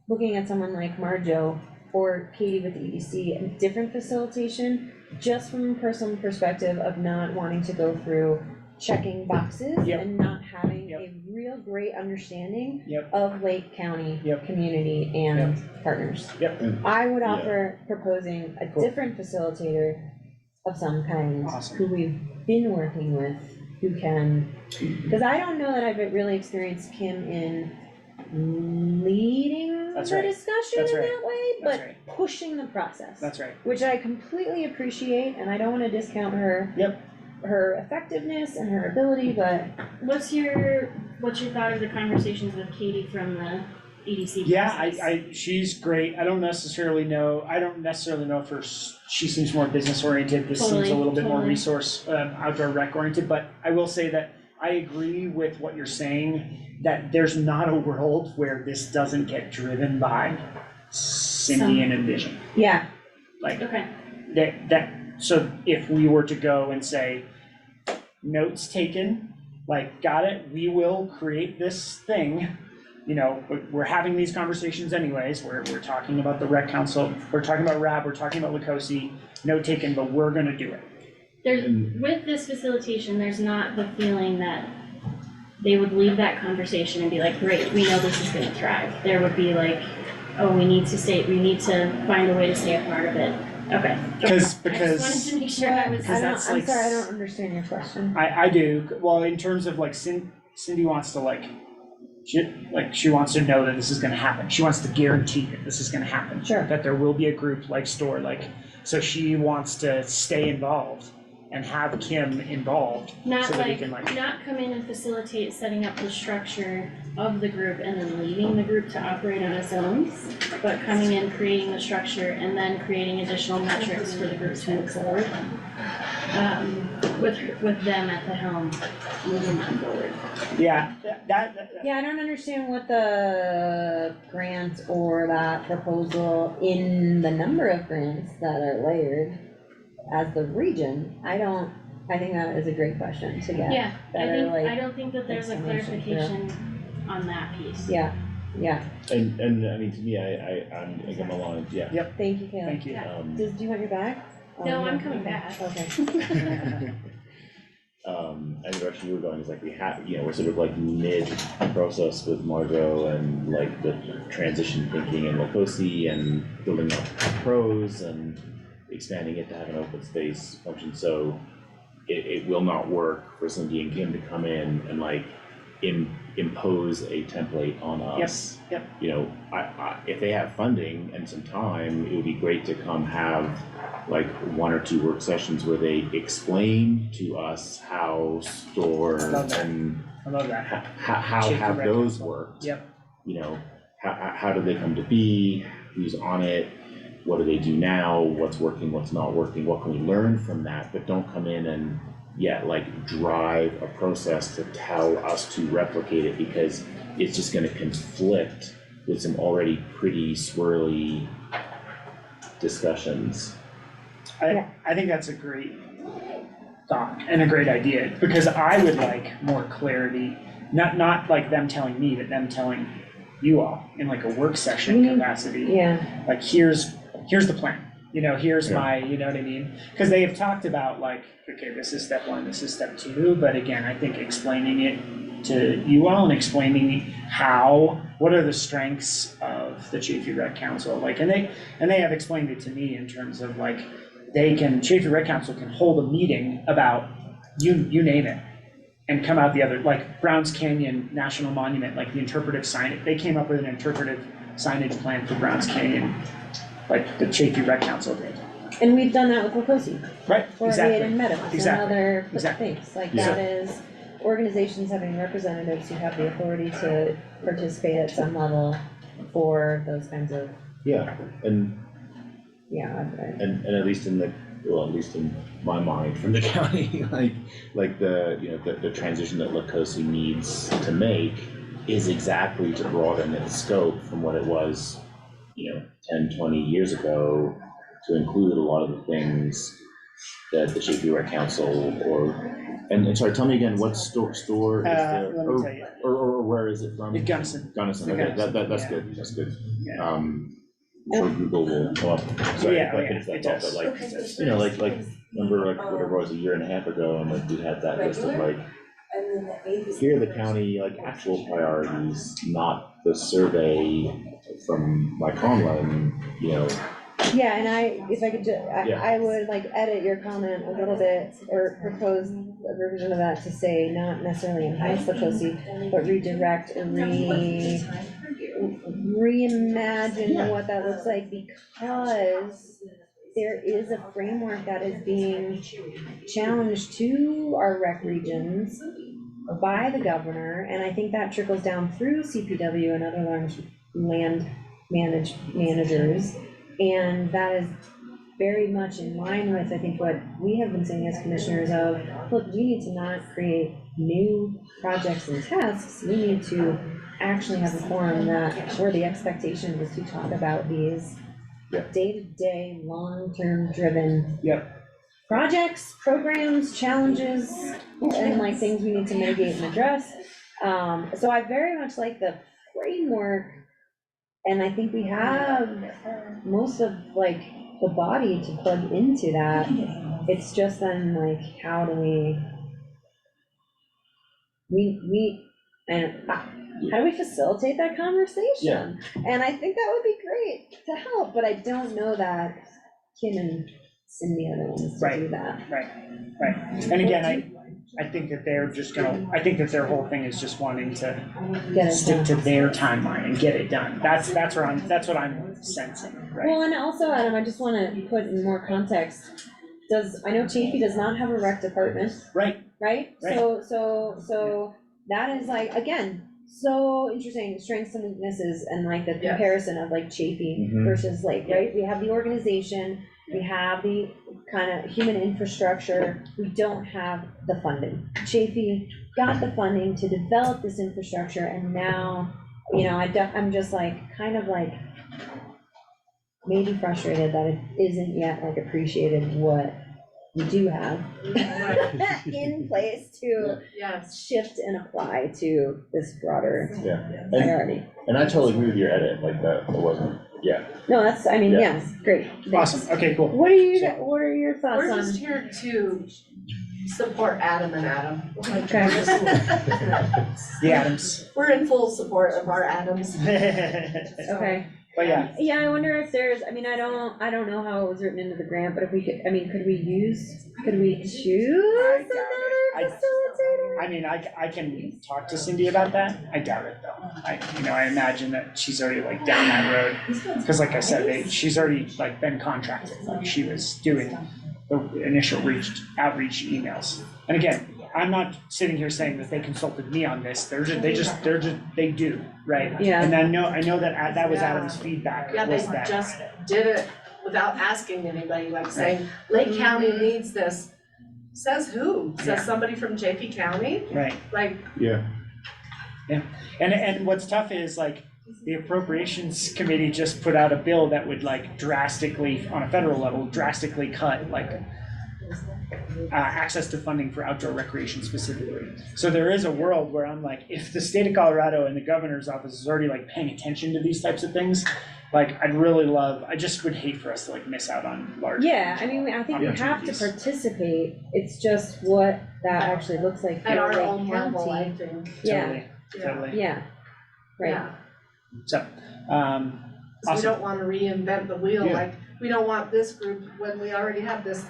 looking at someone like Marjo or Katie with the EDC, a different facilitation, just from a personal perspective of not wanting to go through checking boxes and not having a real great understanding of Lake County community and partners. I would offer proposing a different facilitator of some kind who we've been working with, who can, because I don't know that I've really experienced Kim in leading the discussion in that way, but pushing the process. That's right. Which I completely appreciate, and I don't want to discount her her effectiveness and her ability, but What's your thought of the conversations with Katie from the EDC? Yeah, process? she's great. I don't necessarily know if she seems more business oriented. This seems a little bit more resource, outdoor rec oriented, but I will say that I agree with what you're saying, that there's not a world where this doesn't get driven by Cindy and Envision. Yeah. Like, so if we were to go and say, notes taken, like, got it, we will create this thing, you know, we're having these conversations anyways, we're talking about the rec council, we're talking about RAB, we're talking about LaCosi, note taken, but we're gonna do it. With this facilitation, there's not the feeling that they would leave that conversation and be like, great, we know this is gonna thrive. There would be like, oh, we need to find a way to stay a part of it. Okay. Because I just wanted to make sure I was. I'm sorry, I don't understand your question. I do, well, in terms of like Cindy wants to she wants to know that this is gonna happen. She wants to guarantee that this is gonna happen. Sure. That there will be a group like STORE, so she wants to stay involved and have Kim involved. Not so that we can not come in and facilitate setting up the structure of the group and then leaving the group to operate on its own, but coming in, creating the structure, and then creating additional metrics for the group to move forward. With them at the helm, moving that forward. Yeah, Yeah, I don't understand what the grant or that proposal in the number of grants that are layered as the region, I think that is a great question to get. Yeah, I don't think that there's a explanation clarification on that piece. Yeah, yeah. And I mean, to me, I'm aligned, yeah. Yep. Thank you, Kayla. Thank you. Do you want your back? No, I'm coming back. Okay. And the direction you were going is like we're sort of like mid-process with Margot and like the transition thinking and Lacosi and building up pros and expanding it to have an open space function. So it will not work for Cindy and Kim to come in and like impose a template on us. Yep. You know, if they have funding and some time, it would be great to come have like 1 or 2 work sessions where they explain to us how STORE and I love that. how have those worked. Yep. You know, how did they come to be? Who's on it? What do they do now? What's working? What's not working? What can we learn from that? But don't come in and like drive a process to tell us to replicate it, because it's just going to conflict with some already pretty swirly discussions. I think that's a great thought and a great idea, because I would like more clarity, not like them telling me, but them telling you all in like a work session capacity. Yeah. Like here's the plan, here's my, you know what I mean? Because they have talked about like, okay, this is step 1, this is step 2, but again, I think explaining it to you all and explaining what are the strengths of the Chaffey Rec Council, like, and they have explained it to me in terms of like, Chaffey Rec Council can hold a meeting about, you name it, and come out the other, like Browns Canyon National Monument, like the interpretive signage, they came up with an interpretive signage plan for Browns Canyon, like the Chaffey Rec Council did. And we've done that with Lacosi. Right, Or exactly. Hayden Meadows and Exactly. other Exactly. things, like Yeah. that is organizations having representatives who have the authority to participate at some level for those kinds of, Yeah, and at least at least in my mind from the county, like the transition that Lacosi needs to make is exactly to broaden its scope from what it was, 10, 20 years ago, to include a lot of the things that the Chaffey Rec Council and sorry, tell me again, what store is there? Let me tell you. Or where is it from? Gunnison. Gunnison, okay, that's good, that's good. I'm sure Google will come up, sorry, Yeah, if I yeah, finish that it thought, does. but like, remember like whatever it was a year and a half ago, and like we had that list of like, here are the county like actual priorities, not the survey from Mike Conlon, yeah, and if I could I would like edit your comment a little bit, or propose a revision of that to say not necessarily enhance Lacosi, but redirect and reimagine what that looks like, because there is a framework that is being challenged to our rec regions by the governor, and I think that trickles down through CPW and other land managers, and that is very much in line with, I think, what we have been saying as commissioners of, look, we need to not create new projects and tasks, we need to actually have a forum where the expectation is to talk about these day-to-day, long-term driven projects, programs, challenges, and like things we need to mitigate and address. So I very much like the framework, and I think we have most of like the body to plug into that. It's just then like, how do we how do we facilitate that conversation? And I think that would be great to help, but I don't know that Kim and Cindy are the ones to do that. Right. And again, I think that they're just gonna, I think that their whole thing is just wanting to stick to their timeline and get it done. That's what I'm sensing, right? Well, and also, Adam, I just wanna put in more context, I know Chafee does not have a rec department. Right. Right? Right. So that is like, again, so interesting, strengths and weaknesses, and like the comparison of like Chafee versus Lake, right? We have the organization, we have the kind of human infrastructure, we don't have the funding. Chafee got the funding to develop this infrastructure, and now, you know, I'm just like, kind of like, maybe frustrated that it isn't yet like appreciated what we do have in place to shift and apply to this broader priority. And I totally agree with your edit, like that, it wasn't, No, that's, I mean, Yeah. great. Thanks. Awesome, okay, cool. What are your thoughts We're on? just here to support Adam and Adam. Okay. The Adams. We're in full support of our Adams. Okay. But yeah. Yeah, I wonder if there's, I mean, I don't know how it was written into the grant, but if we could, I mean, could we choose another facilitator? I mean, I can talk to Cindy about that. I doubt it though. I imagine that she's already like down that road. Cause like I said, she's already like been contracted, like she was doing the initial outreach emails. And again, I'm not sitting here saying that they consulted me on this. They do, right? Yeah. And I know that that was Adam's feedback. Yeah, they was that. just did it without asking anybody, like saying, Lake County needs this. Says who? Says somebody from Chaffey County? Right. Like. Yeah. And what's tough is like, the appropriations committee just put out a bill that would like drastically, on a federal level, drastically cut like access to funding for outdoor recreation specifically. So there is a world where I'm like, if the state of Colorado and the governor's office is already like paying attention to these types of things, like I just would hate for us to like miss out on large. Yeah, I mean, I think we have to participate, it's just what that actually looks like. At for our Lake own level, I County. think. Yeah. Totally. Yeah, right. Yeah. So, 'Cause we awesome. don't wanna reinvent the wheel, Yeah. like, we don't want this group when we already have this.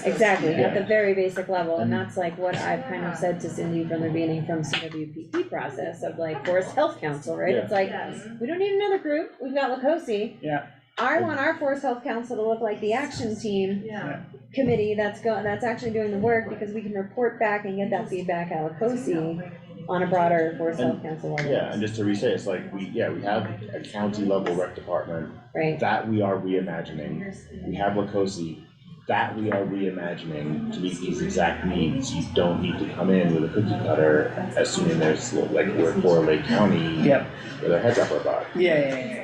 Exactly, at the Yeah. very basic level, and that's like what I've kind of said to Cindy from the beginning, from CWPP process of like Forest Health Council, right? Yeah. It's like, Yes. we don't need another group, we've got Lacosi. Yeah. I want our Forest Health Council to look like the action team Yeah. committee that's actually doing the work, because we can report back and get that feedback at Lacosi on a broader Forest Health Council level. Yeah, and just to re-say, it's like, we have a county level rec department. Right. That we are reimagining. We have Lacosi, that we are reimagining to meet these exact needs. You don't need to come in with a cookie cutter, assuming there's, like, we're for Lake County. Yep. With our heads up our butt. Yeah.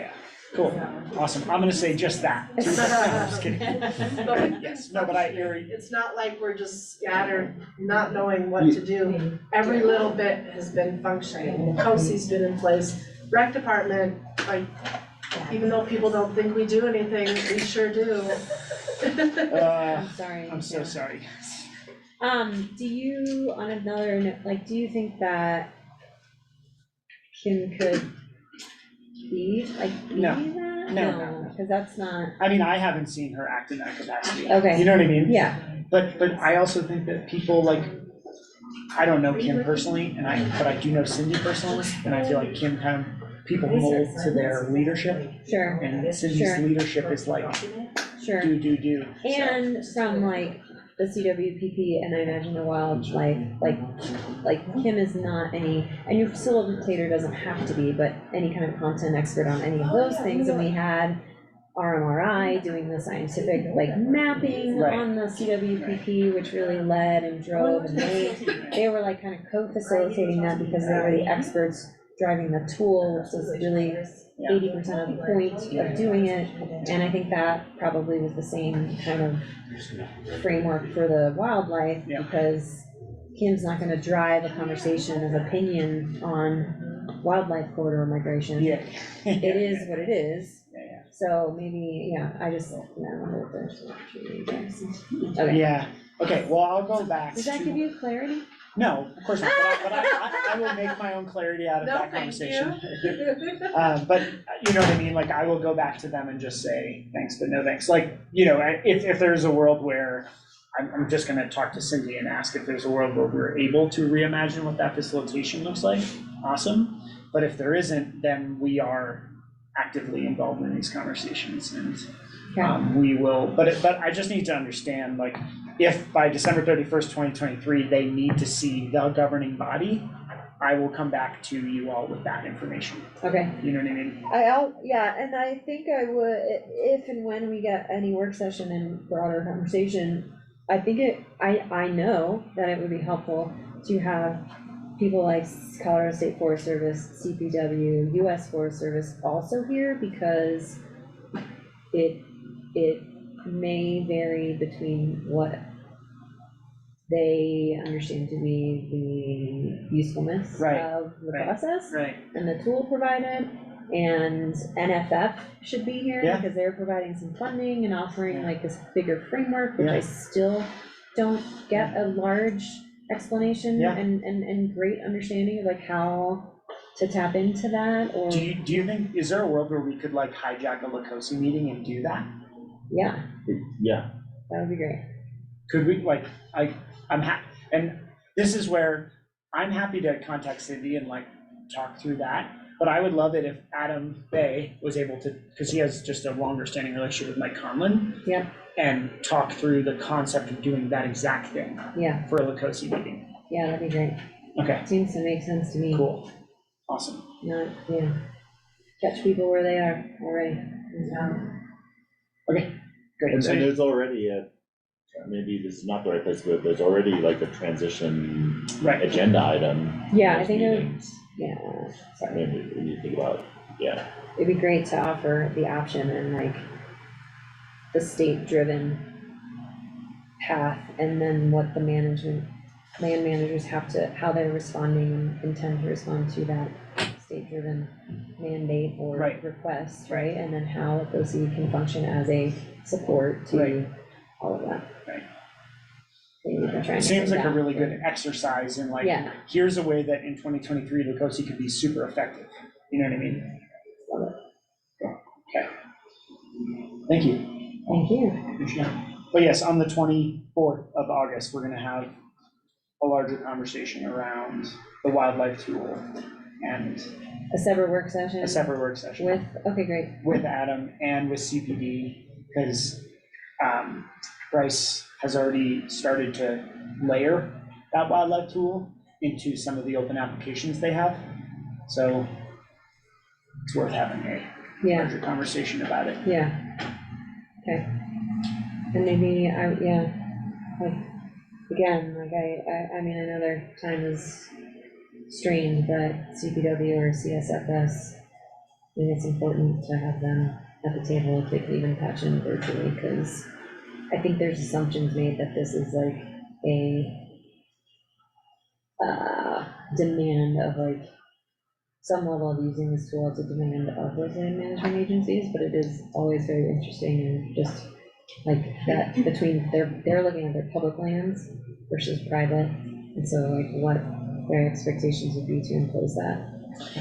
Cool, awesome. I'm gonna say just that. I'm just kidding. Yes, no, but It's not like we're just scattered, not knowing what to do. Every little bit has been functioning. COSI's been in place. Rec department, like, even though people don't think we do anything, we sure do. I'm sorry. I'm so sorry. Do you, on another note, like, do you think that Kim could be that? No. Because that's not. I mean, I haven't seen her act in that capacity. Okay. You know what I mean? Yeah. But I also think that people like, I don't know Kim personally, but I do know Cindy personally, and I feel like Kim kind of, people mold to their leadership. Sure. And Cindy's Sure. leadership is like, Sure. do. And from like the CWPP, and I imagine the wildlife, like Kim is not any, and your facilitator doesn't have to be, but any kind of content expert on any of those things. And we had RMRI doing the scientific like mapping on the CWPP, which really led and drove, and they were like kind of co-facilitating that, because they were the experts driving the tool, which was really 80% of the point of doing it. And I think that probably was the same kind of framework for the wildlife, because Kim's not gonna drive a conversation of opinion on wildlife corridor migration. Yeah. It is what it is. So maybe, I just, I wonder if there's. Okay. Yeah, okay, well, I'll go back Does that to- give you clarity? No, of course not, I will make my own clarity out of No, that thank conversation. you. But you know what I mean, like, I will go back to them and just say, thanks, but no thanks. Like, you know, if there's a world where, I'm just gonna talk to Cindy and ask if there's a world where we're able to reimagine what that facilitation looks like, awesome. But if there isn't, then we are actively involved in these conversations, and we will, but I just need to understand, like, if by December 31st, 2023, they need to see the governing body, I will come back to you all with that information. Okay. You know what I mean? Yeah, and I think I would, if and when we get any work session and broader conversation, I think I know that it would be helpful to have people like Colorado State Forest Service, CPW, US Forest Service also here, because it may vary between what they understand to be the usefulness of the process and the tool provided. And NFF should be here because they're providing some funding and offering like this bigger framework, which I still don't get a large explanation and great understanding of like how to tap into that. Or do you think, is there a world where we could like hijack a LaCosi meeting and do that? Yeah, That would be great. Could we, like, I'm happy, and this is where I'm happy to contact Cindy and like talk through that, but I would love it if Adam Bay was able to, because he has just a longer standing relationship with Mike Conlon. And talk through the concept of doing that exact thing. For a LaCosi meeting. Yeah, that'd be great. Okay. Seems to make sense to me. Cool. Awesome. Catch people where they are already. Okay, great. And there's already maybe this is not the right place, but there's already like a transition agenda item. Yeah, I think it would, Sorry. Maybe when you think about, it'd be great to offer the option and like the state-driven path, and then what the land managers have to, how they're responding and intend to respond to that state-driven mandate or request, right? And then how LaCosi can function as a support to all of that. It seems like a really good exercise in like, here's a way that in 2023 LaCosi could be super effective. You know what I mean? Love it. Okay. Thank you. Thank you. But yes, on the 24th of August, we're gonna have a larger conversation around the wildlife tool and a separate work session. With, okay, great. With Adam and with CPD, because Bryce has already started to layer that wildlife tool into some of the open applications they have. So it's worth having a larger conversation about it. Okay. And maybe like, again, like I mean, I know their time is strained, but CPW or CSFS, I think it's important to have them at the table if they can even patch in virtually, because I think there's assumptions made that this is like a demand of like some level of using this tool as a demand of those land management agencies, but it is always very interesting and just like that between they're looking at their public lands versus private, and so like what their expectations would be to impose that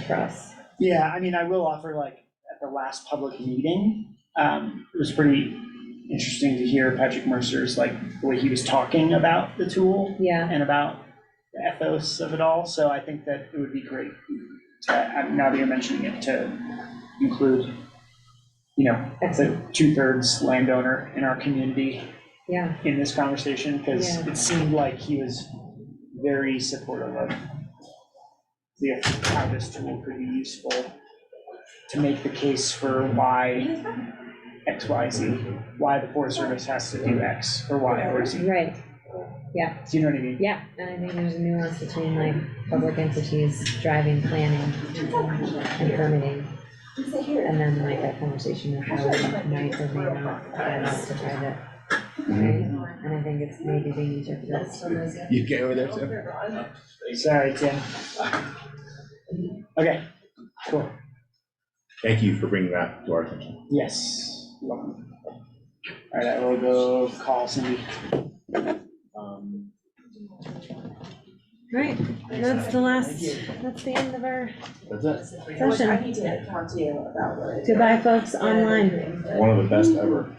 across. Yeah, I mean, I will offer like at the last public meeting, it was pretty interesting to hear Patrick Mercer's like the way he was talking about the tool and about the ethos of it all. So I think that it would be great to, now that you're mentioning it, to include, you know, the 2/3 landowner in our community in this conversation, because it seemed like he was very supportive of how this tool could be useful to make the case for why X, Y, Z, why the Forest Service has to do X or Y or Z. Right. Yeah. Do you know what I mean? Yeah, and I think there's a nuance between like public entities driving planning and permitting, and then like a conversation of how we might or may not get out to private. Right? And I think it's maybe being interpreted. You okay over there too? Sorry, Tim. Okay, cool. Thank you for bringing that to our attention. Yes. All right, I will go call Cindy. Right, that's the end of our That's it. session. need to talk to you about what Goodbye, folks online. One of the best ever.